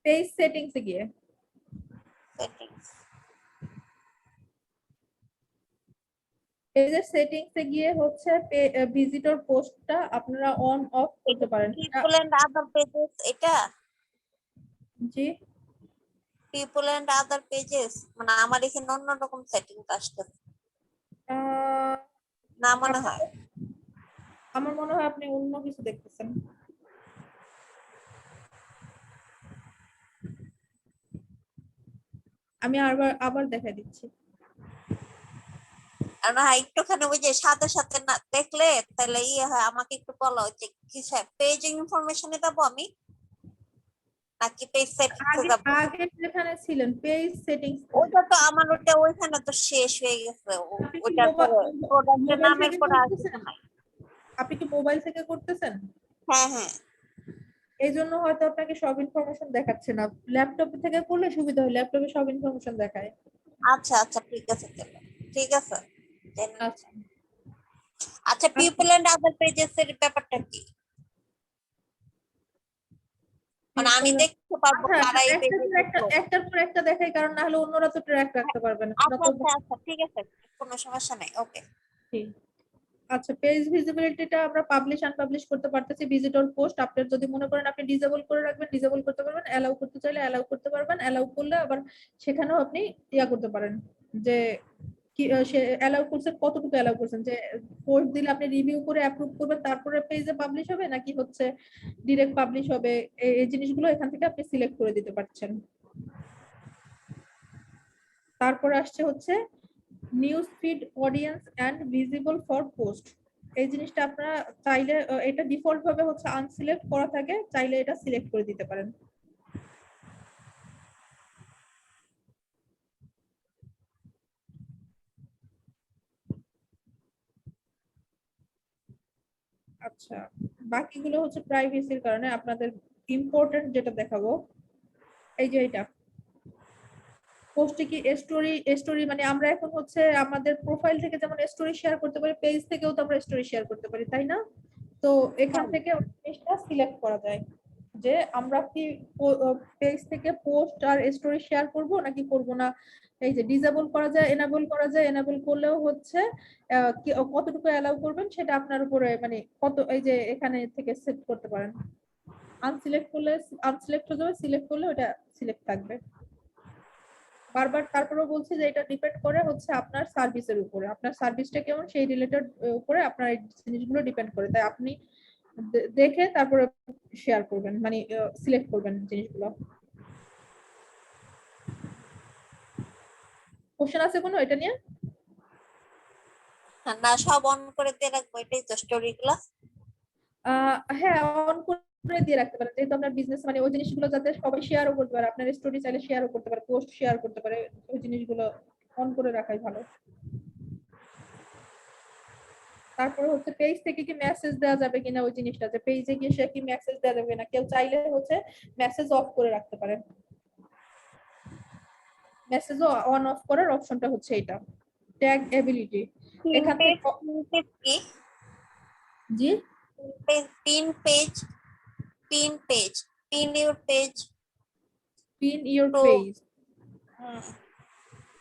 পেজ সেটিংসে গিয়ে, সেটিংস। পেজের সেটিংসে গিয়ে হচ্ছে ভিজিটর পোস্টটা আপনারা অন অফ করতে পারেন। পিপল এন্ড আদার পেজেস, এটা জি, পিপল এন্ড আদার পেজেস, মানে আমার এখানে অন্যরকম সেটিংস আসতেছে না মনে হয়। আমার মনে হয় আপনি অন্য কিছু দেখতেছেন। আমি আবার দেখাই দিচ্ছি। না, একটুখানি ওই যে সাথে সাথে না দেখলে তাহলে ইয়ে হয়, আমাকে একটু বলো যে কিসে পেজ ইনফরমেশনে যাবো আমি, নাকি পেজ সেটিংসে আগে যাবো? আগে যেখানে ছিলেন পেজ সেটিংস, ওইটা তো আমার ওইখানে তো শেষ হয়ে গেছে। আপনি কি ওইটার পরে প্রোডাক্টের মোবাইল নামের থেকে পরে আর কিছু করতেছেন? নাই। আপনি কি মোবাইল থেকে করতেছেন? হ্যাঁ হ্যাঁ। এই জন্য হয়তো আপনাকে সব ইনফরমেশন দেখাচ্ছে না। ল্যাপটপ থেকে করলে সুবিধা হয়, ল্যাপটপে সব ইনফরমেশন দেখায়। আচ্ছা আচ্ছা, ঠিক আছে তাহলে। ঠিক আছে, জেনে নিলাম। আচ্ছা, আচ্ছা, পিপল এন্ড আদার পেজেস এর ব্যাপারটা কি? মানে আমি দেখতে পারবো আচ্ছা, কারা এই পেজে একটার পর একটা দেখাই, কারণ না হলে অন্যরা তো ট্র্যাক রাখতে পারবে না। আমরা আচ্ছা তো আচ্ছা আচ্ছা, ঠিক আছে, কোনো সমস্যা নাই, ওকে। আচ্ছা, পেজ ভিজিবিলিটিটা আমরা পাবলিশ আনপাবলিশ করতে পারতেছি। ভিজিটর পোস্ট আপনার যদি মনে করেন আপনি ডিসেবল করে রাখবেন, ডিসেবল করতে পারবেন, অ্যালাউ করতে চাইলে অ্যালাউ করতে পারবেন। অ্যালাউ করলে আবার সেখানেও আপনি করতে পারেন, যে কি সে অ্যালাউ করছেন, কতটুকু অ্যালাউ করছেন, যে পোস্ট দিলে আপনি রিভিউ করে অ্যাপ্রুভ করবেন, তারপরে পেজে পাবলিশ হবে, নাকি হচ্ছে ডিরেক্ট পাবলিশ হবে। এই জিনিসগুলো এখান থেকে আপনি সিলেক্ট করে দিতে পারছেন। তারপরে আসছে হচ্ছে news feed audience and visible for post. এই জিনিসটা আপনারা চাইলে এটা ডিফল্ট ভাবে হচ্ছে আনসিলেক্ট করা থাকে, চাইলে এটা সিলেক্ট করে দিতে পারেন। আচ্ছা, বাকিগুলো হচ্ছে প্রাইভেসির কারণে। আপনাদের ইম্পর্টেন্ট যেটা দেখাবো, এই যে এটা পোস্টে কি স্টোরি মানে আমরা এখন হচ্ছে আমাদের প্রোফাইল থেকে যেমন স্টোরি শেয়ার করতে পারি, পেজ থেকেও তো আমরা স্টোরি শেয়ার করতে পারি, তাই না? তো এখান থেকে জিনিসটা সিলেক্ট করা যায় যে আমরা কি পেজ থেকে পোস্ট আর স্টোরি শেয়ার করব নাকি করব না। এই যে ডিসেবল করা যায়, এনেবল করা যায়। এনেবল করলেও হচ্ছে কতটুকু অ্যালাউ করবেন সেটা আপনার উপরে, মানে কত, এই যে এখানে থেকে সেট করতে পারেন। আনসিলেক্ট করলে আনসিলেক্ট হয়ে যাবে, সিলেক্ট করলে ওটা সিলেক্ট থাকবে বারবার। তারপরেও বলছি যে এটা ডিপেন্ড করে হচ্ছে আপনার সার্ভিসের উপরে, আপনার সার্ভিসটা কেমন সেই রিলেটেড উপরে আপনার এই জিনিসগুলো ডিপেন্ড করে। তাই আপনি দেখে তারপরে শেয়ার করবেন, মানে সিলেক্ট করবেন জিনিসগুলো। কোশ্চেন আছে কোনো এটা নিয়ে? না, সব অন করে দিয়ে রাখবো, এটাই তো স্টোরি গুলা। হ্যাঁ, অন করে দিয়ে রাখতে পারেন, যেহেতু আপনার বিজনেস, মানে ওই জিনিসগুলো যাতে সবাই শেয়ারও করতে পারে, আপনার স্টোরি চাইলে শেয়ারও করতে পারে, পোস্ট শেয়ার করতে পারে, ওই জিনিসগুলো অন করে রাখাই ভালো। তারপরে হচ্ছে পেজ থেকে কি মেসেজ দেওয়া যাবে কিনা, ওই জিনিসটা যে পেজে গিয়ে সে কি মেসেজ দেওয়া যাবে না, কেউ চাইলে হচ্ছে মেসেজ অফ করে রাখতে পারে। মেসেজ অন অফ করার অপশনটা হচ্ছে এটা, ট্যাগ এবিলিটি। এখান থেকে কি জি pin page, pin page, pin your page. Pin your তো পেজ,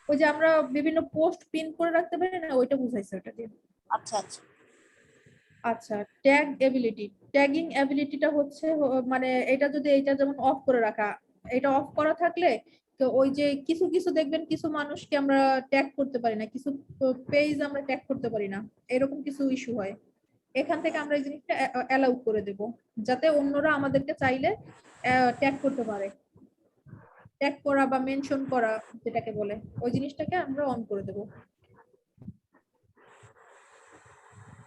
ওই যে আমরা বিভিন্ন পোস্ট পিন করে রাখতে পারি না, ওইটা বুঝাইছে ওটা দিয়ে। আচ্ছা আচ্ছা, আচ্ছা, ট্যাগ এবিলিটি, ট্যাগিং এবিলিটিটা হচ্ছে মানে এটা যদি এটা যেমন অফ করে রাখা, এটা অফ করা থাকলে তো ওই যে কিছু কিছু দেখবেন কিছু মানুষকে আমরা ট্যাগ করতে পারি না, কিছু পেজ আমরা ট্যাগ করতে পারি না, এরকম কিছু ইস্যু হয়। এখান থেকে আমরা এই জিনিসটা অ্যালাউ করে দেব, যাতে অন্যরা আমাদেরকে চাইলে ট্যাগ করতে পারে। ট্যাগ করা বা মেনশন করা যেটাকে বলে, ওই জিনিসটাকে আমরা অন করে দেব।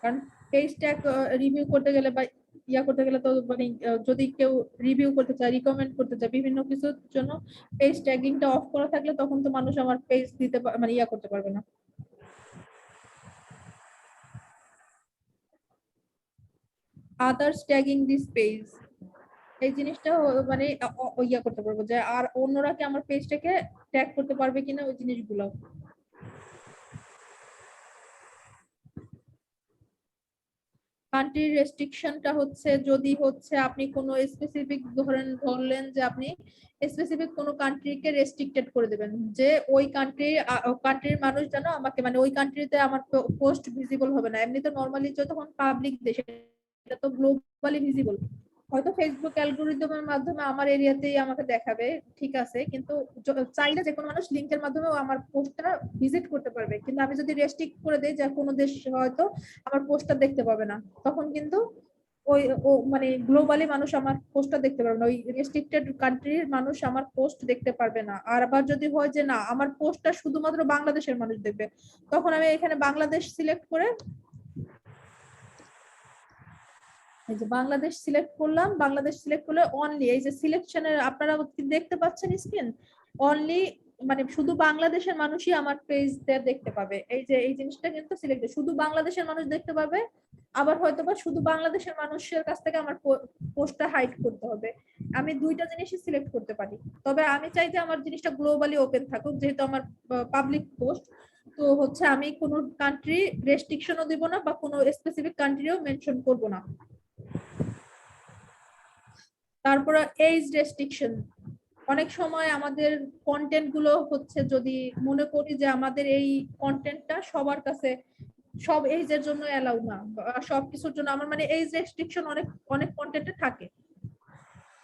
কারণ পেজ ট্যাগ রিভিউ করতে গেলে বা ইয়া করতে গেলে তো মানে যদি কেউ রিভিউ করতে চায়, রিকমেন্ড করতে চায় বিভিন্ন কিছুর জন্য, পেজ ট্যাগিংটা অফ করা থাকলে তখন তো মানুষ আমার পেজ দিতে মানে ইয়া করতে পারবে না। আদার্স ট্যাগিং দিস পেজ, এই জিনিসটা মানে ইয়া করতে পারবো যে আর অন্যরা কি আমার পেজটাকে ট্যাগ করতে পারবে কিনা, ওই জিনিসগুলো। কান্ট্রি রেস্ট্রিকশনটা হচ্ছে যদি হচ্ছে আপনি কোনো স্পেসিফিক ধরলেন যে আপনি স্পেসিফিক কোনো কান্ট্রিকে রেস্ট্রিক্টেড করে দেবেন, যে ওই কান্ট্রির মানুষ যেন আমাকে, মানে ওই কান্ট্রিতে আমার পোস্ট ভিজিবল হবে না। এমনিতে নরমালি যখন পাবলিক দেশে, এটা তো গ্লোবালি ভিজিবল, হয়তো ফেসবুক অ্যালগোরিদমের মাধ্যমে আমার এরিয়াতেই আমাকে দেখাবে, ঠিক আছে, কিন্তু চাইলে যে কোনো মানুষ লিংকের মাধ্যমেও আমার পোস্টটা ভিজিট করতে পারবে। কিন্তু আমি যদি রেস্ট্রিক্ট করে দেই যে কোনো দেশ হয়তো আমার পোস্টটা দেখতে পাবে না, তখন কিন্তু ওই মানে গ্লোবালি মানুষ আমার পোস্টটা দেখতে পারবে না, ওই রেস্ট্রিক্টেড কান্ট্রির মানুষ আমার পোস্ট দেখতে পারবে না। আর আবার যদি হয় যে না আমার পোস্টটা শুধুমাত্র বাংলাদেশের মানুষ দেখবে, তখন আমি এখানে বাংলাদেশ সিলেক্ট করে, এই যে বাংলাদেশ সিলেক্ট করলাম, বাংলাদেশ সিলেক্ট করলে অনলি এই যে সিলেকশনের আপনারা দেখতে পাচ্ছেন স্ক্রিন, অনলি মানে শুধু বাংলাদেশের মানুষই আমার পেজটা দেখতে পাবে। এই যে এই জিনিসটা কিন্তু সিলেক্ট, শুধু বাংলাদেশের মানুষ দেখতে পাবে। আবার হয়তো বা শুধু বাংলাদেশের মানুষের কাছ থেকে আমার পোস্টটা হাইড করতে হবে। আমি দুইটা জিনিসই সিলেক্ট করতে পারি, তবে আমি চাই যে আমার জিনিসটা গ্লোবালি ওপেন থাকুক, যেহেতু আমার পাবলিক পোস্ট। তো হচ্ছে আমি কোনো কান্ট্রি রেস্ট্রিকশনও দিব না বা কোনো স্পেসিফিক কান্ট্রিও মেনশন করব না। তারপরে এজ রেস্ট্রিকশন, অনেক সময় আমাদের কন্টেন্ট গুলো হচ্ছে যদি মনে করি যে আমাদের এই কন্টেন্টটা সবার কাছে সব এজের জন্য অ্যালাউ না, সব কিছুর জন্য আমার মানে এজ রেস্ট্রিকশন অনেক অনেক কন্টেন্টে থাকে।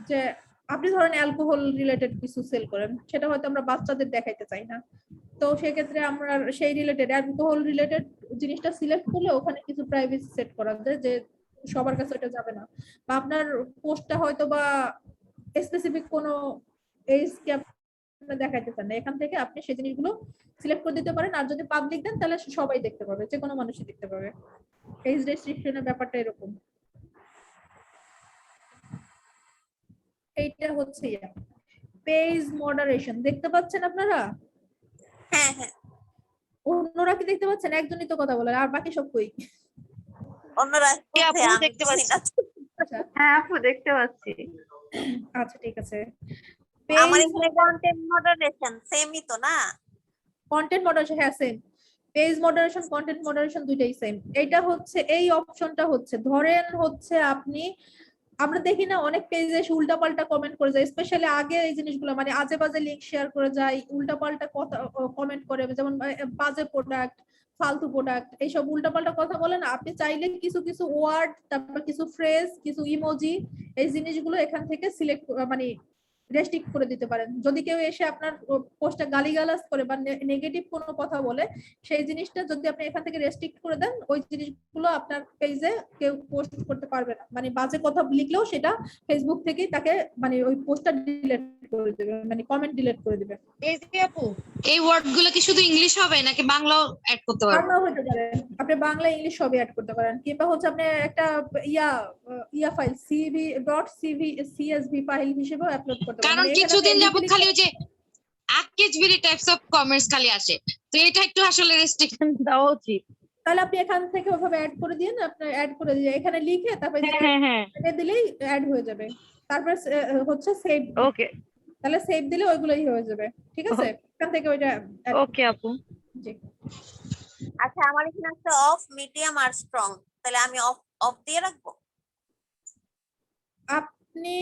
যে আপনি ধরেন অ্যালকোহল রিলেটেড কিছু সেল করেন, সেটা হয়তো আমরা বাচ্চাদের দেখাইতে চাই না, তো সেক্ষেত্রে আমরা সেই রিলেটেড অ্যালকোহল রিলেটেড জিনিসটা সিলেক্ট করলে ওখানে কিছু প্রাইভেসি সেট করা যায় যে সবার কাছে এটা যাবে না। বা আপনার পোস্টটা হয়তো বা স্পেসিফিক কোনো এজ আপনি দেখাইতে চান না, এখান থেকে আপনি সেই জিনিসগুলো সিলেক্ট করে দিতে পারেন। আর যদি পাবলিক দেন তাহলে সবাই দেখতে পাবে, যে কোনো মানুষই দেখতে পাবে। পেজ রেস্ট্রিকশনের ব্যাপারটা এরকম। এইটা হচ্ছে পেজ মডারেশন, দেখতে পাচ্ছেন আপনারা? হ্যাঁ হ্যাঁ, অন্যরা কি দেখতে পাচ্ছেন? একজনই তো কথা বলে, আর বাকি সব কই? অন্যরা আপু বলছে, আমি দেখতে বুঝি পাচ্ছি। না। আচ্ছা হ্যাঁ আপু দেখতে পাচ্ছি। আচ্ছা ঠিক আছে। আমার পেজ এখানে কন্টেন্ট মডারেশন সেমই তো না? কন্টেন্ট মডারেশন, হ্যাঁ same. Page moderation, content moderation দুইটাই সেম। এটা হচ্ছে, এই অপশনটা হচ্ছে, ধরেন হচ্ছে আপনি, আমরা দেখি না অনেক পেজে উল্টাপাল্টা কমেন্ট করে যায়, স্পেশালি আগে এই জিনিসগুলো মানে আজে বাজে লিংক শেয়ার করে যায়, উল্টাপাল্টা কথা কমেন্ট করে, যেমন বাজে প্রোডাক্ট, ফালতু প্রোডাক্ট, এইসব উল্টাপাল্টা কথা বলেন। আপনি চাইলে কিছু কিছু ওয়ার্ড, তারপর কিছু ফ্রেজ, কিছু ইমোজি, এই জিনিসগুলো এখান থেকে সিলেক্ট মানে রেস্ট্রিক্ট করে দিতে পারেন। যদি কেউ এসে আপনার পোস্টটা গালিগালাজ করে বা নেগেটিভ কোনো কথা বলে, সেই জিনিসটা যদি আপনি এখান থেকে রেস্ট্রিক্ট করে দেন, ওই জিনিসগুলো আপনার পেজে কেউ পোস্ট করতে পারবে না। মানে বাজে কথা লিখলেও সেটা ফেসবুক থেকেই তাকে মানে ওই পোস্টটা ডিলিট করে দেবে, মানে কমেন্ট ডিলিট করে দেবে। এই যে আপু, এই ওয়ার্ড গুলো কি শুধু ইংলিশ হবে নাকি বাংলাও অ্যাড করতে পারবো? বাংলা হতে পারে, আপনি বাংলা ইংলিশ সবই অ্যাড করতে পারেন। কিংবা হচ্ছে আপনি একটা ইয়া ফাইল CSV ফাইল হিসেবেও আপলোড করতে পারেন। কারণ মানে এখানে কিছুদিন আপনি যাবত legally- খালি ওই যে আকেজবিরি টাইপস অফ কমেন্টস খালি আসে, তো এটা একটু আসলে রেস্ট্রিকশন দেওয়া উচিত। তাহলে আপনি এখান থেকে ওভাবে অ্যাড করে দিন, আপনি অ্যাড করে দিয়ে এখানে লিখে তারপরে হ্যাঁ দিলেই অ্যাড হয়ে যাবে। তারপর হচ্ছে সেভ, ওকে তাহলে সেভ দিলে ওইগুলোই হয়ে যাবে। ঠিক আছে, এখান থেকে ওইটা add ওকে আপু। জি। আচ্ছা, আমার এখানে আছে অফ, মিডিয়াম আর স্ট্রং, তাহলে আমি অফ অফ দিয়ে রাখবো? আপনি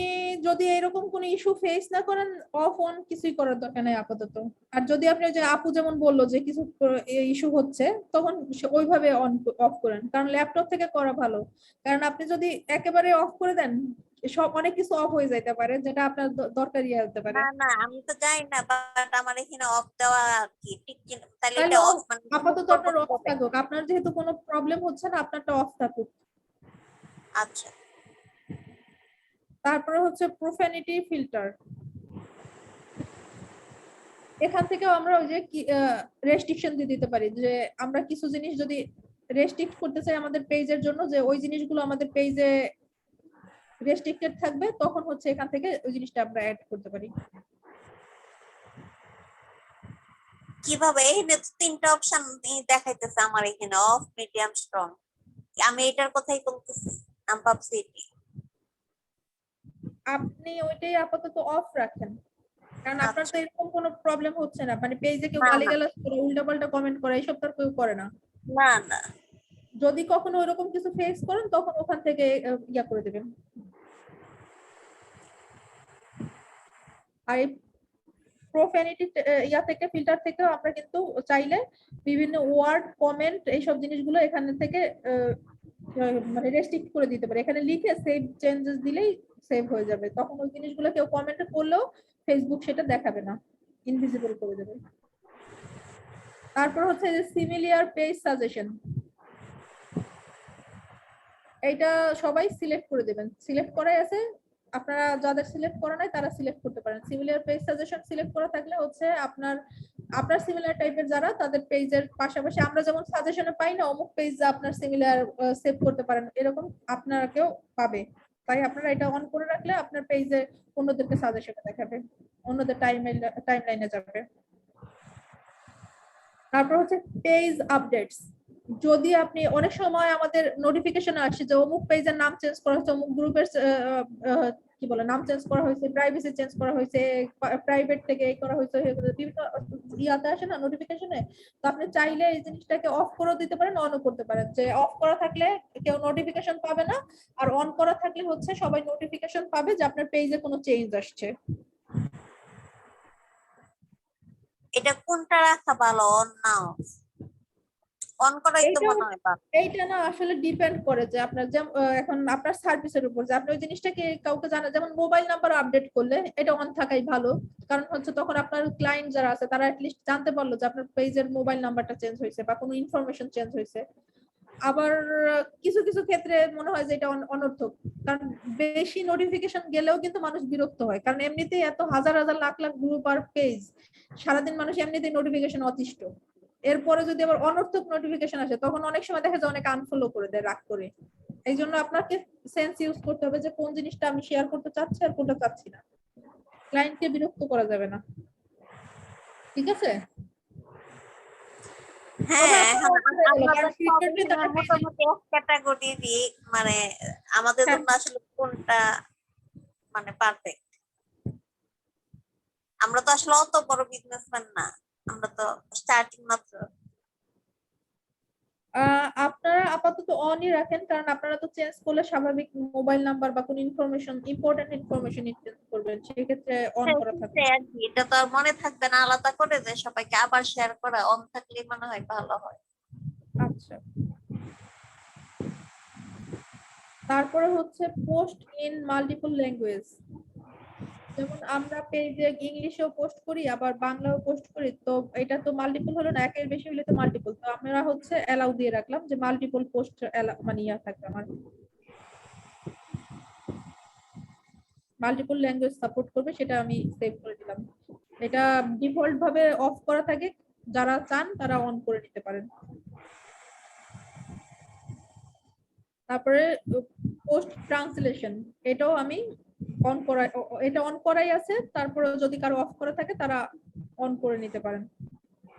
যদি এরকম কোনো ইস্যু ফেস না করেন, অফ অন কিছুই করার দরকার নাই আপাতত। আর যদি আপনি ওই যে আপু যেমন বললো যে কিছু ইস্যু হচ্ছে, তখন ওইভাবে অন অফ করেন, কারণ ল্যাপটপ থেকে করা ভালো। কারণ আপনি যদি একেবারে অফ করে দেন, সব অনেক কিছু অফ হয়ে যাইতে পারে, যেটা আপনার দরকারি হতে পারে। না না, আমি তো জানি না, বাট আমার এখানে অফ দেওয়া আর কি ঠিক কিনা, তাহলে তাহলে এটা অফ মানে আপাতত করবো আপনার অফ কিভাবে? থাকুক, আপনার যেহেতু কোনো প্রবলেম হচ্ছে না, আপনারটা অফ থাকুক। আচ্ছা, তারপরে হচ্ছে প্রোফানিটি ফিল্টার। এখান থেকেও আমরা ওই যে রেস্ট্রিকশন দিয়ে দিতে পারি, যে আমরা কিছু জিনিস যদি রেস্ট্রিক্ট করতে চাই আমাদের পেজের জন্য, যে ওই জিনিসগুলো আমাদের পেজে রেস্ট্রিক্টেড থাকবে, তখন হচ্ছে এখান থেকে ওই জিনিসটা আমরা অ্যাড করতে পারি। কিভাবে? এখানে তো তিনটা অপশন দেখাইতেছে আমার এখানে, অফ, মিডিয়াম, স্ট্রং। আমি এটার কথাই বলতেছি, আমি ভাবছি এটি। আপনি ওইটাই আপাতত অফ রাখেন, কারণ আপনার তো আচ্ছা। এরকম কোনো প্রবলেম হচ্ছে না, মানে পেজে কেউ না, না। গালিগালাজ করে, উল্টাপাল্টা কমেন্ট করে, এইসব তো আর কেউ করে না। না না, যদি কখনো ওইরকম কিছু ফেস করেন, তখন ওখান থেকে ইয়া করে দেবেন। আর এই প্রোফানিটি ইয়া থেকে, ফিল্টার থেকে আমরা কিন্তু চাইলে বিভিন্ন ওয়ার্ড, কমেন্ট, এইসব জিনিসগুলো এখানে থেকে মানে রেস্ট্রিক্ট করে দিতে পারি। এখানে লিখে সেভ চেঞ্জেস দিলেই সেভ হয়ে যাবে, তখন ওই জিনিসগুলো কেউ কমেন্ট করলেও ফেসবুক সেটা দেখাবে না, ইনভিজিবল করে দেবে। তারপর হচ্ছে যে সিমিলিয়ার পেজ সাজেশন, এইটা সবাই সিলেক্ট করে দেবেন। সিলেক্ট করাই আছে, আপনারা যাদের সিলেক্ট করা নাই তারা সিলেক্ট করতে পারেন। সিমিলার পেজ সাজেশন সিলেক্ট করা থাকলে হচ্ছে আপনার সিমিলার টাইপের যারা, তাদের পেজের পাশাপাশি আমরা যেমন সাজেশনে পাই না অমুক পেজ আপনার সিমিলার সেভ করতে পারেন, এরকম আপনারা কেউ পাবে। তাই আপনারা এটা অন করে রাখলে আপনার পেজে অন্যদেরকে সাজেশনে দেখাবে, অন্যদের টাইমলাইনে যাবে। তারপর হচ্ছে পেজ আপডেটস। যদি আপনি অনেক সময় আমাদের নোটিফিকেশন আসে যে অমুক পেজের নাম চেঞ্জ করা হয়েছে, অমুক গ্রুপের কি বলে নাম চেঞ্জ করা হয়েছে, প্রাইভেসি চেঞ্জ করা হয়েছে, প্রাইভেট থেকে এই করা হয়েছে, বিভিন্ন ইয়াতে আসে না নোটিফিকেশনে। তো আপনি চাইলে এই জিনিসটাকে অফ করে দিতে পারেন, অনও করতে পারেন। যে অফ করা থাকলে কেউ নোটিফিকেশন পাবে না, আর অন করা থাকলে হচ্ছে সবাই নোটিফিকেশন পাবে যে আপনার পেজে কোনো চেঞ্জ আসছে। এটা কোনটা রাখা ভালো, অন না অফ? অন করাই তো মনে হয় ভালো। এইটা না আসলে ডিপেন্ড করে যে আপনার এখন আপনার সার্ভিসের উপর, যে আপনি ওই জিনিসটাকে কাউকে জানা, যেমন মোবাইল নাম্বার আপডেট করলে এটা অন থাকাই ভালো। কারণ হচ্ছে তখন আপনার ক্লায়েন্ট যারা আছে তারা অ্যাটলিস্ট জানতে পারলো যে আপনার পেজের মোবাইল নাম্বারটা চেঞ্জ হয়েছে বা কোনো ইনফরমেশন চেঞ্জ হয়েছে। আবার কিছু কিছু ক্ষেত্রে মনে হয় যে এটা অনর্থক, কারণ বেশি নোটিফিকেশন গেলেও কিন্তু মানুষ বিরক্ত হয়, কারণ এমনিতেই এত হাজার হাজার লাখ লাখ গ্রুপ আর পেজ, সারাদিন মানুষ এমনিতেই নোটিফিকেশন অতিষ্ঠ, এরপরে যদি আবার অনর্থক নোটিফিকেশন আসে তখন অনেক সময় দেখা যায় অনেক আনফলো করে দেয় রাগ করে। এই জন্য আপনাকে সেন্স ইউজ করতে হবে যে কোন জিনিসটা আমি শেয়ার করতে চাচ্ছি আর কোনটা চাচ্ছি না, ক্লায়েন্টকে বিরক্ত করা যাবে না। ঠিক আছে? হ্যাঁ, তবে আপনার এখন হয়ে গেল, কারণ আমাদের তো frequently তো অবশ্যই আমরা মোটামুটি এক ক্যাটাগরি, মানে আমাদের হ্যাঁ। জন্য আসলে কোনটা মানে পারফেক্ট। আমরা তো আসলে অত বড় বিজনেসম্যান না, আমরা তো স্টার্টিং মাত্র। আপনারা আপাতত অনই রাখেন, কারণ আপনারা তো চেঞ্জ করলে স্বাভাবিক মোবাইল নাম্বার বা কোনো ইনফরমেশন, ইম্পর্টেন্ট ইনফরমেশন চেঞ্জ করবেন, সেক্ষেত্রে অন করা থাকবে। সেটাই আর কি, এটা তো আর মনে থাকবে না আলাদা করে যে সবাইকে আবার শেয়ার করা, অন থাকলে মনে হয় ভালো হয়। আচ্ছা, তারপরে হচ্ছে পোস্ট ইন মাল্টিপল ল্যাঙ্গুয়েজ, যেমন আমরা পেজে ইংলিশেও পোস্ট করি আবার বাংলাও পোস্ট করি, তো এটা তো মাল্টিপল হলো না, একের বেশি হলে তো মাল্টিপল, তো আমরা হচ্ছে অ্যালাউ দিয়ে রাখলাম যে মাল্টিপল পোস্ট মানে ইয়া থাকবে, আমার মাল্টিপল ল্যাঙ্গুয়েজ সাপোর্ট করবে, সেটা আমি সেভ করে দিলাম। এটা ডিফল্ট ভাবে অফ করা থাকে, যারা চান তারা অন করে নিতে পারেন। তারপরে পোস্ট ট্রান্সলেশন, এটাও আমি অন করা, এটা অন করাই আছে, তারপরে যদি কারো অফ করা থাকে তারা অন করে নিতে পারেন।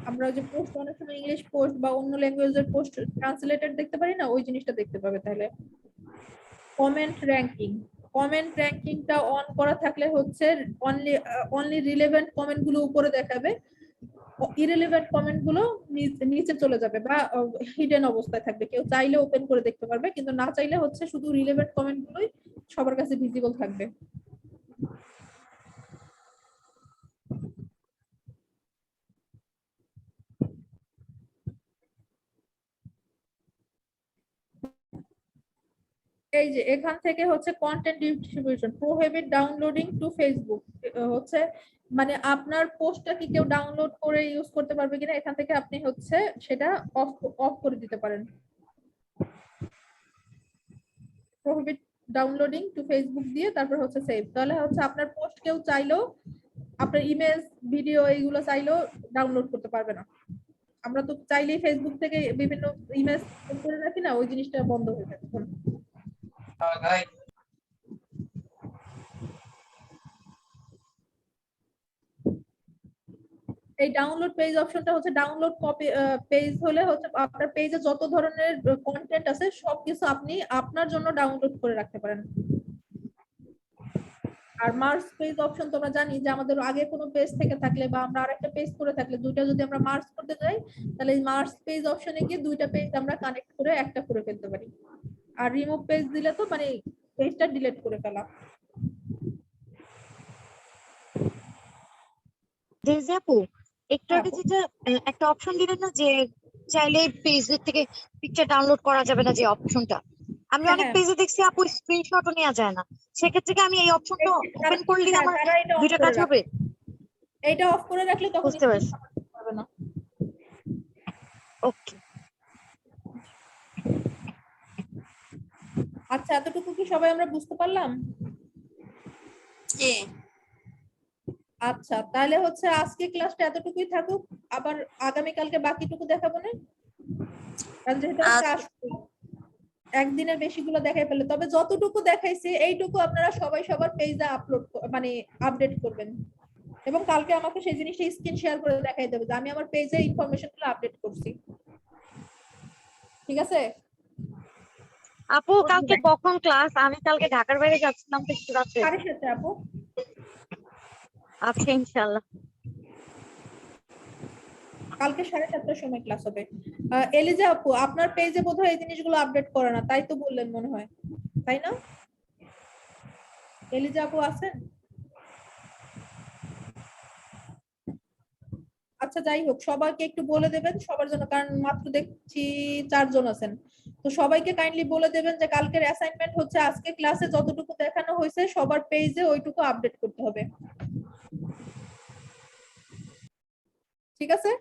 আমরা যে পোস্ট অনেক সময় ইংলিশ পোস্ট বা অন্য ল্যাঙ্গুয়েজের পোস্ট ট্রান্সলেটেড দেখতে পারি না, ওই জিনিসটা দেখতে পাবে তাহলে। কমেন্ট র্যাঙ্কিংটা অন করা থাকলে হচ্ছে অনলি রিলেভেন্ট কমেন্ট গুলো উপরে দেখাবে, ইরেলেভেন্ট কমেন্ট গুলো নিচে চলে যাবে বা হিডেন অবস্থায় থাকবে, কেউ চাইলে ওপেন করে দেখতে পারবে, কিন্তু না চাইলে হচ্ছে শুধু রিলেভেন্ট কমেন্ট গুলোই সবার কাছে ভিজিবল থাকবে। এই যে এখান থেকে হচ্ছে content distribution, prohibit downloading to Facebook, হচ্ছে মানে আপনার পোস্টটা কি কেউ ডাউনলোড করে ইউজ করতে পারবে কিনা, এখান থেকে আপনি হচ্ছে সেটা অফ করে দিতে পারেন। প্রোহিবিট ডাউনলোডিং টু ফেসবুক দিয়ে তারপর হচ্ছে সেভ, তাহলে হচ্ছে আপনার পোস্ট কেউ চাইলেও, আপনার ইমেজ ভিডিও এইগুলো চাইলেও ডাউনলোড করতে পারবে না। আমরা তো চাইলেই ফেসবুক থেকে বিভিন্ন ইমেজ করে রাখি না, ওই জিনিসটা বন্ধ হয়ে যাবে। এই ডাউনলোড পেজ অপশনটা হচ্ছে ডাউনলোড কপি পেজ হলে হচ্ছে আপনার পেজে যত ধরনের কন্টেন্ট আছে সবকিছু আপনি আপনার জন্য ডাউনলোড করে রাখতে পারেন। আর মার্জ পেজ অপশন তো আমরা জানি যে আমাদের আগে কোনো পেজ থেকে থাকলে বা আমরা আরেকটা পেজ করে থাকলে দুইটা যদি আমরা মার্জ করতে যাই, তাহলে এই মার্জ পেজ অপশনে গিয়ে দুইটা পেজ আমরা কানেক্ট করে একটা করে ফেলতে পারি। আর রিমুভ পেজ দিলে তো মানে পেজটা ডিলিট করে ফেলা। ডেজি আপু, একটু আগে যেটা একটা অপশন দিলেন না যে চাইলে পেজের থেকে পিকচার ডাউনলোড করা যাবে না, যে অপশনটা আমি অনেক পেজে দেখছি আপু স্ক্রিনশটও নেওয়া যায় না, সেক্ষেত্রে কি আমি এই অপশনটা ওপেন করলে আমার দুইটা কাজ হবে? এইটা অফ করে রাখলে তখন বুঝতে পারছি। হবে না। ওকে, আচ্ছা, এতটুকু কি সবাই আমরা বুঝতে পারলাম? জি। আচ্ছা, তাহলে হচ্ছে আজকে ক্লাসটা এতটুকুই থাকুক, আবার আগামী কালকে বাকিটুকু দেখাবো না, কারণ যেহেতু আজকে আসবে একদিনের বেশিগুলো দেখাই ফেলে, তবে যতটুকু দেখাইছি এইটুকু আপনারা সবাই সবার পেজে আপলোড মানে আপডেট করবেন, এবং কালকে আমাকে সেই জিনিসটা স্ক্রিন শেয়ার করে দেখাই দেবে যে আমি আমার পেজে ইনফরমেশনগুলো আপডেট করছি। ঠিক আছে আপু কালকে কখন ক্লাস? আমি কালকে ঢাকার বাইরে যাচ্ছিলাম তো একটু রাতে। 7:30 আপু। আচ্ছা, ইনশাআল্লাহ কালকে 7:30টার সময় ক্লাস হবে। এলিজা আপু, আপনার পেজে বোধহয় এই জিনিসগুলো আপডেট করে না, তাই তো বললেন মনে হয়, তাই না? এলিজা আপু আছেন? আচ্ছা, যাই হোক, সবাইকে একটু বলে দেবেন সবার জন্য, কারণ মাত্র দেখছি 4 জন আছেন, তো সবাইকে কাইন্ডলি বলে দেবেন যে কালকের অ্যাসাইনমেন্ট হচ্ছে আজকে ক্লাসে যতটুকু দেখানো হয়েছে সবার পেজে ওইটুকু আপডেট করতে হবে। ঠিক আছে?